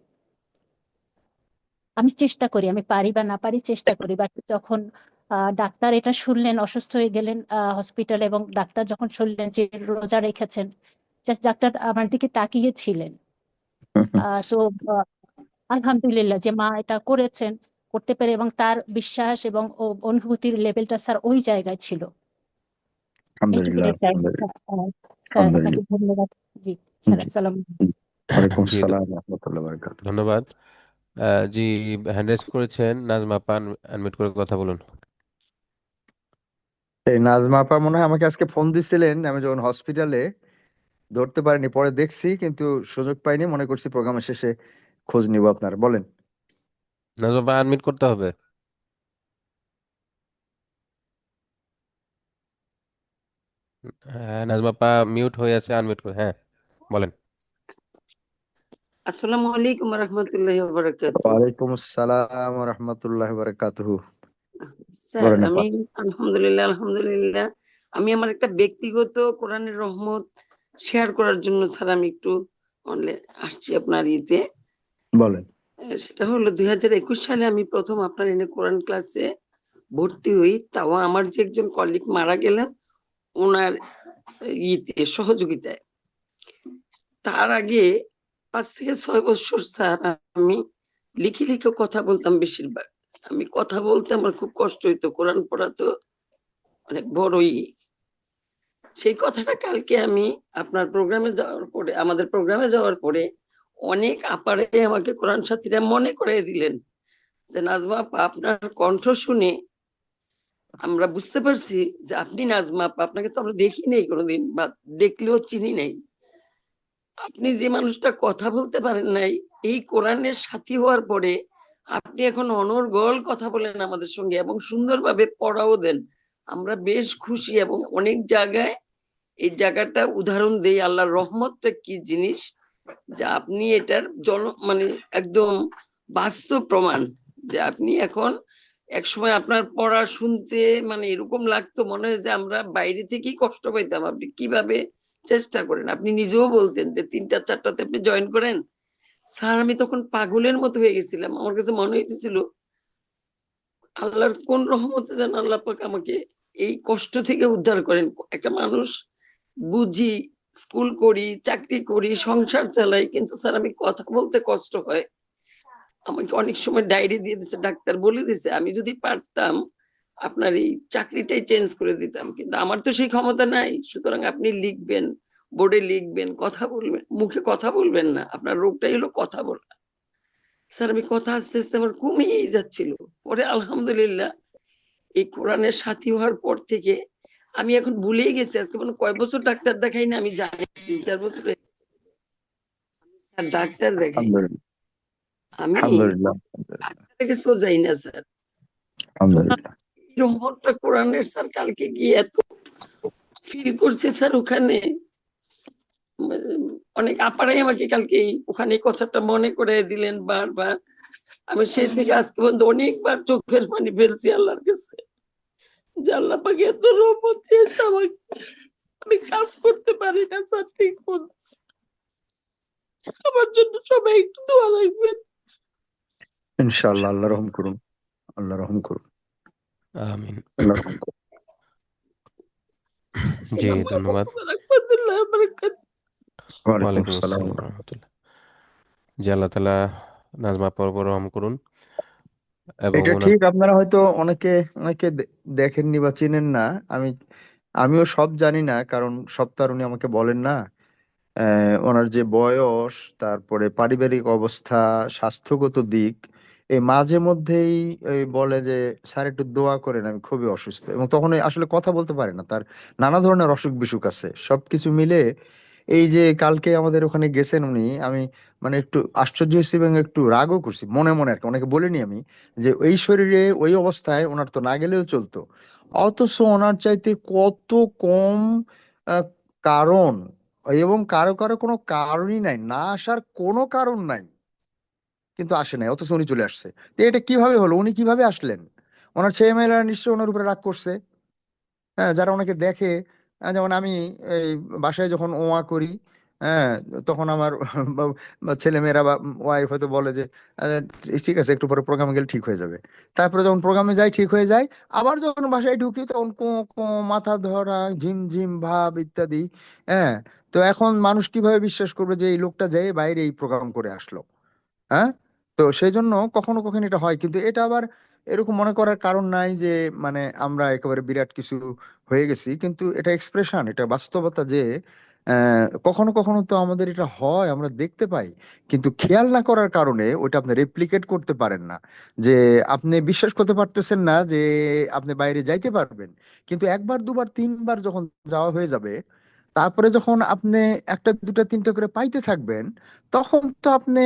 আমি চেষ্টা করি, আমি পারি বা না পারি চেষ্টা করি। বাট যখন ডাক্তার এটা শুনলেন, অসুস্থ হয়ে গেলেন হসপিটালে, এবং ডাক্তার যখন শুনলেন যে রোজা রেখেছেন, জাস্ট ডাক্তার আমার দিকে তাকিয়েছিলেন। তো আহ, আলহামদুলিল্লাহ যে মা এটা করেছেন, করতে পেরে, এবং তার বিশ্বাস এবং অনুভূতির লেভেলটা স্যার ওই জায়গায় ছিল। আলহামদুলিল্লাহ, এইটুকুনি স্যার। আলহামদুলিল্লাহ, স্যার, আপনাকে আলহামদুলিল্লাহ। ধন্যবাদ। জি স্যার, জি, আসসালাম। ওয়ালাইকুম জি, আসসালাম রহমতুল্লাহ বারাকাতু। ধন্যবাদ। জি, হ্যান্ড রেজ করেছেন নাজমা আপা, আনমিউট করে কথা বলুন। এই নাজমা আপা মনে হয় আমাকে আজকে ফোন দিছিলেন, আমি যখন হসপিটালে ধরতে পারিনি, পরে দেখছি কিন্তু সুযোগ পাইনি, মনে করছি প্রোগ্রামের শেষে খোঁজ নিব। আপনার বলেন। নাজমা আপা, আনমিউট করতে হবে। হ্যাঁ, নাজমা আপা মিউট হয়ে আছে, আনমিউট করে, হ্যাঁ বলেন। আসসালামু আলাইকুম রহমতুল্লাহি বারাকাতু। ওয়ালাইকুম আসসালাম রহমতুল্লাহ বারাকাতুহু। স্যার, বলেন আপা। আমি আলহামদুলিল্লাহ আলহামদুলিল্লাহ আমি আমার একটা ব্যক্তিগত কোরআনের রহমত শেয়ার করার জন্য স্যার আমি একটু অনলাইন আসছি আপনার ইতে। বলেন। সেটা হলো 2021 সালে আমি প্রথম আপনার এনে কোরআন ক্লাসে ভর্তি হই। তাও আমার যে একজন কলিগ মারা গেলেন ওনার ইতে সহযোগিতায়। তার আগে 5 থেকে 6 বছর স্যার আমি লিখে লিখে কথা বলতাম বেশিরভাগ। আমি কথা বলতে আমার খুব কষ্ট হইতো, কোরআন পড়া তো অনেক বড়ই। সেই কথাটা কালকে আমি আপনার প্রোগ্রামে যাওয়ার পরে, আমাদের প্রোগ্রামে যাওয়ার পরে অনেক আপারে আমাকে কোরআন সাথীরা মনে করিয়ে দিলেন যে নাজমা আপা, আপনার কণ্ঠ শুনে আমরা বুঝতে পারছি যে আপনি নাজমা আপা। আপনাকে তো আমরা দেখি নাই কোনোদিন, বা দেখলেও চিনি নাই। আপনি যে মানুষটা কথা বলতে পারেন নাই, এই কোরআনের সাথী হওয়ার পরে আপনি এখন অনর্গল কথা বলেন আমাদের সঙ্গে এবং সুন্দরভাবে পড়াও দেন। আমরা বেশ খুশি এবং অনেক জায়গায় এই জায়গাটা উদাহরণ দেই আল্লাহর রহমতটা কি জিনিস, যে আপনি এটার মানে একদম বাস্তব প্রমাণ যে আপনি এখন একসময় আপনার পড়া শুনতে মানে এরকম লাগতো, মনে হয় যে আমরা বাইরে থেকেই কষ্ট পাইতাম। আপনি কিভাবে চেষ্টা করেন, আপনি নিজেও বলতেন যে 3টা 4টাতে আপনি জয়েন করেন। স্যার আমি তখন পাগলের মতো হয়ে গেছিলাম, আমার কাছে মনে হইতেছিল আল্লাহর কোন রহমতে যেন আল্লাহ পাক আমাকে এই কষ্ট থেকে উদ্ধার করেন। একটা মানুষ বুঝি, স্কুল করি, চাকরি করি, সংসার চালাই, কিন্তু স্যার আমি কথা বলতে কষ্ট হয়। আমাকে অনেক সময় ডায়েরি দিয়ে দিচ্ছে, ডাক্তার বলে দিছে আমি যদি পারতাম আপনার এই চাকরিটাই চেঞ্জ করে দিতাম, কিন্তু আমার তো সেই ক্ষমতা নাই। সুতরাং আপনি লিখবেন, বোর্ডে লিখবেন, কথা বলবেন, মুখে কথা বলবেন না, আপনার রোগটাই হলো কথা বলা। স্যার আমি কথা আস্তে আস্তে আমার কমিয়েই যাচ্ছিল। পরে আলহামদুলিল্লাহ এই কোরআনের সাথী হওয়ার পর থেকে আমি এখন ভুলেই গেছি আজকে মানে কয় বছর ডাক্তার দেখাই না আমি জানি, 3-4 বছর ডাক্তার দেখাই। আলহামদুলিল্লাহ, আমি আলহামদুলিল্লাহ, ডাক্তারের কাছেও যাই না স্যার। আলহামদুলিল্লাহ। এই রহমতটা কোরআনের স্যার কালকে গিয়ে এত ফিল করছে স্যার ওখানে। অনেক আপারাই আমাকে কালকে ওখানে কথাটা মনে করে দিলেন বারবার। আমি সেই থেকে আজকে পর্যন্ত অনেকবার চোখের পানি ফেলছি আল্লাহর কাছে যে আল্লাহ পাক এত রহমত দিয়েছে আমাকে, আমি কাজ করতে পারি না স্যার ঠিক মতো। আমার জন্য সবাই একটু দোয়া রাখবেন। ইনশাআল্লাহ, আল্লাহ রহম করুন, আল্লাহ রহম করুন, আমিন। আল্লাহ রহম করুন। জি, আসসালামু ধন্যবাদ। আলাইকুম ওয়া রাহমাতুল্লাহি ওয়া বারাকাতুহু। ওয়ালাইকুম ওয়ালাইকুম আসসালাম। আসসালাম রহমতুল্লাহ। যে আল্লাহ তালা নাজমা পর্ব রহম করুন এবং এটা ওনার ঠিক, আপনারা হয়তো অনেকে অনেকে দেখেননি বা চিনেন না। আমি আমিও সব জানি না, কারণ সব তো আর উনি আমাকে বলেন না। ওনার যে বয়স, তারপরে পারিবারিক অবস্থা, স্বাস্থ্যগত দিক, এই মাঝে মধ্যেই এই বলে যে স্যার একটু দোয়া করেন, আমি খুবই অসুস্থ, এবং তখন এই আসলে কথা বলতে পারে না, তার নানা ধরনের অসুখ বিসুখ আছে, সবকিছু মিলে এই যে কালকে আমাদের ওখানে গেছেন উনি, আমি মানে একটু আশ্চর্য হয়েছি এবং একটু রাগও করছি মনে মনে আর কি। ওনাকে বলিনি আমি যে এই শরীরে ওই অবস্থায় ওনার তো না গেলেও চলতো, অথচ ওনার চাইতে কত কম আহ, কারণ, এবং কারো কারো কোনো কারণই নাই, না আসার কোনো কারণ নাই, কিন্তু আসে নাই, অথচ উনি চলে আসছে। তো এটা কিভাবে হলো, উনি কিভাবে আসলেন? ওনার ছেলেমেয়েরা নিশ্চয়ই ওনার উপরে রাগ করছে। হ্যাঁ, যারা ওনাকে দেখে, যেমন আমি এই বাসায় যখন ওয়া করি, হ্যাঁ, তখন আমার ছেলেমেয়েরা বা ওয়াইফ হয়তো বলে যে আহ, ঠিক আছে, একটু পরে প্রোগ্রামে গেলে ঠিক হয়ে যাবে। তারপরে যখন প্রোগ্রামে যাই ঠিক হয়ে যায়, আবার যখন বাসায় ঢুকি তখন কো কো, মাথা ধরা, ঝিমঝিম ভাব ইত্যাদি। হ্যাঁ, তো এখন মানুষ কিভাবে বিশ্বাস করবে যে এই লোকটা যায় বাইরে এই প্রোগ্রাম করে আসলো? হ্যাঁ, তো সেই জন্য কখনো কখনো এটা হয়, কিন্তু এটা আবার এরকম মনে করার কারণ নাই যে মানে আমরা একেবারে বিরাট কিছু হয়ে গেছি, কিন্তু এটা এক্সপ্রেশন, এটা বাস্তবতা যে কখনো কখনো তো আমাদের এটা হয়, আমরা দেখতে পাই, কিন্তু খেয়াল না করার কারণে ওইটা আপনি রেপ্লিকেট করতে পারেন না। যে আপনি বিশ্বাস করতে পারতেছেন না যে আপনি বাইরে যাইতে পারবেন, কিন্তু একবার দুবার তিনবার যখন যাওয়া হয়ে যাবে, তারপরে যখন আপনি একটা দুটা তিনটা করে পাইতে থাকবেন, তখন তো আপনি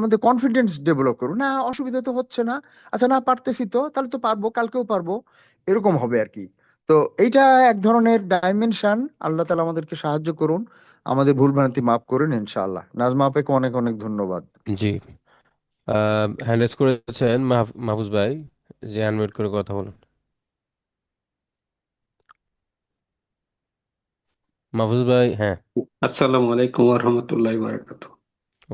মধ্যে কনফিডেন্স ডেভেলপ করুন, না অসুবিধা তো হচ্ছে না, আচ্ছা না পারতেছি তো তাহলে তো পারবো, কালকেও পারবো, এরকম হবে আর কি। তো এইটা এক ধরনের ডাইমেনশন। আল্লাহ তালা আমাদেরকে সাহায্য করুন, আমাদের ভুল ভ্রান্তি মাফ করুন ইনশাআল্লাহ। নাজমা আপাকে অনেক অনেক ধন্যবাদ। জি হ্যান্ড রেজ করেছেন মাহফুজ ভাই, যে আনমিউট করে কথা বলুন। মাহফুজ ভাই, হ্যাঁ। আসসালামু আলাইকুম ওয়া রাহমাতুল্লাহি ওয়া বারাকাতুহু।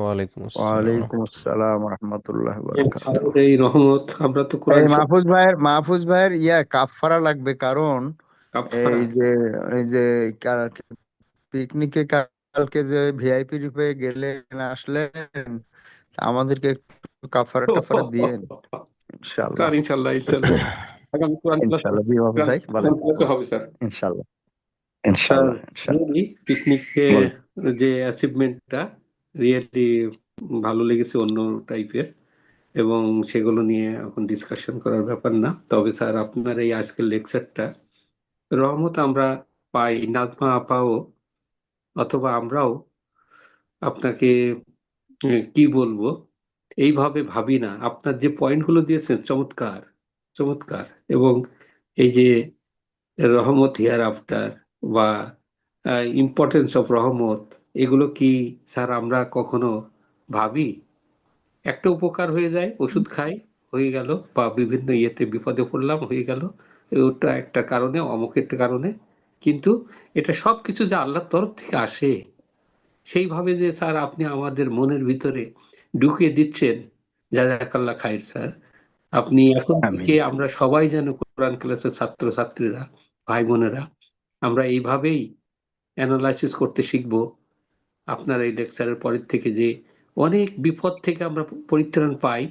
ওয়ালাইকুম আসসালাম ওয়ালাইকুম রহমতুল্লাহ। আসসালাম রহমতুল্লাহ বারাকাতুহ। আল্লাহর এই রহমত, আমরা তো এই কোরআন শরীফ মাহফুজ ভাইয়ের কাফারা লাগবে, কারণ এই কাফারা। যে এই যে পিকনিকে কালকে যে ভিআইপি রূপে গেলেন, আসলেন, আমাদেরকে একটু কাফারা টাফারা দিয়েন ইনশাআল্লাহ। স্যার ইনশাআল্লাহ ইনশাআল্লাহ আগামী ইনশাআল্লাহ জি মাহফুজ ভাই বলেন। ক্লাসে হবে স্যার। ইনশাআল্লাহ, স্যার ইনশাআল্লাহ, ইনশাআল্লাহ রিয়েলি পিকনিকে বলেন। যে অ্যাচিভমেন্টটা রিয়েলি ভালো লেগেছে, অন্য টাইপের, এবং সেগুলো নিয়ে এখন ডিসকাশন করার ব্যাপার না। তবে স্যার আপনার এই আজকের লেকচারটা রহমত আমরা পাই, নাজমা আপাও অথবা আমরাও আপনাকে কি বলবো, এইভাবে ভাবি না। আপনার যে পয়েন্টগুলো দিয়েছেন চমৎকার, চমৎকার। এবং এই যে রহমত হিয়ার আফটার বা ইম্পর্টেন্স অফ রহমত, এগুলো কি স্যার আমরা কখনো ভাবি? একটা উপকার হয়ে যায়, ওষুধ খাই হয়ে গেল, বা বিভিন্ন ইয়েতে বিপদে পড়লাম হয়ে গেল, ওটা একটা কারণে, অমুক একটা কারণে। কিন্তু এটা সবকিছু যে আল্লাহর তরফ থেকে আসে, সেইভাবে যে স্যার আপনি আমাদের মনের ভিতরে ঢুকিয়ে দিচ্ছেন, জাযাকাল্লাহ খাইর স্যার। আপনি এখন আমিন। থেকে আমরা সবাই যেন কোরআন ক্লাসের ছাত্র ছাত্রীরা, ভাই বোনেরা, আমরা এইভাবেই অ্যানালাইসিস করতে শিখবো। আপনার এই লেকচারের পরের থেকে যে অনেক বিপদ থেকে আমরা পরিত্রাণ পাই,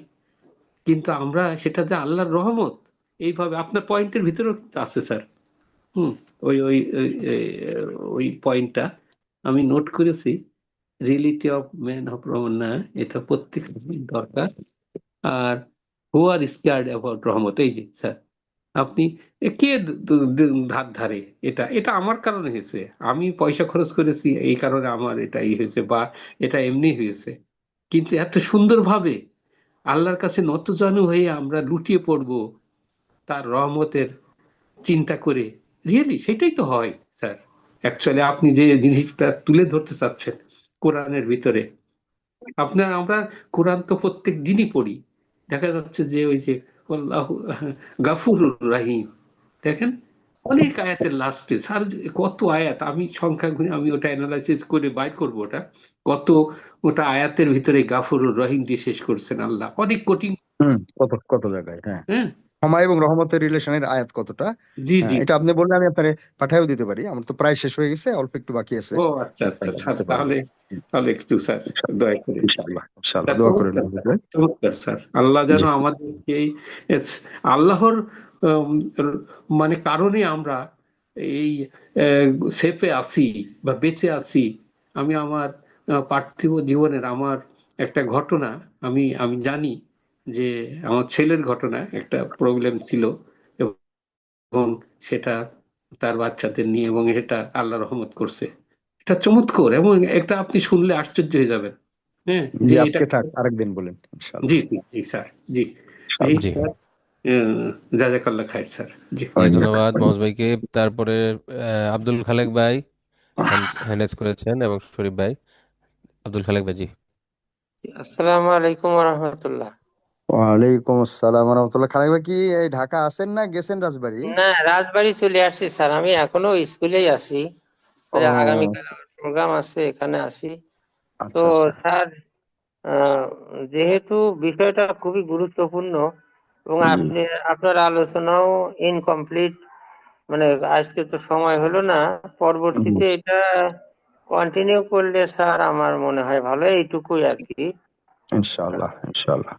কিন্তু আমরা সেটা যে আল্লাহর রহমত, এইভাবে আপনার পয়েন্টের ভিতরেও আছে স্যার। হুম, ওই ওই ওই ওই পয়েন্টটা আমি নোট করেছি। Reality of man of Rahman, না এটা প্রত্যেকের দরকার। আর হু আর স্কেয়ার্ড অ্যাবাউট রহমত, এই যে স্যার আপনি কে ধার ধারে, এটা এটা আমার কারণে হয়েছে, আমি পয়সা খরচ করেছি এই কারণে আমার এটা ই হয়েছে, বা এটা এমনি হয়েছে। কিন্তু এত সুন্দরভাবে আল্লাহর কাছে নতজানু হয়ে আমরা লুটিয়ে পড়ব তার রহমতের চিন্তা করে, রিয়েলি সেটাই তো হয় স্যার। অ্যাকচুয়ালি আপনি যে জিনিসটা তুলে ধরতে চাচ্ছেন কোরআনের ভিতরে, আপনার আমরা কোরআন তো প্রত্যেক দিনই পড়ি, দেখা যাচ্ছে যে ওই যে আল্লাহু গাফুরুর রাহিম, দেখেন অনেক আয়াতের লাস্টে স্যার কত আয়াত, আমি সংখ্যা গুণে আমি ওটা অ্যানালাইসিস করে বাইর করবো ওটা কত, ওটা আয়াতের ভিতরে গাফুরুর রহিম দিয়ে শেষ করছেন আল্লাহ, অনেক কঠিন। কত কত জায়গায়, হ্যাঁ, হ্যাঁ, ক্ষমা এবং রহমতের রিলেশনের আয়াত কতটা। জি হ্যাঁ, জি। এটা আপনি বললে আমি আপনাকে পাঠাইও দিতে পারি, আমার তো প্রায় শেষ হয়ে গেছে, অল্প একটু বাকি আছে, ও আচ্ছা আচ্ছা পাঠাই স্যার, দিতে পারবো। তাহলে তাহলে একটু স্যার দয়া করে। ইনশাআল্লাহ ইনশাআল্লাহ এটা দোয়া করেন চমৎকার স্যার, বুঝলেন। চমৎকার স্যার। আল্লাহ যেন জি আমাদেরকে এই আল্লাহর উম, মানে কারণে আমরা এই সেফে আছি বা বেঁচে আছি। আমি আমার পার্থিব জীবনের আমার একটা ঘটনা, আমি আমি জানি যে আমার ছেলের ঘটনা, একটা প্রবলেম ছিল এবং সেটা তার বাচ্চাদের নিয়ে, এবং এটা আল্লাহ রহমত করছে। এটা চমৎকার, এবং এটা আপনি শুনলে আশ্চর্য হয়ে যাবেন। হ্যাঁ, জি, যে এটা, আজকে থাক, আরেকদিন বলেন ইনশাআল্লাহ। জি জি জি স্যার, জি জি ইনশাআল্লাহ। জি স্যার, জাজাকাল্লাহ খাইর স্যার, জি। জি, ওয়াইন ধন্যবাদ মহোজ ভাইকে। তারপরে আব্দুল খালেক ভাই হ্যান্ড করেছেন, এবং শরীফ ভাই। আব্দুল খালেক ভাই, জি। আসসালামু আলাইকুম রহমতুল্লাহ। ওয়ালাইকুম আসসালাম রহমতুল্লাহ। খালেক ভাই কি এই ঢাকা আছেন না গেছেন রাজবাড়ি? না, রাজবাড়ি চলে আসছি স্যার, আমি এখনো স্কুলেই আছি। ওই যে ও আগামীকাল প্রোগ্রাম আছে, এখানে আছি। তো আচ্ছা আচ্ছা। স্যার, আহ, যেহেতু বিষয়টা খুবই গুরুত্বপূর্ণ এবং জি আপনার আলোচনাও ইনকমপ্লিট, মানে আজকে তো সময় হলো না, জি, পরবর্তীতে এটা কন্টিনিউ করলে স্যার আমার মনে হয় ভালো, এইটুকুই আর কি। ইনশাআল্লাহ ইনশাআল্লাহ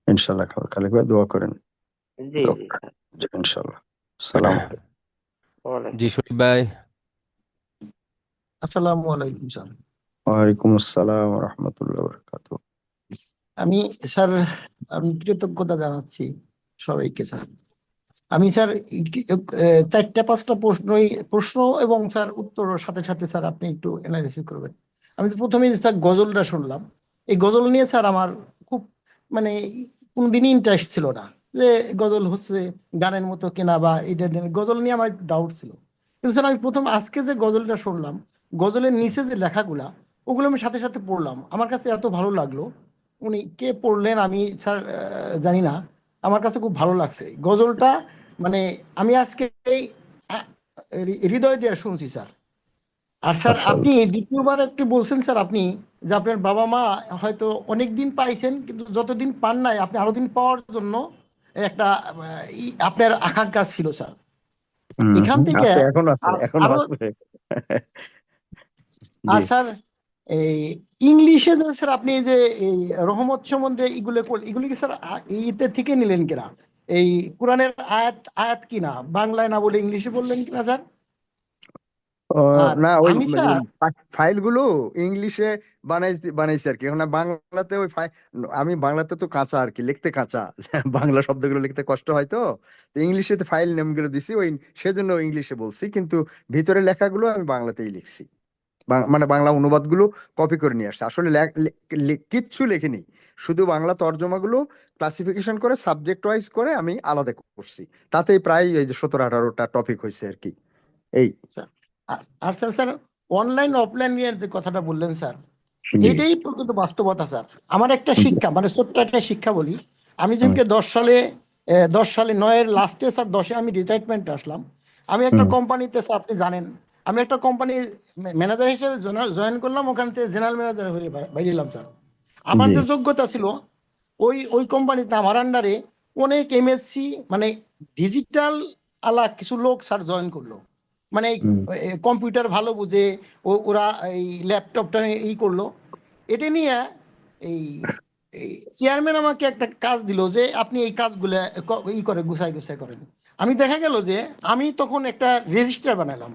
ইনশাআল্লাহ। খালেক ভাই দোয়া করেন। জি দোয়া জি করেন। স্যার। জি, ইনশাআল্লাহ। সালাম আলাইকুম। জি, ওয়ালাইকুম। শরীফ ভাই। আসসালামু আলাইকুম স্যার। ওয়ালাইকুম আসসালাম রহমতুল্লাহ বারাকাতুহু। আমি স্যার, আমি কৃতজ্ঞতা জানাচ্ছি সবাইকে স্যার। আমি স্যার চারটা পাঁচটা প্রশ্ন এবং স্যার উত্তরের সাথে সাথে স্যার আপনি একটু অ্যানালাইসিস করবেন। আমি তো প্রথমেই স্যার গজলটা শুনলাম। এই গজল নিয়ে স্যার আমার খুব মানে কোনোদিনই ইন্টারেস্ট ছিল না, যে গজল হচ্ছে গানের মতো কেনা বা এটা গজল নিয়ে আমার একটু ডাউট ছিল। কিন্তু স্যার আমি প্রথম আজকে যে গজলটা শুনলাম, গজলের নিচে যে লেখাগুলা, ওগুলো আমি সাথে সাথে পড়লাম, আমার কাছে এত ভালো লাগলো। উনি কে পড়লেন আমি স্যার জানি না, আমার কাছে খুব ভালো লাগছে গজলটা। মানে আমি আজকে এই আহ, হৃদয় দিয়ে শুনছি স্যার। আর স্যার আপনি মাশাআল্লাহ। দ্বিতীয়বার একটু বলছেন স্যার, আপনি যে আপনার বাবা মা হয়তো অনেক দিন পাইছেন, কিন্তু যতদিন পান নাই আপনি আরো দিন পাওয়ার জন্য একটা আপনার আকাঙ্ক্ষা ছিল স্যার। এখান থেকে আছে, এখন আছে, এখনো আরো, আসবে। জি। আর স্যার এই ইংলিশে যে স্যার আপনি যে এই রহমত সম্বন্ধে এগুলি কি স্যার ইতে থেকে নিলেন কিনা? এই কোরআনের আয়াত আয়াত কিনা বাংলায় না বলে ইংলিশে বললেন কিনা স্যার? আর না, ওই আমি স্যার, ফাইল গুলো ইংলিশে বানাইছি আর কি। এখন বাংলাতে ওই ফাইল, আমি বাংলাতে তো কাঁচা আর কি, লিখতে কাঁচা। বাংলা শব্দগুলো লিখতে কষ্ট হয়, তো তো ইংলিশে ফাইল নেম গুলো দিছি, ওই সেজন্য ইংলিশে বলছি, কিন্তু ভিতরে লেখাগুলো আমি বাংলাতেই লিখছি। মানে বাংলা অনুবাদ গুলো কপি করে নিয়ে আসছে, আসলে কিচ্ছু লেখিনি, শুধু বাংলা তর্জমাগুলো ক্লাসিফিকেশন করে সাবজেক্ট ওয়াইজ করে আমি আলাদা করছি। তাতেই প্রায় এই যে 17-18টা টপিক হয়েছে আর কি। এই স্যার আর স্যার, অনলাইন অফলাইন নিয়ে যে কথাটা বললেন স্যার, জি। এটাই প্রকৃত বাস্তবতা স্যার। আমার একটা শিক্ষা, মানে ছোট্ট একটা শিক্ষা বলি। আমি যেমকে 10 সালে 9-এর লাস্টে স্যার, 10-এ আমি রিটায়ারমেন্ট আসলাম। আমি একটা কোম্পানিতে স্যার, আপনি জানেন, আমি একটা কোম্পানির ম্যানেজার হিসেবে জয়েন করলাম, ওখান থেকে জেনারেল ম্যানেজার হয়ে বাইরে এলাম স্যার। আমার জি। যে যোগ্যতা ছিল, ওই ওই কোম্পানিতে আমার আন্ডারে অনেক এমএসসি, মানে ডিজিটাল আলা কিছু লোক স্যার জয়েন করলো। মানে কম্পিউটার ভালো বুঝে, ওরা এই ল্যাপটপটা করলো। এটা নিয়ে এই চেয়ারম্যান আমাকে একটা কাজ দিল যে আপনি এই কাজগুলো করে গুছাই গুছাই করেন। আমি দেখা গেল যে আমি তখন একটা রেজিস্টার বানালাম,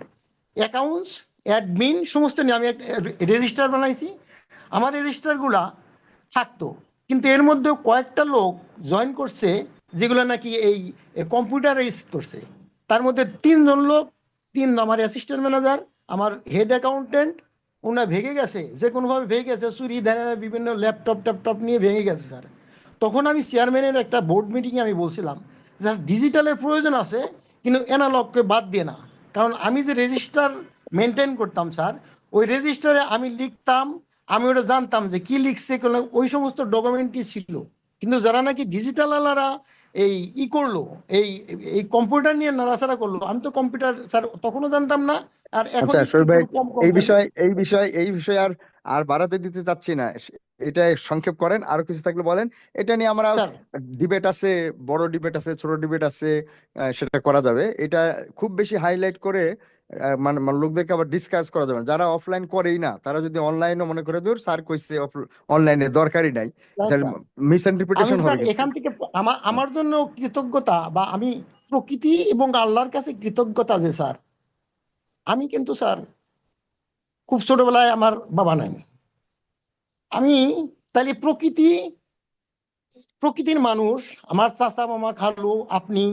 অ্যাকাউন্টস, অ্যাডমিন সমস্ত নিয়ে আমি একটা রেজিস্টার বানাইছি। আমার রেজিস্টারগুলা থাকতো, কিন্তু এর মধ্যে কয়েকটা লোক জয়েন করছে যেগুলো নাকি এই কম্পিউটারাইজ করছে। তার মধ্যে 3 জন লোক, আমার অ্যাসিস্ট্যান্ট ম্যানেজার, আমার হেড অ্যাকাউন্টেন্ট, ওনার ভেঙে গেছে, যে কোনোভাবে ভেঙে গেছে, চুরি ধারে বিভিন্ন ল্যাপটপ ট্যাপটপ নিয়ে ভেঙে গেছে স্যার। তখন আমি চেয়ারম্যানের একটা বোর্ড মিটিংয়ে আমি বলছিলাম, স্যার ডিজিটালের প্রয়োজন আছে, কিন্তু অ্যানালগকে বাদ দিয়ে না। কারণ আমি যে রেজিস্টার মেনটেন করতাম স্যার, ওই রেজিস্টারে আমি লিখতাম, আমি ওটা জানতাম যে কি লিখছে, ওই সমস্ত ডকুমেন্টই ছিল। কিন্তু যারা নাকি ডিজিটাল আলারা এই করলো, এই এই কম্পিউটার নিয়ে নাড়াচাড়া করলো, আমি তো কম্পিউটার স্যার তখনও জানতাম না, আর এখন আচ্ছা একটু শরীফ ভাই, কম কম এই জানি। বিষয় আর আর বাড়াতে দিতে চাচ্ছি না। এটা সংক্ষেপ করেন, আরো কিছু থাকলে বলেন। এটা নিয়ে আমরা স্যার ডিবেট আছে, বড় ডিবেট আছে, ছোট ডিবেট আছে, সেটা করা যাবে। এটা খুব বেশি হাইলাইট করে মানে মানে লোকদেরকে আবার ডিসকাস করা যাবে না। যারা অফলাইন করেই না, তারা যদি অনলাইনও মনে করে দূর স্যার কইছে অনলাইনে দরকারই নাই, স্যার, মিস আমি ইন্টারপ্রিটেশন হবে স্যার কিন্তু। এখান থেকে আমার জন্য কৃতজ্ঞতা, বা আমি প্রকৃতি এবং আল্লাহর কাছে কৃতজ্ঞতা যে স্যার, আমি কিন্তু স্যার খুব ছোটবেলায় আমার বাবা নাই। আমি তাহলে প্রকৃতির মানুষ, আমার চাচা মামা খালু আপনি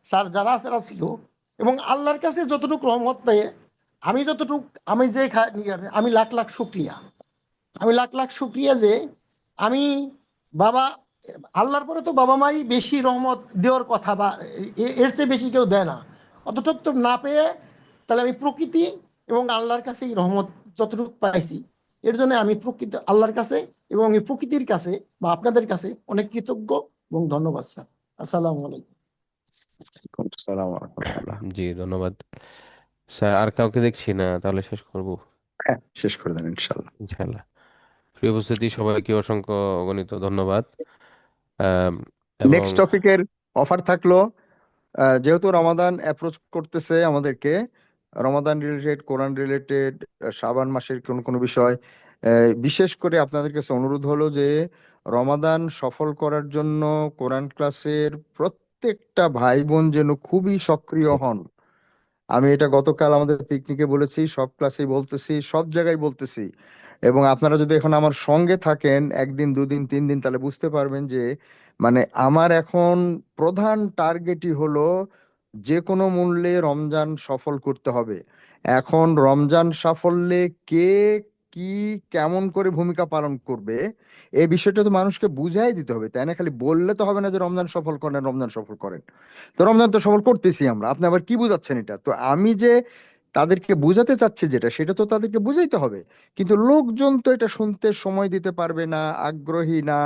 স্যার যারা যারা ছিল, এবং আল্লাহর কাছে যতটুকু রহমত পেয়ে আমি যতটুকু, আমি যে আমি লাখ লাখ শুক্রিয়া, আমি লাখ লাখ শুক্রিয়া যে আমি বাবা, আল্লাহর পরে তো বাবা মাই বেশি রহমত দেওয়ার কথা, বা এর চেয়ে বেশি কেউ দেয় না। অতটুক তো না পেয়ে, তাহলে আমি প্রকৃতি এবং আল্লাহর কাছে এই রহমত যতটুকু পাইছি, এর জন্য আমি প্রকৃতি আল্লাহর কাছে এবং এই প্রকৃতির কাছে বা আপনাদের কাছে অনেক কৃতজ্ঞ এবং ধন্যবাদ স্যার। আসসালামু আলাইকুম। আসসালামু আলাইকুম। জি, ধন্যবাদ স্যার। আর কাউকে দেখছি না, তাহলে শেষ করব হ্যাঁ, শেষ করে দেন ইনশাল্লাহ। ইনশাল্লাহ। প্রিয় উপস্থিতি, সবাইকে অসংখ্য অগণিত ধন্যবাদ। আম, এবং নেক্সট টপিকের অফার থাকলো, যেহেতু রমাদান অ্যাপ্রোচ করতেছে আমাদেরকে, রমাদান রিলেটেড, কোরআন রিলেটেড, শাবান মাসের কোন কোন বিষয়, বিশেষ করে আপনাদের কাছে অনুরোধ হলো যে রমাদান সফল করার জন্য কোরআন ক্লাসের প্রত্যেকটা ভাই বোন যেন খুবই সক্রিয় হন। আমি এটা গতকাল আমাদের পিকনিকে বলেছি, সব ক্লাসেই বলতেছি, সব জায়গায় বলতেছি। এবং আপনারা যদি এখন আমার সঙ্গে থাকেন 1 দিন 2 দিন 3 দিন, তাহলে বুঝতে পারবেন যে মানে আমার এখন প্রধান টার্গেটই হলো যে কোনো মূল্যে রমজান সফল করতে হবে। এখন রমজান সাফল্যে কে কি কেমন করে ভূমিকা পালন করবে, এই বিষয়টা তো মানুষকে বুঝাই দিতে হবে, তাই না? খালি বললে তো হবে না যে রমজান সফল করেন, রমজান সফল করেন। তো রমজান তো সফল করতেছি আমরা, আপনি আবার কি বুঝাচ্ছেন? এটা তো আমি যে তাদেরকে বুঝাতে চাচ্ছি যেটা, সেটা তো তাদেরকে বুঝাইতে হবে। কিন্তু লোকজন তো এটা শুনতে সময় দিতে পারবে না, আগ্রহী না।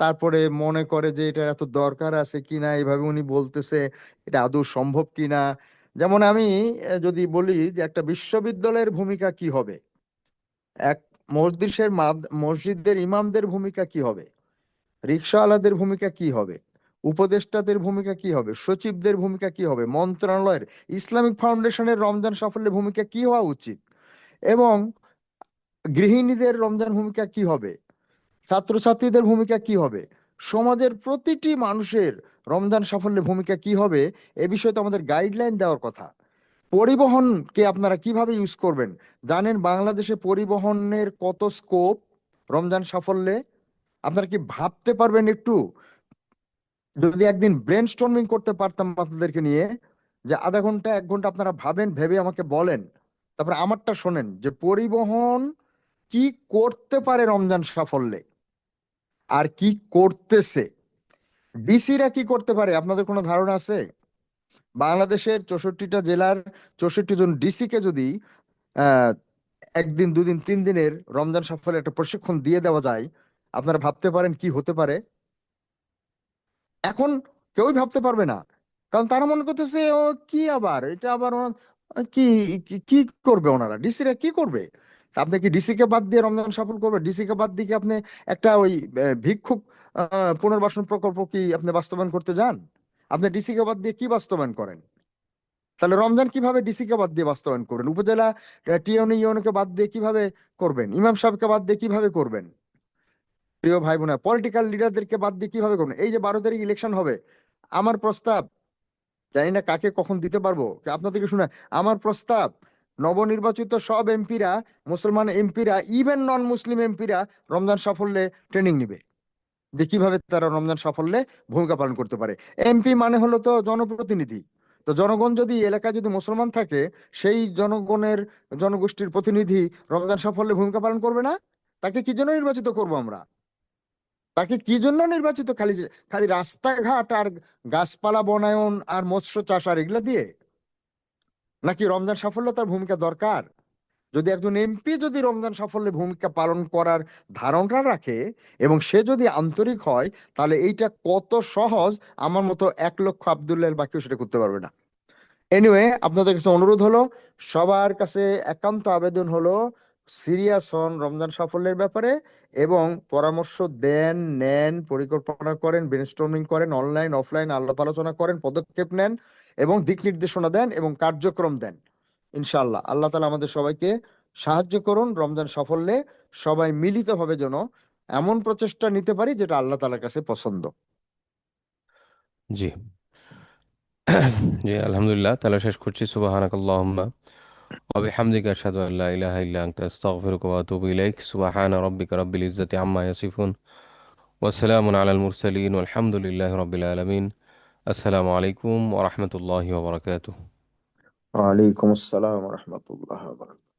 তারপরে মনে করে যে এটা এত দরকার আছে কিনা, এইভাবে উনি বলতেছে, এটা আদৌ সম্ভব কিনা। যেমন আমি যদি বলি যে একটা বিশ্ববিদ্যালয়ের ভূমিকা কি হবে, এক মসজিদের ইমামদের ভূমিকা কি হবে, রিকশাওয়ালাদের ভূমিকা কি হবে, উপদেষ্টাদের ভূমিকা কি হবে, সচিবদের ভূমিকা কি হবে, মন্ত্রণালয়ের, ইসলামিক ফাউন্ডেশনের রমজান সাফল্যের ভূমিকা কি হওয়া উচিত, এবং গৃহিণীদের রমজান ভূমিকা কি হবে, ছাত্রছাত্রীদের ভূমিকা কি হবে, সমাজের প্রতিটি মানুষের রমজান সাফল্যের ভূমিকা কি হবে, এ বিষয়ে তো আমাদের গাইডলাইন দেওয়ার কথা। পরিবহনকে আপনারা কিভাবে ইউজ করবেন, জানেন বাংলাদেশে পরিবহনের কত স্কোপ রমজান সাফল্যে? আপনারা কি ভাবতে পারবেন একটু? যদি একদিন ব্রেন স্টর্মিং করতে পারতাম আপনাদেরকে নিয়ে, যে আধা ঘন্টা 1 ঘন্টা আপনারা ভাবেন, ভেবে আমাকে বলেন, তারপরে আমারটা শোনেন, যে পরিবহন কি করতে পারে রমজান সাফল্যে আর কি করতেছে, ডিসিরা কি করতে পারে, আপনাদের কোনো ধারণা আছে? বাংলাদেশের 64টা জেলার 64 জন ডিসি কে যদি একদিন, দুদিন, 3 দিনের রমজান সফরে একটা প্রশিক্ষণ দিয়ে দেওয়া যায়, আপনারা ভাবতে পারেন কি হতে পারে? এখন কেউই ভাবতে পারবে না, কারণ তারা মনে করতেছে ও কি আবার এটা আবার কি কি কি করবে ওনারা, ডিসিরা কি করবে? তা আপনি কি ডিসি কে বাদ দিয়ে রমজান সফল করবে? ডিসি কে বাদ দিয়ে কি আপনি একটা ওই ভিক্ষুক পুনর্বাসন প্রকল্প কি আপনি বাস্তবায়ন করতে যান? আপনি ডিসি কে বাদ দিয়ে কি বাস্তবায়ন করেন? তাহলে রমজান কিভাবে ডিসি কে বাদ দিয়ে বাস্তবায়ন করবেন? উপজেলা টিএনই ইউনিকে বাদ দিয়ে কিভাবে করবেন? ইমাম সাহেবকে বাদ দিয়ে কিভাবে করবেন? প্রিয় ভাই বোনেরা, পলিটিক্যাল লিডারদেরকে বাদ দিয়ে কিভাবে করবেন? এই যে 12 তারিখ ইলেকশন হবে, আমার প্রস্তাব, জানি না কাকে কখন দিতে পারবো, আপনাদেরকে শুনে আমার প্রস্তাব, নবনির্বাচিত সব এমপিরা, মুসলমান এমপিরা, ইভেন নন মুসলিম এমপিরা রমজান সাফল্যে ট্রেনিং নিবে, যে কিভাবে তারা রমজান সাফল্যে ভূমিকা পালন করতে পারে। এমপি মানে হলো তো জনপ্রতিনিধি। তো জনগণ যদি এলাকায় যদি মুসলমান থাকে, সেই জনগণের জনগোষ্ঠীর প্রতিনিধি রমজান সাফল্যে ভূমিকা পালন করবে না? তাকে কি জন্য নির্বাচিত করব আমরা? তাকে কি জন্য নির্বাচিত? খালি খালি রাস্তাঘাট আর গাছপালা বনায়ন আর মৎস্য চাষ আর এগুলা দিয়ে? নাকি রমজান সাফল্য তার ভূমিকা দরকার? যদি একজন এমপি যদি রমজান সাফল্যে ভূমিকা পালন করার ধারণা রাখে এবং সে যদি আন্তরিক হয়, তাহলে এইটা কত সহজ, আমার মতো 1 লক্ষ আব্দুল্লাহ বাকিও সেটা করতে পারবে না। এনিওয়ে, আপনাদের কাছে অনুরোধ হলো, সবার কাছে একান্ত আবেদন হলো, সিরিয়াস হন রমজান সাফল্যের ব্যাপারে এবং পরামর্শ দেন, নেন, পরিকল্পনা করেন, ব্রেনস্টর্মিং করেন, অনলাইন অফলাইন আলাপ আলোচনা করেন, পদক্ষেপ নেন এবং দিক নির্দেশনা দেন এবং কার্যক্রম দেন। ইনশাআল্লাহ আল্লাহ তাআলা আমাদের সবাইকে সাহায্য করুন রমজান সাফল্যে সবাই মিলিতভাবে যেন এমন প্রচেষ্টা নিতে পারি যেটা আল্লাহ তাআলার কাছে পছন্দ। জি। জি, আলহামদুলিল্লাহ, তাহলে শেষ করছি। সুবহানাকাল্লাহুম্মা ওয়া বিহামদিকা আশহাদু আল্লা ইলাহা ইল্লা আনতা আস্তাগফিরুকা ওয়া আতুবু ইলাইক। সুবহানা রাব্বিকা রাব্বিল ইজ্জাতি আম্মা ইয়াসিফুন ওয়া সালামুন আলাল মুরসালিন ওয়ালহামদুলিল্লাহি রাব্বিল আলামিন। আসসালামু আলাইকুম ওয়া রাহমাতুল্লাহি ওয়া বারাকাতুহু। ওয়ালাইকুম আসসালাম ওয়া রাহমাতুল্লাহি ওয়া বারাকাতুহু।